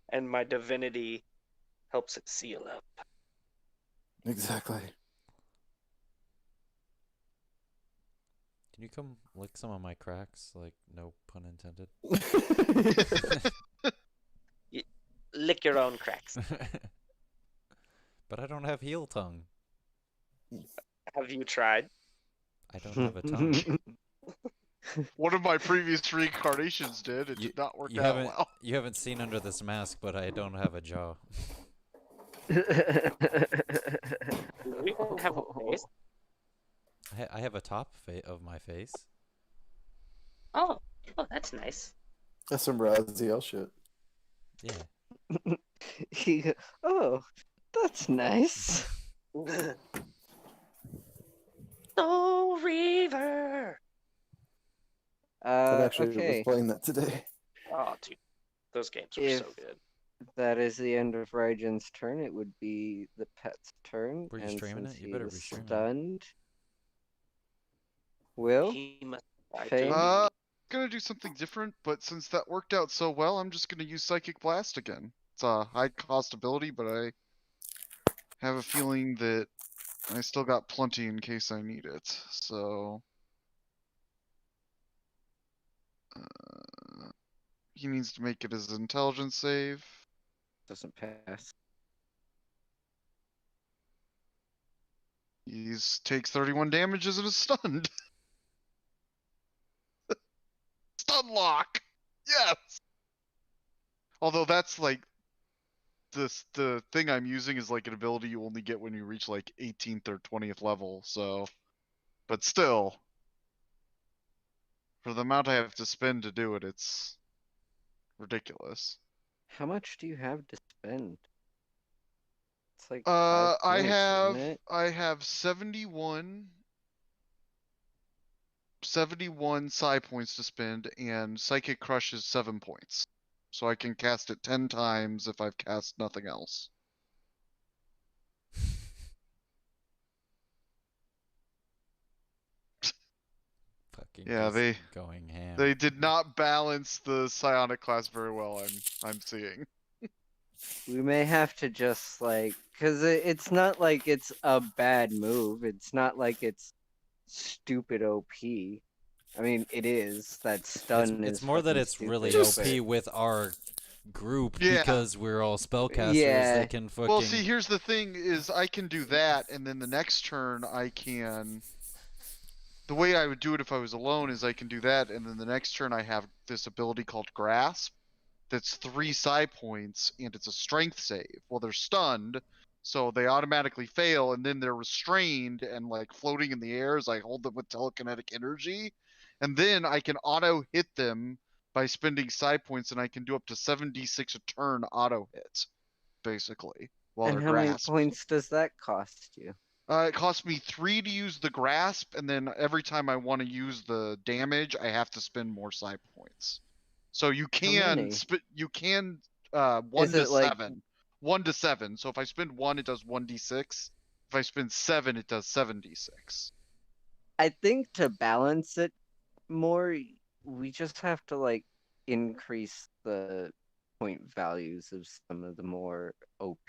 And my divinity helps it seal up. Exactly. Can you come lick some of my cracks? Like, no pun intended. Lick your own cracks. But I don't have heel tongue. Have you tried? I don't have a tongue. One of my previous reincarnations did. It You- did not work you out haven't well. you haven't seen under this mask, but I don't have a jaw. You don't have a face? I have a top of my face. Oh, that's nice. That's some Raziel shit. Yeah. Oh, that's nice. Soul Reaver. I actually was Okay. playing that today. Oh, dude, those games were If so good. that is the end of Raijin's turn, it would be the pet's turn. Were you And streaming since it? You he better is be streaming it. stunned, Will, He must die Fame? to Gonna do something different, but since that worked out so well, I'm just gonna use Psychic Blast again. It's a high cost ability, but I have a feeling that I still got plenty in case I need it. So he needs to make it as an intelligence save. doesn't pass. He's takes 31 damages and is stunned. Stun lock. Yes. Although that's like the thing I'm using is like an ability you only get when you reach like 18th or 20th level. So, but still, for the amount I have to spend to do it, it's ridiculous. How much do you have to spend? It's like 5 I points, have isn't it? 71 psi points to spend, and Psychic Crush is 7 points. So I can cast it 10 times if I've cast nothing else. Fucking Yeah, just going ham. They did not balance the psionic class very well, I'm seeing. We may have to just like, because it's not like it's a bad move. It's not like it's stupid OP. I mean, it is. That stun is It's more that fucking it's stupid, really Just- OP with our group Yeah. because we're all spellcasters Yeah. that can fucking. Well, see, here's the thing: is I can do that, and then the next turn I can. The way I would do it if I was alone is I can do that, and then the next turn I have this ability called Grasp. That's 3 psi points, and it's a strength save. Well, they're stunned, so they automatically fail, and then they're restrained and like floating in the air as I hold them with telekinetic energy. And then I can auto hit them by spending psi points, and I can do up to 7d6 a turn auto hit, basically, while And they're how many grasped. points does that cost you? It costs me 3 to use the grasp, and then every time I want to use the damage, I have to spend more psi points. So you many? can you can 1 Is to it like 7. 1 to 7. So if I spend 1, it does 1d6. If I spend 7, it does 7d6. I think to balance it more, we just have to like increase the point values of some of the more OP.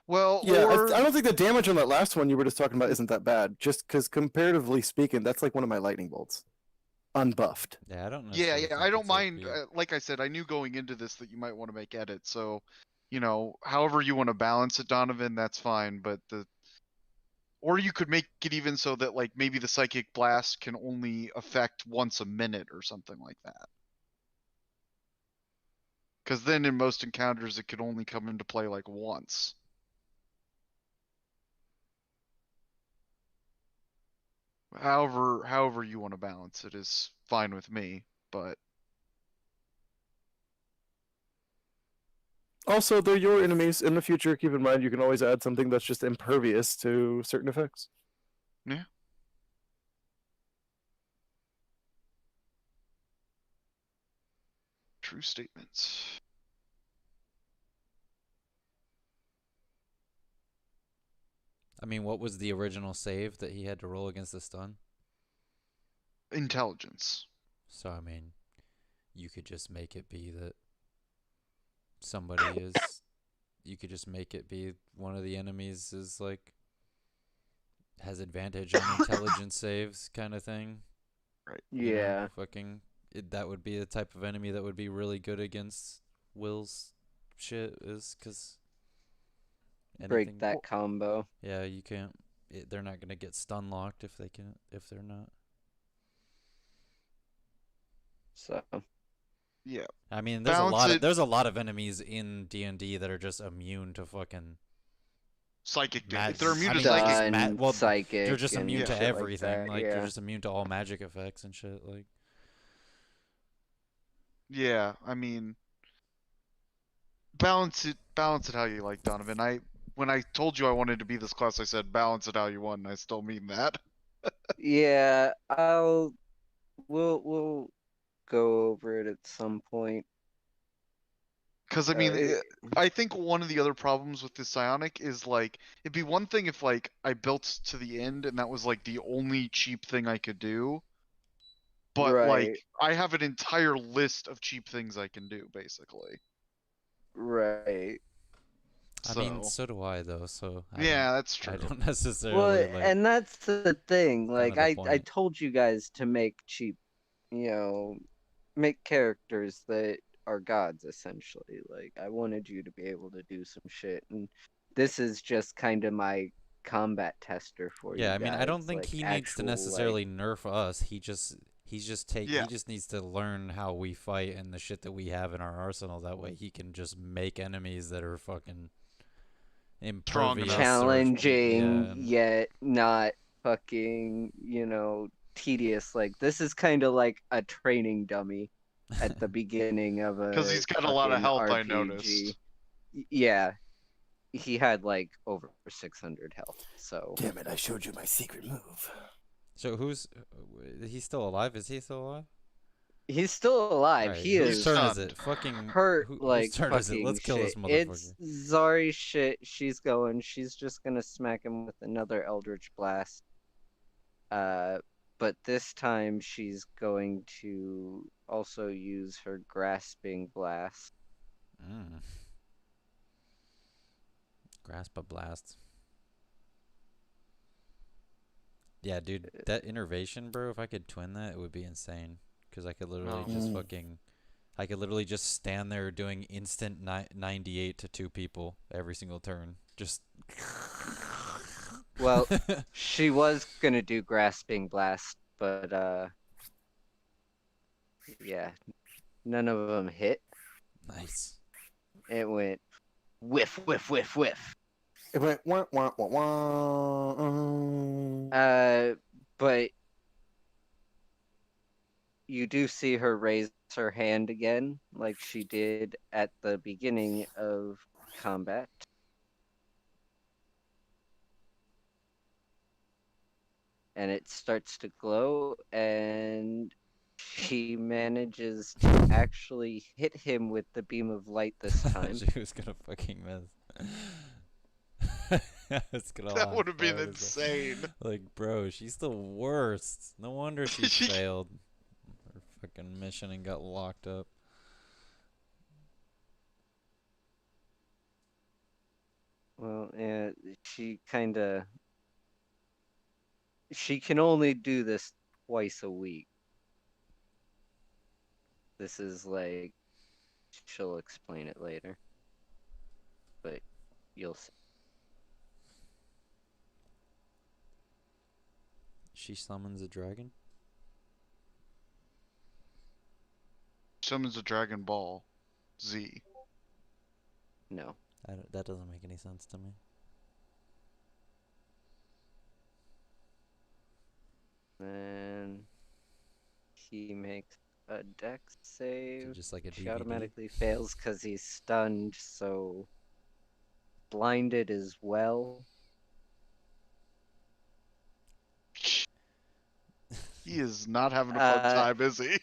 Well, Yeah, or I don't think the damage on that last one you were just talking about isn't that bad. Just because comparatively speaking, that's like one of my lightning bolts, unbuffed. Yeah, I don't know. yeah, I don't mind. Like I said, I knew going into this that you might want to make edits. So, however you want to balance it, Donovan, that's fine. But or you could make it even so that like maybe the psychic blast can only affect once a minute or something like that. Because then in most encounters it could only come into play like once. However you want to balance it is fine with me, but Also, they're your enemies. In the future, keep in mind you can always add something that's just impervious to certain effects. yeah. True statements. I mean, what was the original save that he had to roll against the stun? Intelligence. So, I mean, you could just make it be that somebody is. You could just make it be one of the enemies is like. Has advantage on intelligence saves, kind of thing. Right. Yeah. Fucking. That would be the type of enemy that would be really good against Will's shit, is because. Break that combo. Yeah, you can't. They're not gonna get stun locked if they can. If they're not. So. Yeah. I mean, there's a lot of enemies in D&D that are just immune to fucking Psychic damage. Mad- If they're immune I to mean, psychic, just mad- well, psychic. they're just and immune to shit everything. Like, that, they're yeah. just immune to all magic effects and shit. Like, yeah, I mean, balance it how you like, Donovan. When I told you I wanted to be this class, I said balance it how you want, and I still mean that. Yeah, I'll we'll go over it at some point. Because, I mean, Uh, I think one of the other problems with this psionic is, like, it'd be one thing if, like, I built to the end and that was, like, the only cheap thing I could do. But, like, Right. I have an entire list of cheap things I can do, basically. Right. I So, mean, so do I though. So yeah, that's I true. don't necessarily Well, like. and that's the thing. kind Like of the I point. told you guys to make cheap, make characters that are gods essentially. Like I wanted you to be able to do some shit, and this is just kind of my combat tester for Yeah, you I mean, I guys. don't think Like he needs to actual like necessarily nerf us. He just Yeah. he just needs to learn how we fight and the shit that we have in our arsenal. That way he can just make enemies that are fucking Strong impervious enough. or challenging yeah. yet not fucking, tedious. Like this is kind of like a training dummy at the beginning of Because a he's got a lot of fucking health, I RPG. noticed. Yeah, he had like over 600 health. So Damn it! I showed you my secret move. So he's still alive? Is he still alive? he's still alive. Alright, He whose is turn is stunned. it? Fucking hurt whose like turn is it? fucking Let's kill this shit. motherfucker. It's Zari's shit. She's going. She's just gonna smack him with another Eldritch Blast. But this time she's going to also use her Grasping Blast. Mm. Grasp a blast. Yeah, dude, that innervation, bro, if I could twin that, it would be insane. Because I could literally just fucking... I could literally just stand there doing instant 98 to 2 people every single turn. Just... Well, she was gonna do Grasping Blast, but yeah, none of them hit. Nice. It went whiff, whiff, whiff, whiff. It went wah wah wah wah. But you do see her raise her hand again, like she did at the beginning of combat. And it starts to glow, and she manages to actually hit him with the beam of light this time. She was gonna fucking miss. It's gonna That laugh would have been hard as insane. Like, bro, she's the worst. No wonder she failed her fucking mission and got locked up. Well, yeah, she can only do this twice a week. This is like, she'll explain it later, but you'll see. She summons a dragon? Summons a Dragon Ball Z. No. That doesn't make any sense to me. Then he makes a dex save. Just like a She DVD? automatically fails because he's stunned, so blinded as well. He is not having a fun time, is he?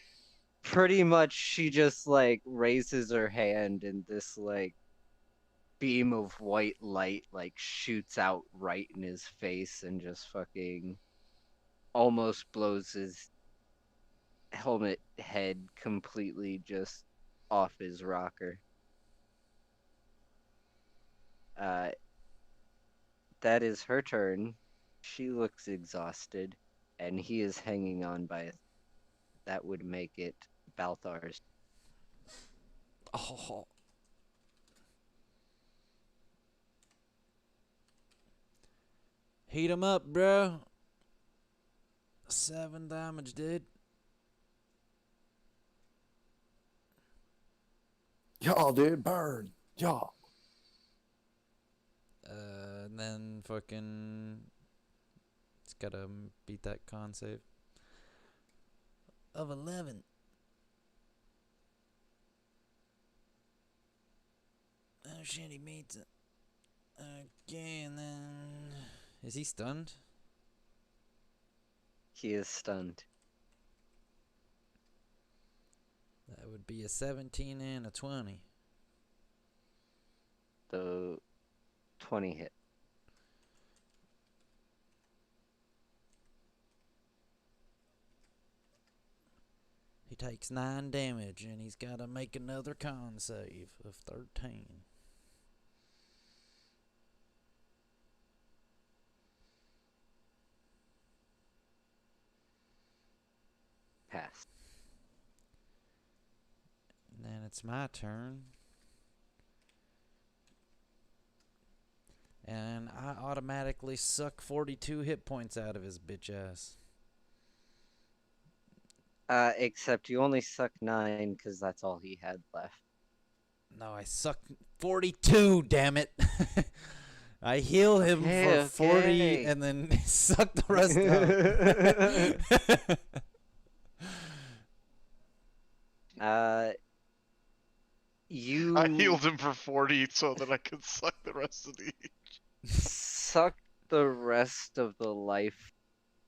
Pretty much she just like raises her hand and this like beam of white light like shoots out right in his face and just fucking almost blows his helmet head completely just off his rocker. That is her turn. She looks exhausted, and he is hanging on by a... That would make it Balthar's. Oh. Heat him up, bro. 7 damage, dude. Y'all, dude, burn. Y'all. And then fucking... It's gotta beat that con save. Of 11. Oh shit, he beats it. Okay, and then... Is he stunned? He is stunned. That would be a 17 and a 20. The 20 hit. He takes 9 damage, and he's got to make another con save of 13. Pass. And then it's my turn. And I automatically suck 42 hit points out of his bitch ass. Except you only suck 9 because that's all he had left. No, I suck 42, damn it. I heal him for 40 and then suck the rest out. You I healed him for 40 so that I could suck the rest of the suck the rest of the life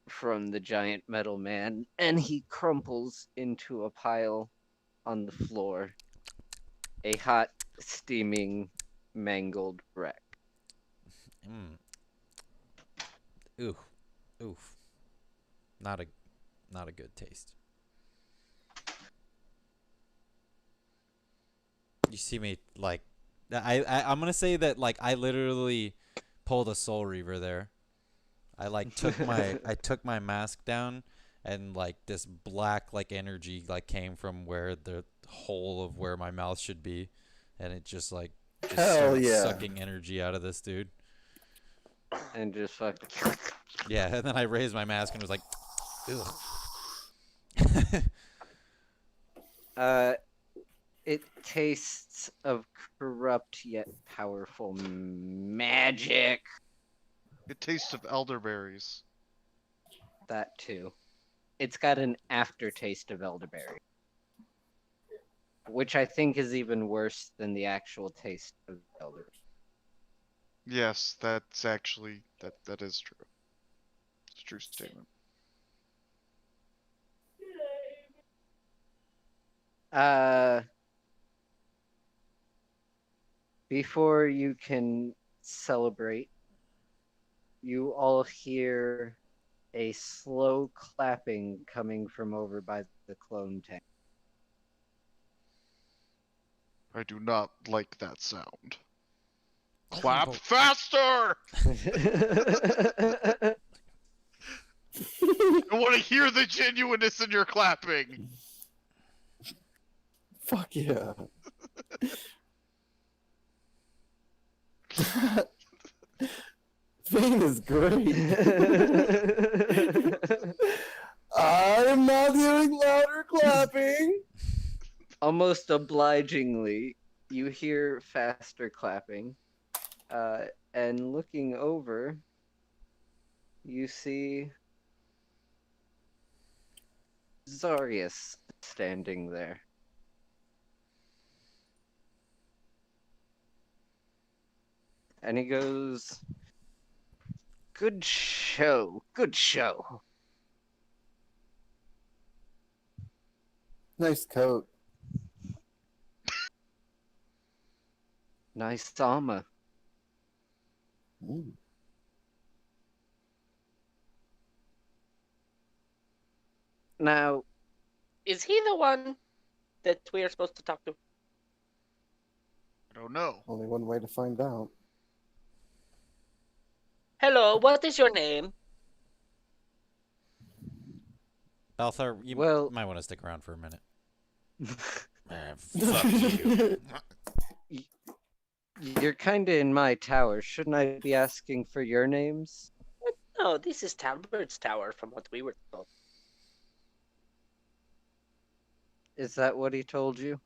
from the giant metal man, and he crumples into a pile on the floor. A hot, steaming, mangled wreck. Oof. Oof. Not a good taste. You see me, like, I'm gonna say that, like, I literally pulled a Soul Reaver there. I, like, took my mask down, and, like, this black, like, energy, like, came from where the hole of where my mouth should be, and it just started sucking energy out of this dude. And just fucking... Yeah, and then I raised my mask and was like, ugh. It tastes of corrupt yet powerful magic. It tastes of elderberries. That too. It's got an aftertaste of elderberry, which I think is even worse than the actual taste of elderberry. Yes, that's actually that is true. It's a true statement. Before you can celebrate, you all hear a slow clapping coming from over by the clone tank. I do not like that sound. Clap faster! I want to hear the genuineness in your clapping. Fuck yeah. Vane is great. I'm not hearing louder clapping. Almost obligingly, you hear faster clapping. And looking over, you see Zarius standing there. And he goes, "Good show, good show." Nice coat. Nice armor. Ooh. Now, Is he the one that we are supposed to talk to? I don't know. Only one way to find out. Hello, what is your name? Balthar, you might want to stick around for a minute. Fuck you. You're kinda in my tower. Shouldn't I be asking for your names? No, this is Talbert's tower from what we were told. Is that what he told you?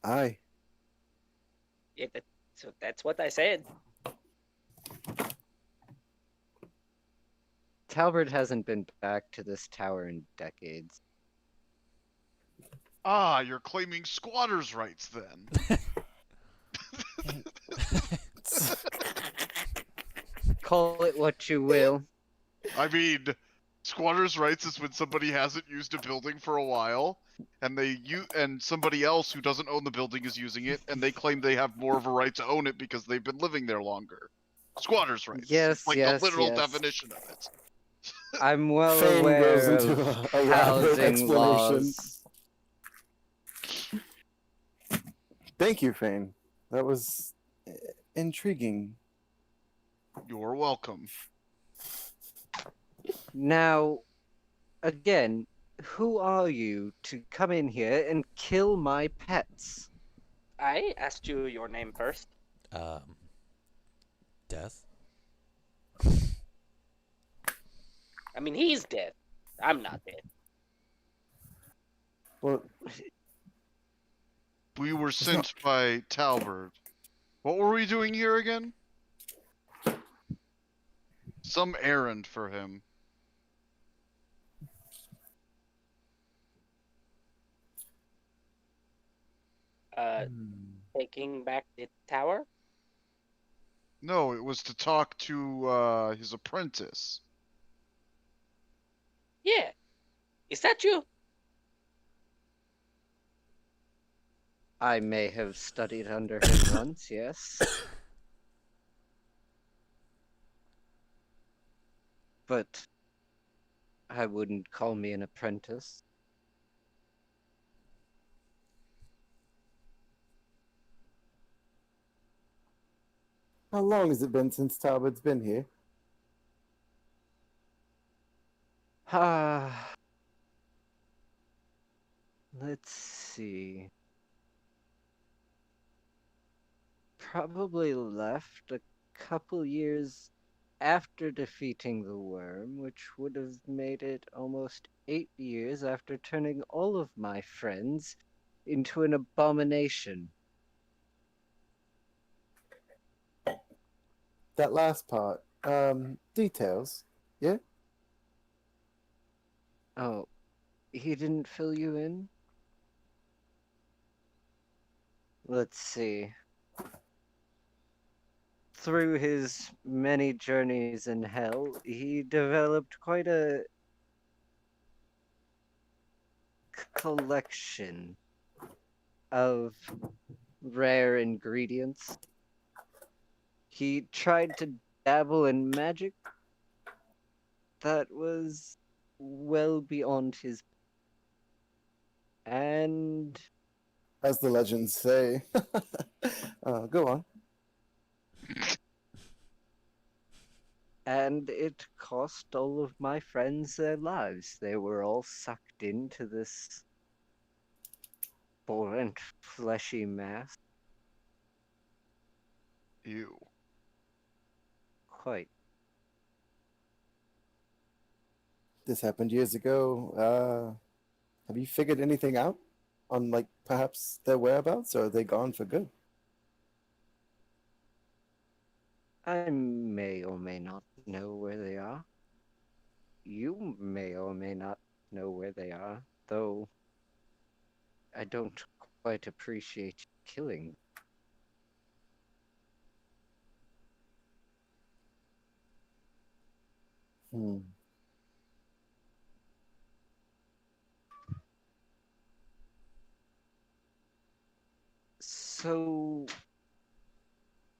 Aye. Yeah, so that's what I said. Talbert hasn't been back to this tower in decades. Ah, you're claiming squatters' rights then. Call it what you will. I mean, Squatters' rights is when somebody hasn't used a building for a while, and and somebody else who doesn't own the building is using it, and they claim they have more of a right to own it because they've been living there longer. Squatters' rights. Yes, Like the yes, literal yes. definition of it. I'm well Fane goes aware into of a elaborate housing explanation. laws. Thank you, Fane. That was intriguing. You're welcome. Now, again, who are you to come in here and kill my pets? I asked you your name first. Death. I mean, he's dead. I'm not dead. Well, We were sent by Talbert. What were we doing here again? Some errand for him. Taking back the tower? No, it was to talk to his apprentice. Yeah. Is that you? I may have studied under him once, yes. But I wouldn't call me an apprentice. how long has it been since Talbot's been here? Ah. Let's see. Probably left a couple years after defeating the worm, which would have made it almost 8 years after turning all of my friends into an abomination. That last part. Details. Yeah? Oh, he didn't fill you in? Let's see. Through his many journeys in hell, he developed quite a collection of rare ingredients. He tried to dabble in magic that was well beyond his. And As the legends say. Go on. it cost all of my friends their lives. They were all sucked into this abhorrent fleshy mass. Ew. Quite. This happened years ago. Have you figured anything out on, like, perhaps their whereabouts, or are they gone for good? I may or may not know where they are. You may or may not know where they are, though I don't quite appreciate killing. Hmm. So,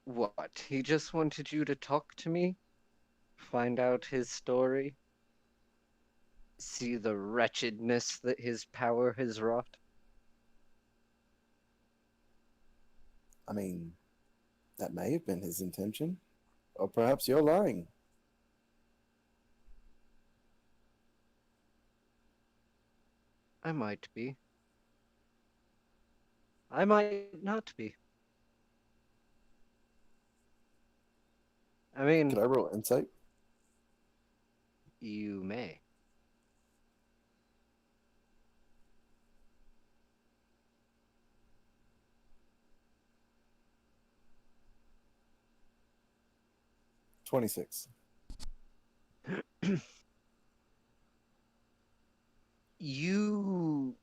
what? He just wanted you to talk to me? Find out his story? See the wretchedness that his power has wrought? I mean, that may have been his intention. Or perhaps you're lying. I might be. I might not be. I mean, Could I roll insight? you may. $26. You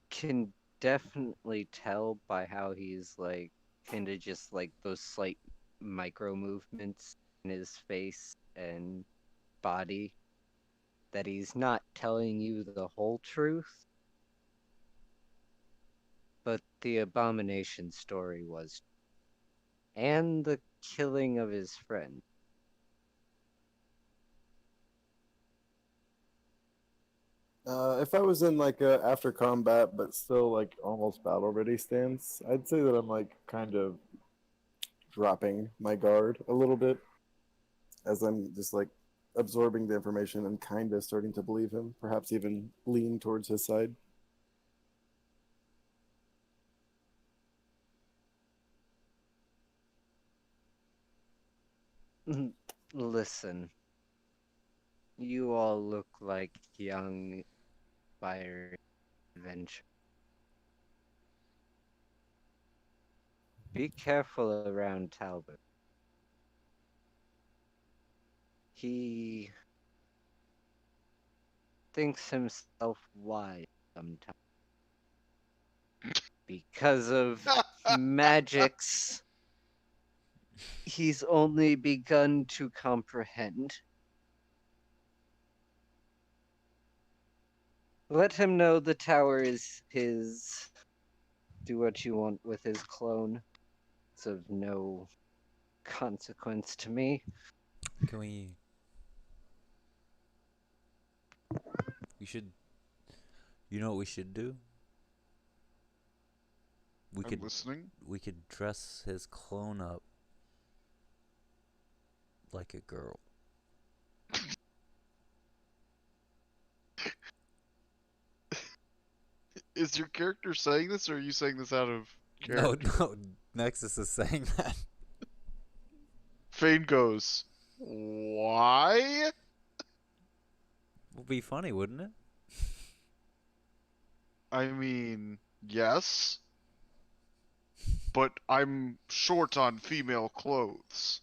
can definitely tell by how he's like kind of just like those slight micro movements in his face and body that he's not telling you the whole truth, but the abomination story was, and the killing of his friend. If I was in like a after combat but still like almost battle ready stance, I'd say that I'm like kind of dropping my guard a little bit as I'm just like absorbing the information and kind of starting to believe him, perhaps even lean towards his side. Listen, you all look like young fire adventure. Be careful around Talbot. He thinks himself wise sometimes. Because of magics he's only begun to comprehend. Let him know the tower is his. Do what you want with his clone. It's of no consequence to me. Can we? We should. You know what we should do? We I'm could. listening. We could dress his clone up like a girl. Is your character saying this, or are you saying this out of No, character? no. Nexus is saying that. Fane goes, why? Would be funny, wouldn't it? I mean, yes. But I'm short on female clothes.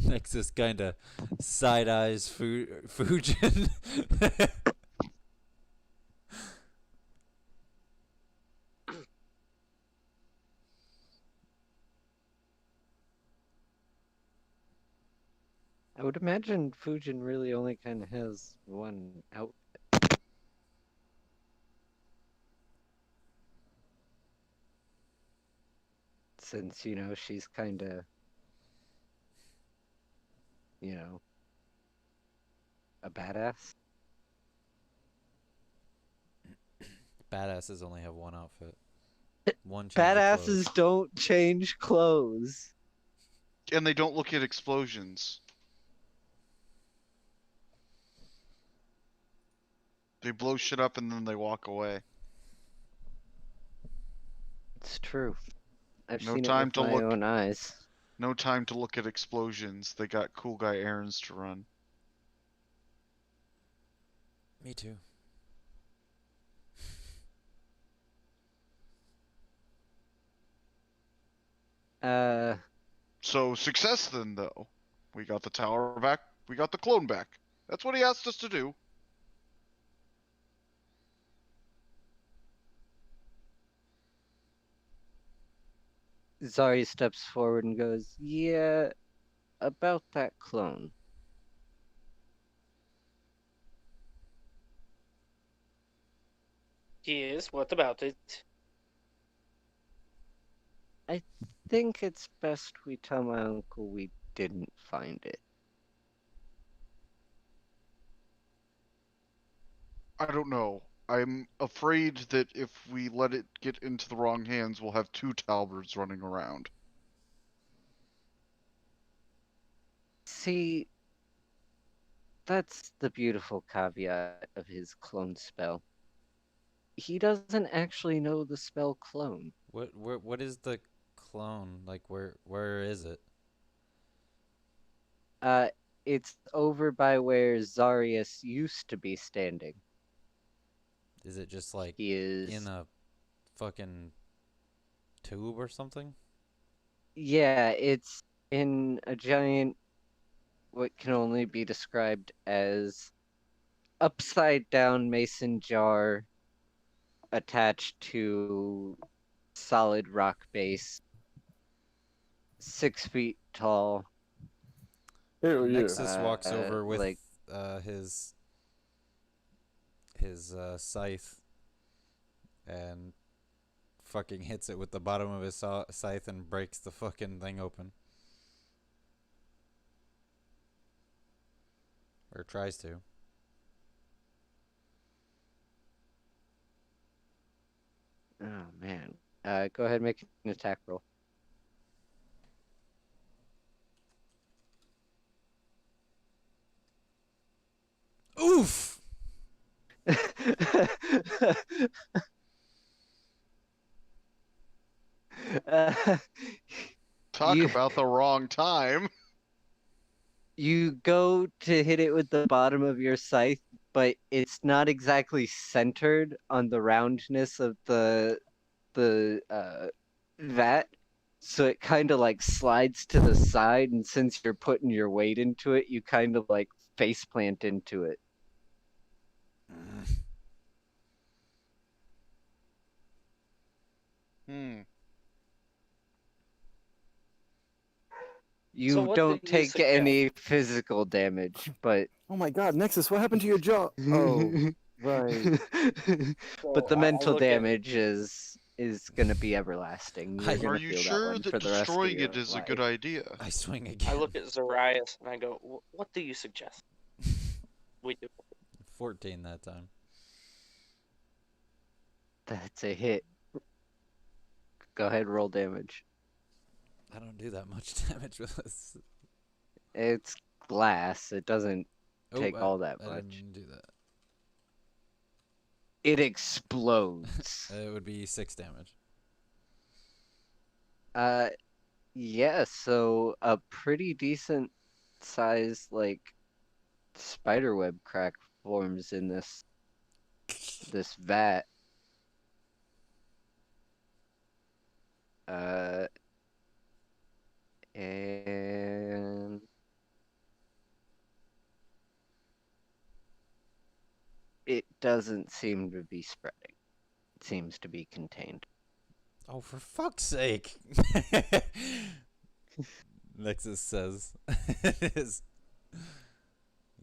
Nexus kind of side eyes Fujin. I would imagine Fujin really only kind of has one outfit. Since, she's kind of, a badass. Badasses only have one outfit. One change of clothes. Badasses don't change clothes. And they don't look at explosions. They blow shit up and then they walk away. It's true. I've No seen it time with to my look. own eyes. No time to look at explosions. They got cool guy errands to run. Me too. So success then, though. We got the tower back. We got the clone back. That's what he asked us to do. Zari steps forward and goes, "Yeah, about that clone. Yes, what about it? I think it's best we tell my uncle we didn't find it." I don't know. I'm afraid that if we let it get into the wrong hands, we'll have two Talberts running around. See, that's the beautiful caveat of his clone spell. He doesn't actually know the spell clone. What is the clone? Like where is it? It's over by where Zarius used to be standing. Is it just like He is in a fucking tube or something? Yeah, it's in a giant, what can only be described as upside down mason jar attached to solid rock base, 6 feet tall. Hell yeah. Nexus walks over with like- his scythe and fucking hits it with the bottom of his scythe and breaks the fucking thing open. Or tries to. Oh man. Go ahead and make an attack roll. Oof! uh, Talk You- about the wrong time. you go to hit it with the bottom of your scythe, but it's not exactly centered on the roundness of the vat, so it kind of like slides to the side, and since you're putting your weight into it, you kind of like face plant into it. Hmm. You So what don't do you take suggest? any physical damage, but Oh my god, Nexus, what happened to your jaw? Oh, right. but the So I mental look at- damage is gonna be everlasting. You're Are gonna Are you feel that sure one that for the rest of destroying your it is a life. good idea? I swing I again. look at Zarias and I go, "What do you suggest we do?" 14 that time. That's a hit. Go ahead, roll damage. I don't do that much damage with this. It's glass. It doesn't Oh, take all that I much. didn't do that. It explodes. It would be 6 damage. Yeah, so a pretty decent size like spiderweb crack forms in this vat. And it doesn't seem to be spreading. It seems to be contained. Oh, for fuck's sake! Nexus says his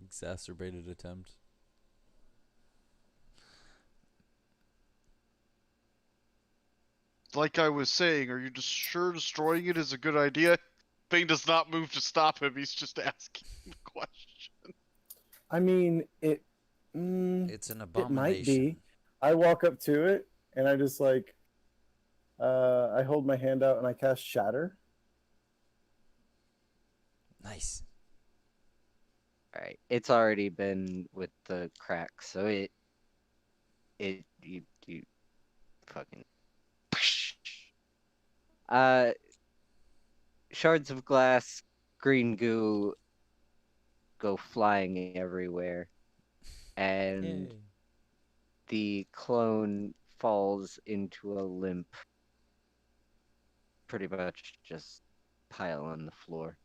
exacerbated attempt. Like I was saying, are you just sure destroying it is a good idea? Thing does not move to stop him. He's just asking the question. I mean, It's an it abomination. might be. I walk up to it and I just like, I hold my hand out and I cast Shatter. Nice. Alright. It's already been with the crack, so you fucking shards of glass, green goo go flying everywhere, and Yay. the clone falls into a limp, pretty much just pile on the floor.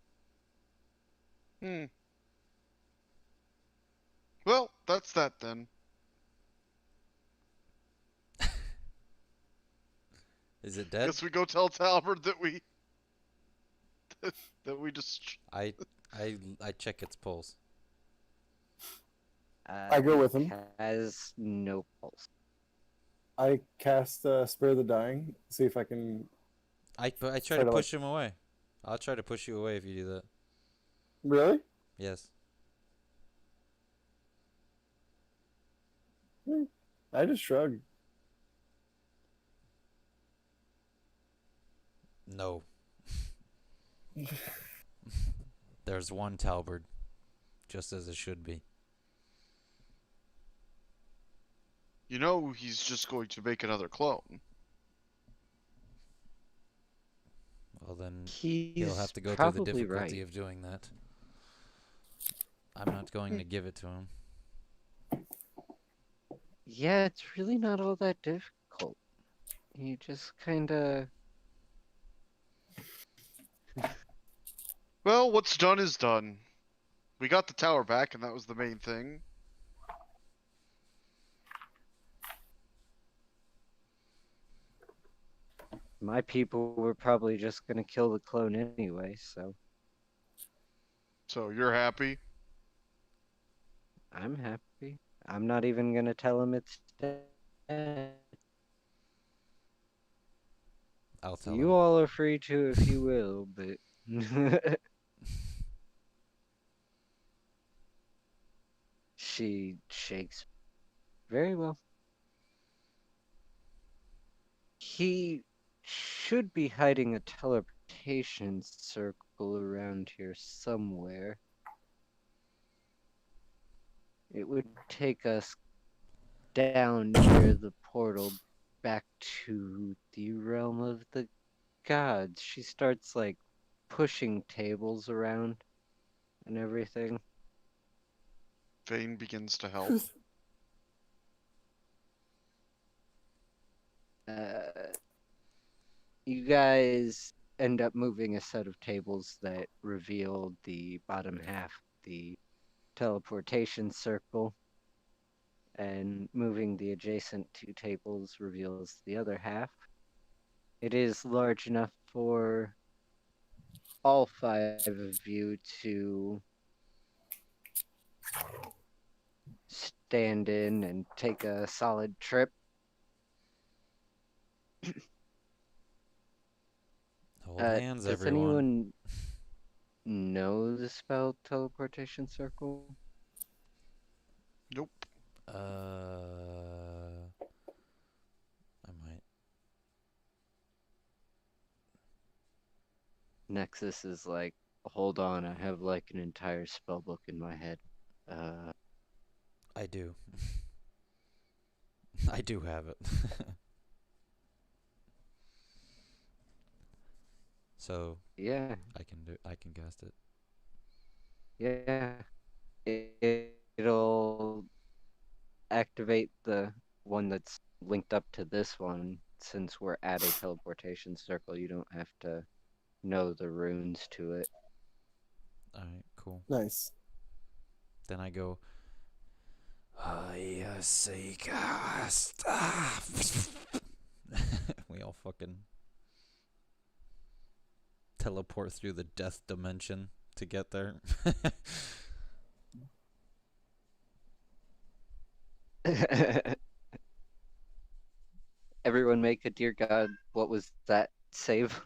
Hmm. Well, that's that then. Is it dead? Guess we go tell Talbert that we that we just. I check its pulse. I go with him. Has no pulse. I cast Spare the Dying. See if I can. I try Try to to, push him away. I'll try to push you away if you do that. Really? Yes. I just shrug. No. There's one Talbert, just as it should be. You know he's just going to make another clone. Well then, He's he'll have to go through the probably difficulty right. of doing that. I'm not going to give it to him. Yeah, it's really not all that difficult. You just kinda. Well, what's done is done. We got the tower back, and that was the main thing. My people were probably just gonna kill the clone anyway, so. So you're happy? I'm happy. I'm not even gonna tell him it's dead. I'll tell You him. all are free to if you will, but she shakes. Very well. He should be hiding a teleportation circle around here somewhere. It would take us down near the portal back to the realm of the gods. She starts like pushing tables around and everything. Vane begins to help. You guys end up moving a set of tables that reveal the bottom half, the teleportation circle, and moving the adjacent two tables reveals the other half. It is large enough for all 5 of you to stand in and take a solid trip. Hold hands, Does everyone. anyone know the spell teleportation circle? Nope. I might. Nexus is like, hold on, I have like an entire spell book in my head. I do. I do have it. So Yeah, I can cast it. yeah. It'll activate the one that's linked up to this one. Since we're at a teleportation circle, you don't have to know the runes to it. Alright, cool. Nice. Then I go. Yes, cast. We all fucking teleport through the death dimension to get there. Everyone make a dear god, what was that save?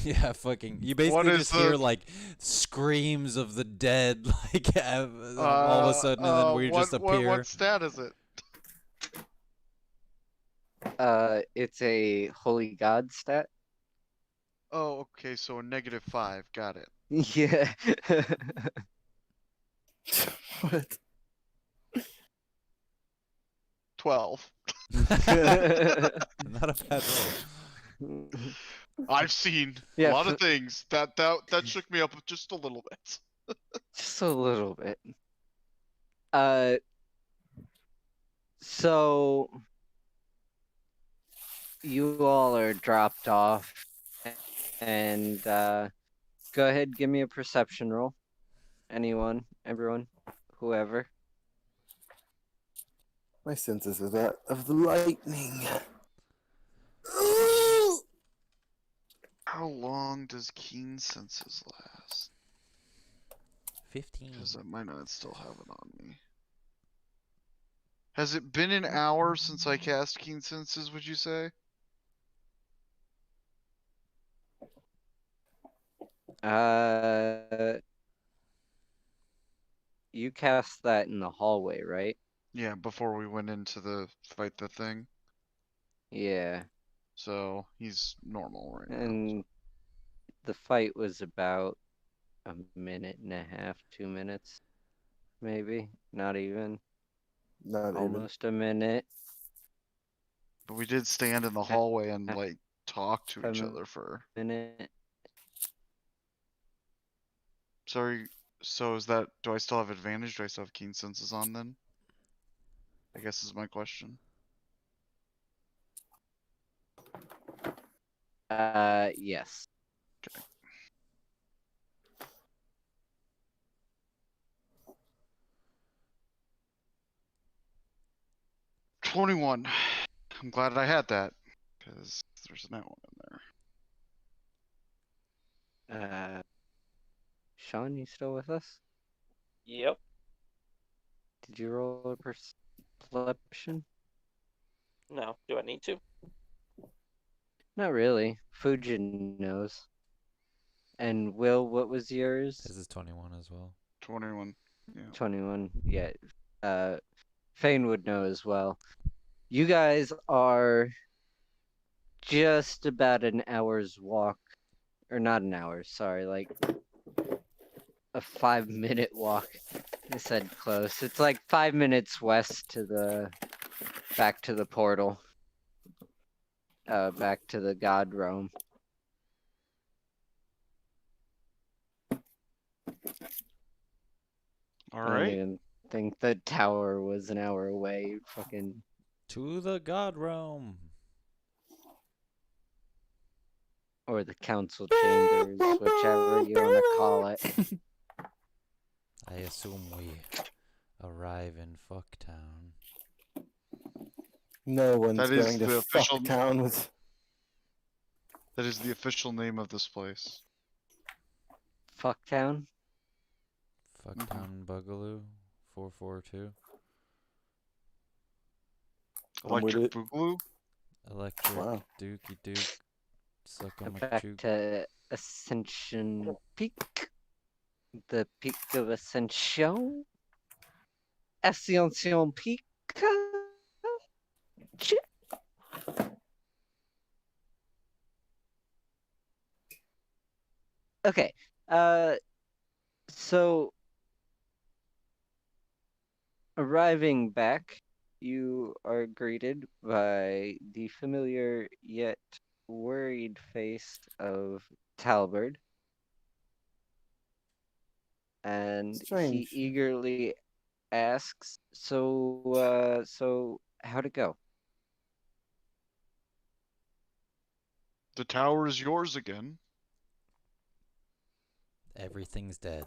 Yeah, fucking. You What basically is just hear the- like screams of the dead, like all of a sudden, and then we just appear. What stat is it? It's a holy god stat. Oh, okay, so a -5. Got it. Yeah. What? 12. Not a bad roll. I've seen Yeah, a lot of things. That shook me up just a little bit. just a little bit. So you all are dropped off, and go ahead, give me a perception roll. Anyone, everyone, whoever. My senses are that of the lightning. How long does keen senses last? 15. Because I might not still have it on me. Has it been an hour since I cast keen senses, would you say? You cast that in the hallway, right? Yeah, before we went into the fight the thing. Yeah. So he's normal right now. And the fight was about a minute and a half, 2 minutes, maybe. Not even. Not even. Almost a minute. But we did stand in the hallway and like talk to each a other for. minute. Sorry. So is that? Do I still have advantage? Do I still have keen senses on then? I guess is my question. Yes. 21. I'm glad I had that because there's that one in there. Sean, you still with us? Yep. Did you roll a perception? No. Do I need to? Not really. Fujin knows. And Will, what was yours? This is 21 as well. 21. Yeah. 21. Yeah. Fane would know as well. You guys are just about an hour's walk, or not an hour, sorry, like a 5-minute walk. I said close. It's like 5 minutes west to back to the portal. Back to the God Realm. All I don't right. even think the tower was an hour away. Fucking To the God Realm. or the council chambers, whichever you want to call it. I assume we arrive in Fucktown. No one's That is going to the official- fuck town with. That is the official name of this place. Fucktown. Fucktown Boogaloo 442. I'm with Electric it. Boogaloo? Electric Wow. Dookie Duke. Suck Go 'em back chook. to Ascension Peak. The Peak of Ascension. Ascension Peak. Ch- Okay. So arriving back, you are greeted by the familiar yet worried face of Talbert. And he Strange. eagerly asks, so how'd it go? The tower is yours again. Everything's dead.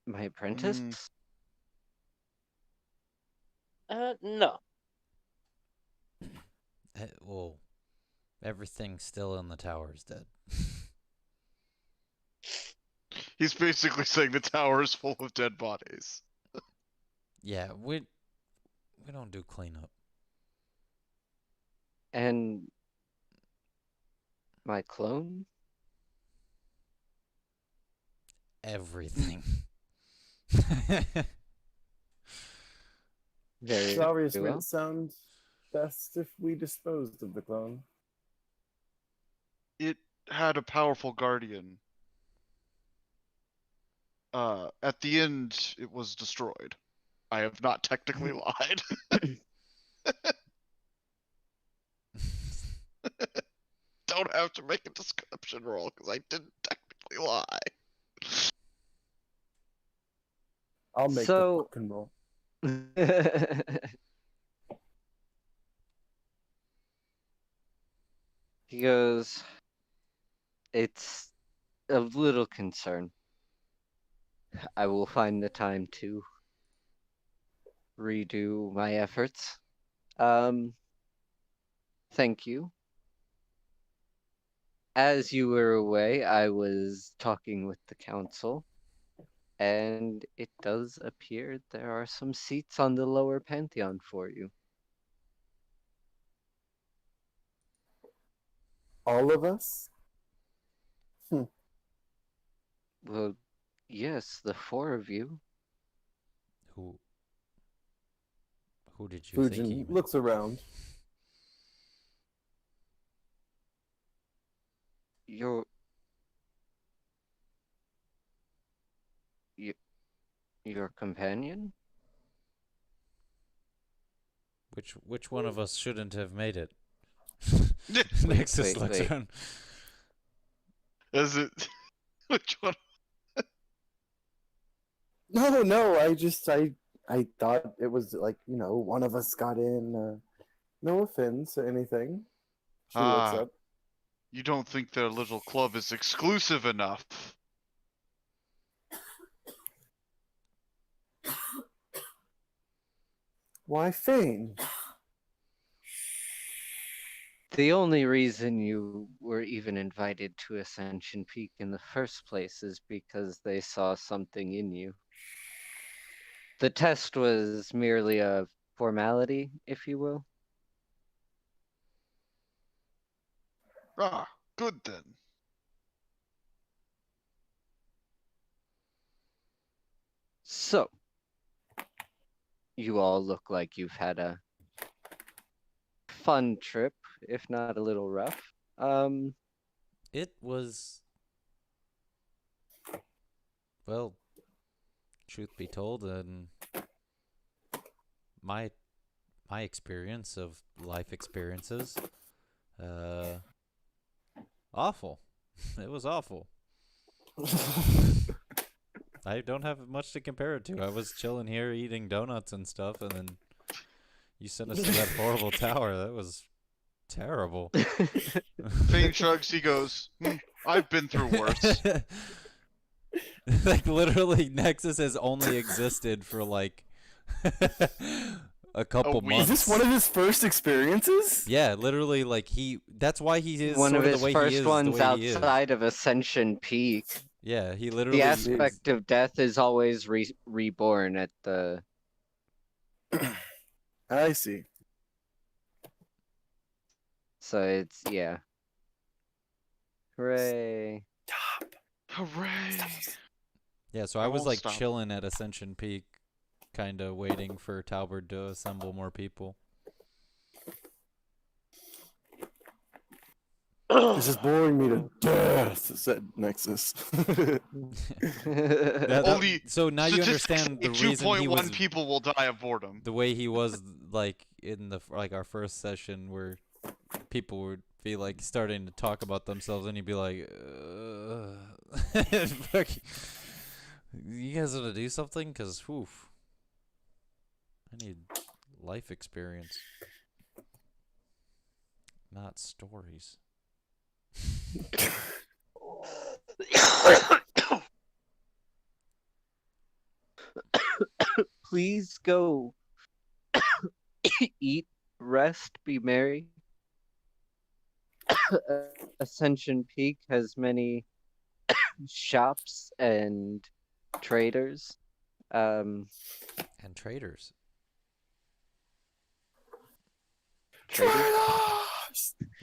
My apprentice? No. Well, everything's still in the tower is dead. He's basically saying the tower is full of dead bodies. Yeah, we don't do cleanup. And my clone? Everything. Very Darius made well. it sound best if we disposed of the clone. It had a powerful guardian. At the end, it was destroyed. I have not technically lied. Don't have to make a description roll because I didn't technically lie. I'll make So- the fucking roll. He goes, it's a little concern. I will find the time to redo my efforts. Thank you. As you were away, I was talking with the council, and it does appear there are some seats on the lower pantheon for you. All of us? Well, yes, the 4 of you. Who did you think he Fujin meant? looks around. Your companion? Which one of us shouldn't have made it? Wait, Nexus wait, looks wait. around. Is it? Which one? No, I thought it was like, one of us got in. No offense or anything. She looks Ah. up. You don't think their little club is exclusive enough? Why Fane? The only reason you were even invited to Ascension Peak in the first place is because they saw something in you. The test was merely a formality, if you will. Ah, good then. So, you all look like you've had a fun trip, if not a little rough. It was, well, truth be told, and my experience of life experiences, awful. It was awful. I don't have much to compare it to. I was chilling here eating donuts and stuff, and then you sent us to that horrible tower. That was terrible. Fane shrugs, he goes, I've been through worse. Like, literally, Nexus has only existed for, like, a couple week. Is months. this one of his first experiences? Yeah, literally, like, that's why he is One of sort of his the way first he is, the ones way he is. outside of Ascension Peak. Yeah, he literally The is. aspect of death is always reborn at the... I see. So it's, yeah. Hooray. Hooray! Yeah, so I I was won't like stop. chilling at Ascension Peak, kind of waiting for Talbert to assemble more people. This is boring me to death, said Nexus. So now you Statistics understand the say reason he 2.1 was people will die of boredom. the way he was, like, in the our first session where people would be like starting to talk about themselves and he'd be like, fuck, you guys want to do something? Because, oof, I need life experience, not stories. Please go eat, rest, be merry. Ascension Peak has many shops and traders. And traders. They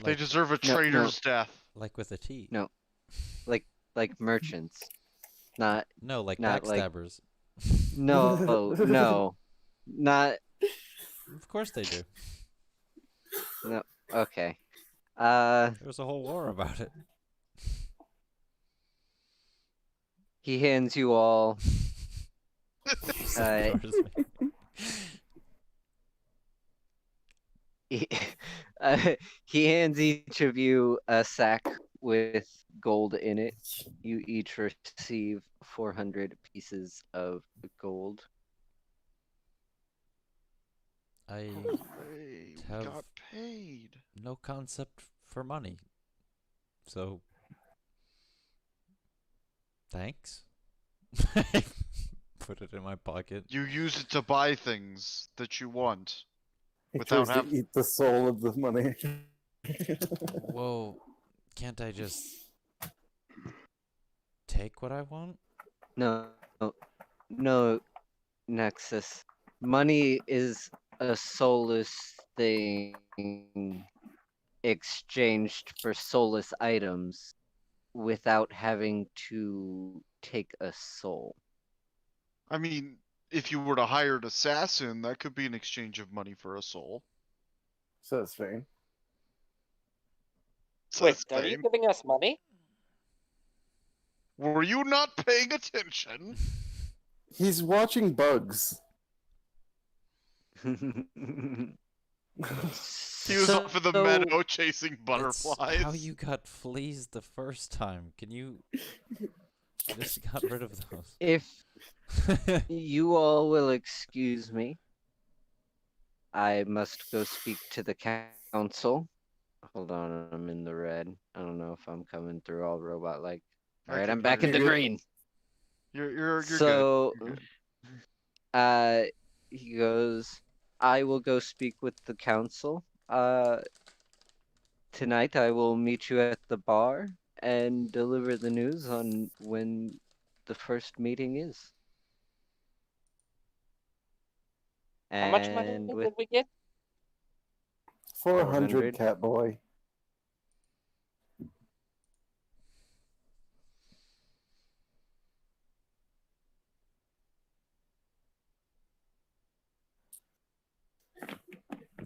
Like, deserve a No, traitor's death. like with a T. No. like merchants. Not No, like not like backstabbers. no, no. Not Of course they do. no. Okay. There was a whole war about it. He hands you all he, he hands each of you a sack with gold in it. You each receive 400 pieces of gold. I Hooray, we have got paid. no concept for money. So, thanks. Put it in my pocket. You use it to buy things that you want. He Without tries to eat the soul of the money. Whoa, can't I just take what I want? No, Nexus. Money is a soulless thing exchanged for soulless items without having to take a soul. I mean, if you were to hire an assassin, that could be an exchange of money for a soul. Says Fane. Wait, Says are you Fane. giving us money? Were you not paying attention? He's watching bugs. He was off in the meadow chasing butterflies. It's how you got fleas the first time. Can you just got rid of those? If you all will excuse me, I must go speak to the council. Hold on, I'm in the red. I don't know if I'm coming through all robot-like. All right, I'm back in the green. You're So, good. You're good. He goes, I will go speak with the council. tonight I will meet you at the bar and deliver the news on when the first meeting is. How much money And did with we get? 400, 400. Catboy.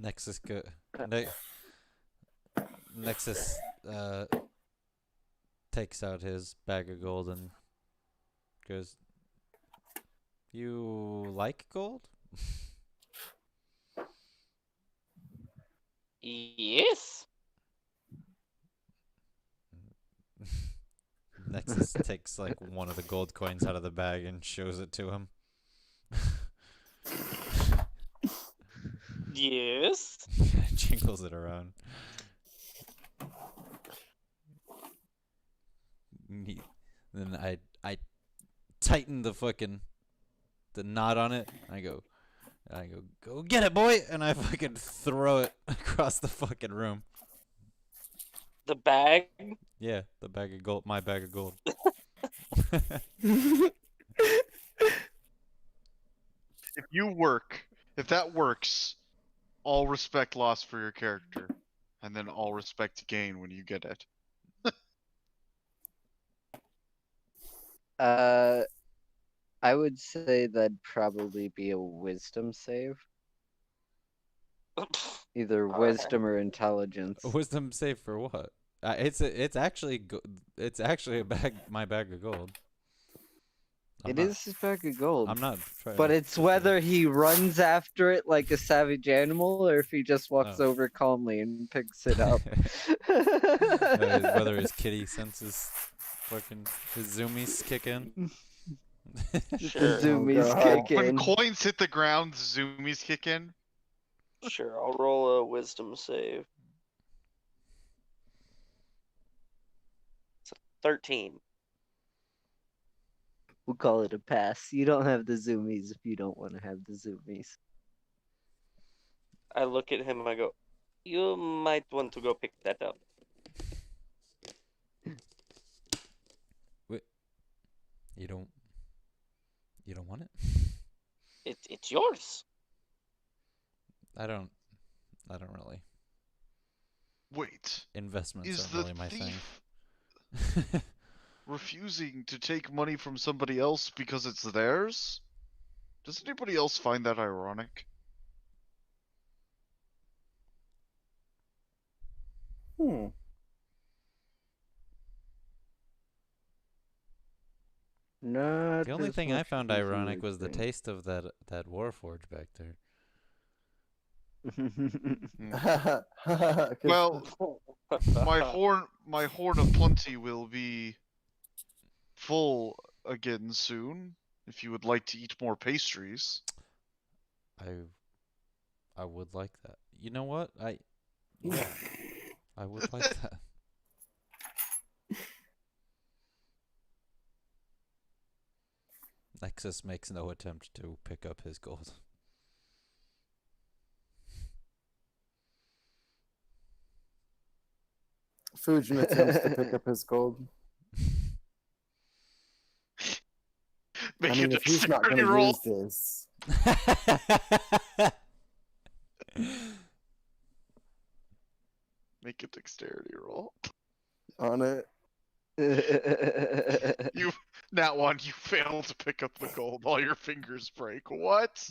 Nexus Nexus takes out his bag of gold and goes, "You like gold?" Yes. Nexus takes like one of the gold coins out of the bag and shows it to him. Yes. Jingles it around. Then I tighten the knot on it. I go, go get it, boy, and I fucking throw it across the fucking room. The bag. Yeah, the bag of gold, my bag of gold. If that works, all respect lost for your character, and then all respect gain when you get it. I would say that'd probably be a wisdom save. Either wisdom or intelligence. A wisdom save for what? It's actually my bag of gold. It is his bag of gold. I'm not trying. But it's whether he runs after it like a savage animal or if he just walks over calmly and picks it up. Whether his kitty senses his zoomies kick in. Sure. The zoomies kick When in. coins hit the ground, zoomies kick in. Sure, I'll roll a wisdom save. It's a 13. We'll call it a pass. You don't have the zoomies if you don't want to have the zoomies. I look at him and I go, "You might want to go pick that up." Wait, you don't want it? It's yours. I don't really. Wait, Investments is aren't the really my thief thing. refusing to take money from somebody else because it's theirs? Does anybody else find that ironic? Hmm. Not The only as thing I much found as you ironic would was the think. taste of that Warforged back there. Well, my horn of plenty will be full again soon. If you would like to eat more pastries. I would like that. You know what? I would like that. Nexus makes no attempt to pick up his gold. Fujin attempts to pick up his gold. Make I mean, a if he's not going dexterity to roll. use this, Make a dexterity roll. on it. You Nat one, you fail to pick up the gold. All your fingers break. What?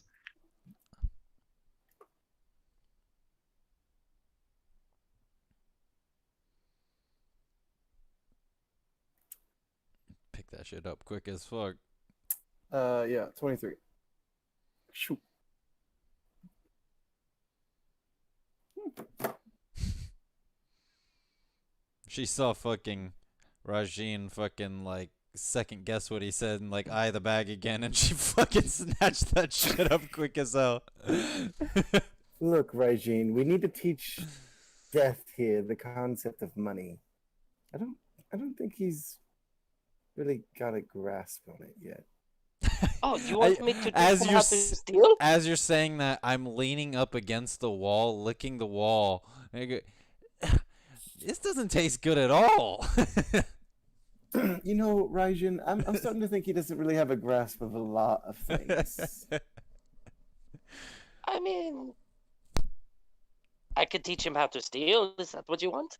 Pick that shit up quick as fuck. Yeah, 23. Shoot. She saw fucking Rajin fucking like second guess what he said and like eye the bag again, and she fucking snatched that shit up quick as hell. Look, Regine, we need to teach Death here the concept of money. I don't think he's really got a grasp on it yet. Oh, you want me to teach as him you're how to steal? as you're saying that, I'm leaning up against the wall, licking the wall. And I go, This doesn't taste good at all. You know, Raijin, I'm starting to think he doesn't really have a grasp of a lot of things. I mean, I could teach him how to steal. Is that what you want?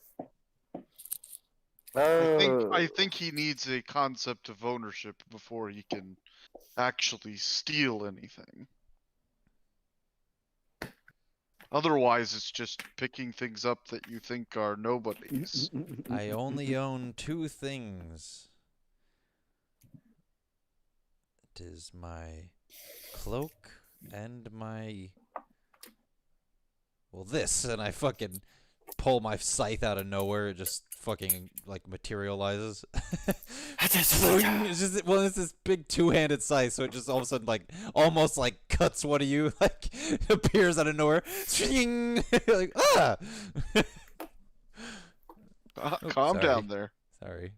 I think he needs a concept of ownership before he can actually steal anything. Otherwise, it's just picking things up that you think are nobody's. I only own 2 things. It is my cloak and my... Well, this, and I fucking pull my scythe out of nowhere. It just fucking, like, materializes. It's this big 2-handed scythe, so it just all of a sudden, like, almost, like, cuts one of you, like, appears out of nowhere. Like, ah! Calm sorry. down there. Sorry.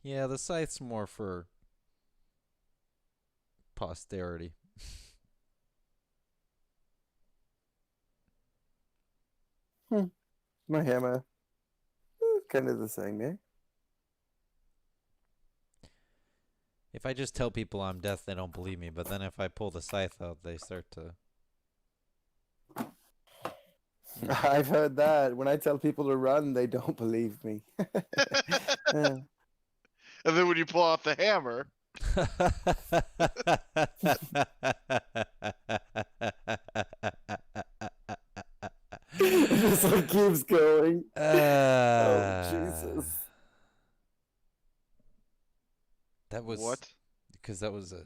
Yeah, the scythe's more for posterity. My hammer. Kind of the same, eh? If I just tell people I'm death, they don't believe me. But then if I pull the scythe out, they start to... I've heard that. When I tell people to run, they don't believe me. Yeah. And then when you pull out the hammer, It just like keeps going. Oh, Jesus. That was... what? Because that was a...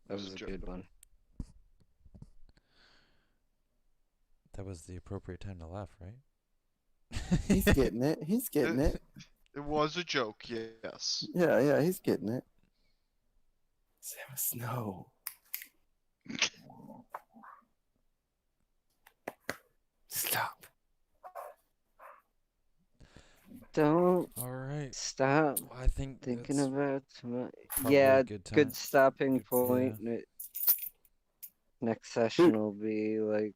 That was a good one. That was the appropriate time to laugh, right? He's getting it. He's getting it. It was a joke, yes. Yeah, he's getting it. Sarah Snow. Stop. Don't All right. stop I think thinking that's about tomorrow. probably Yeah, a good time. good stopping Yeah. point. Next session will be like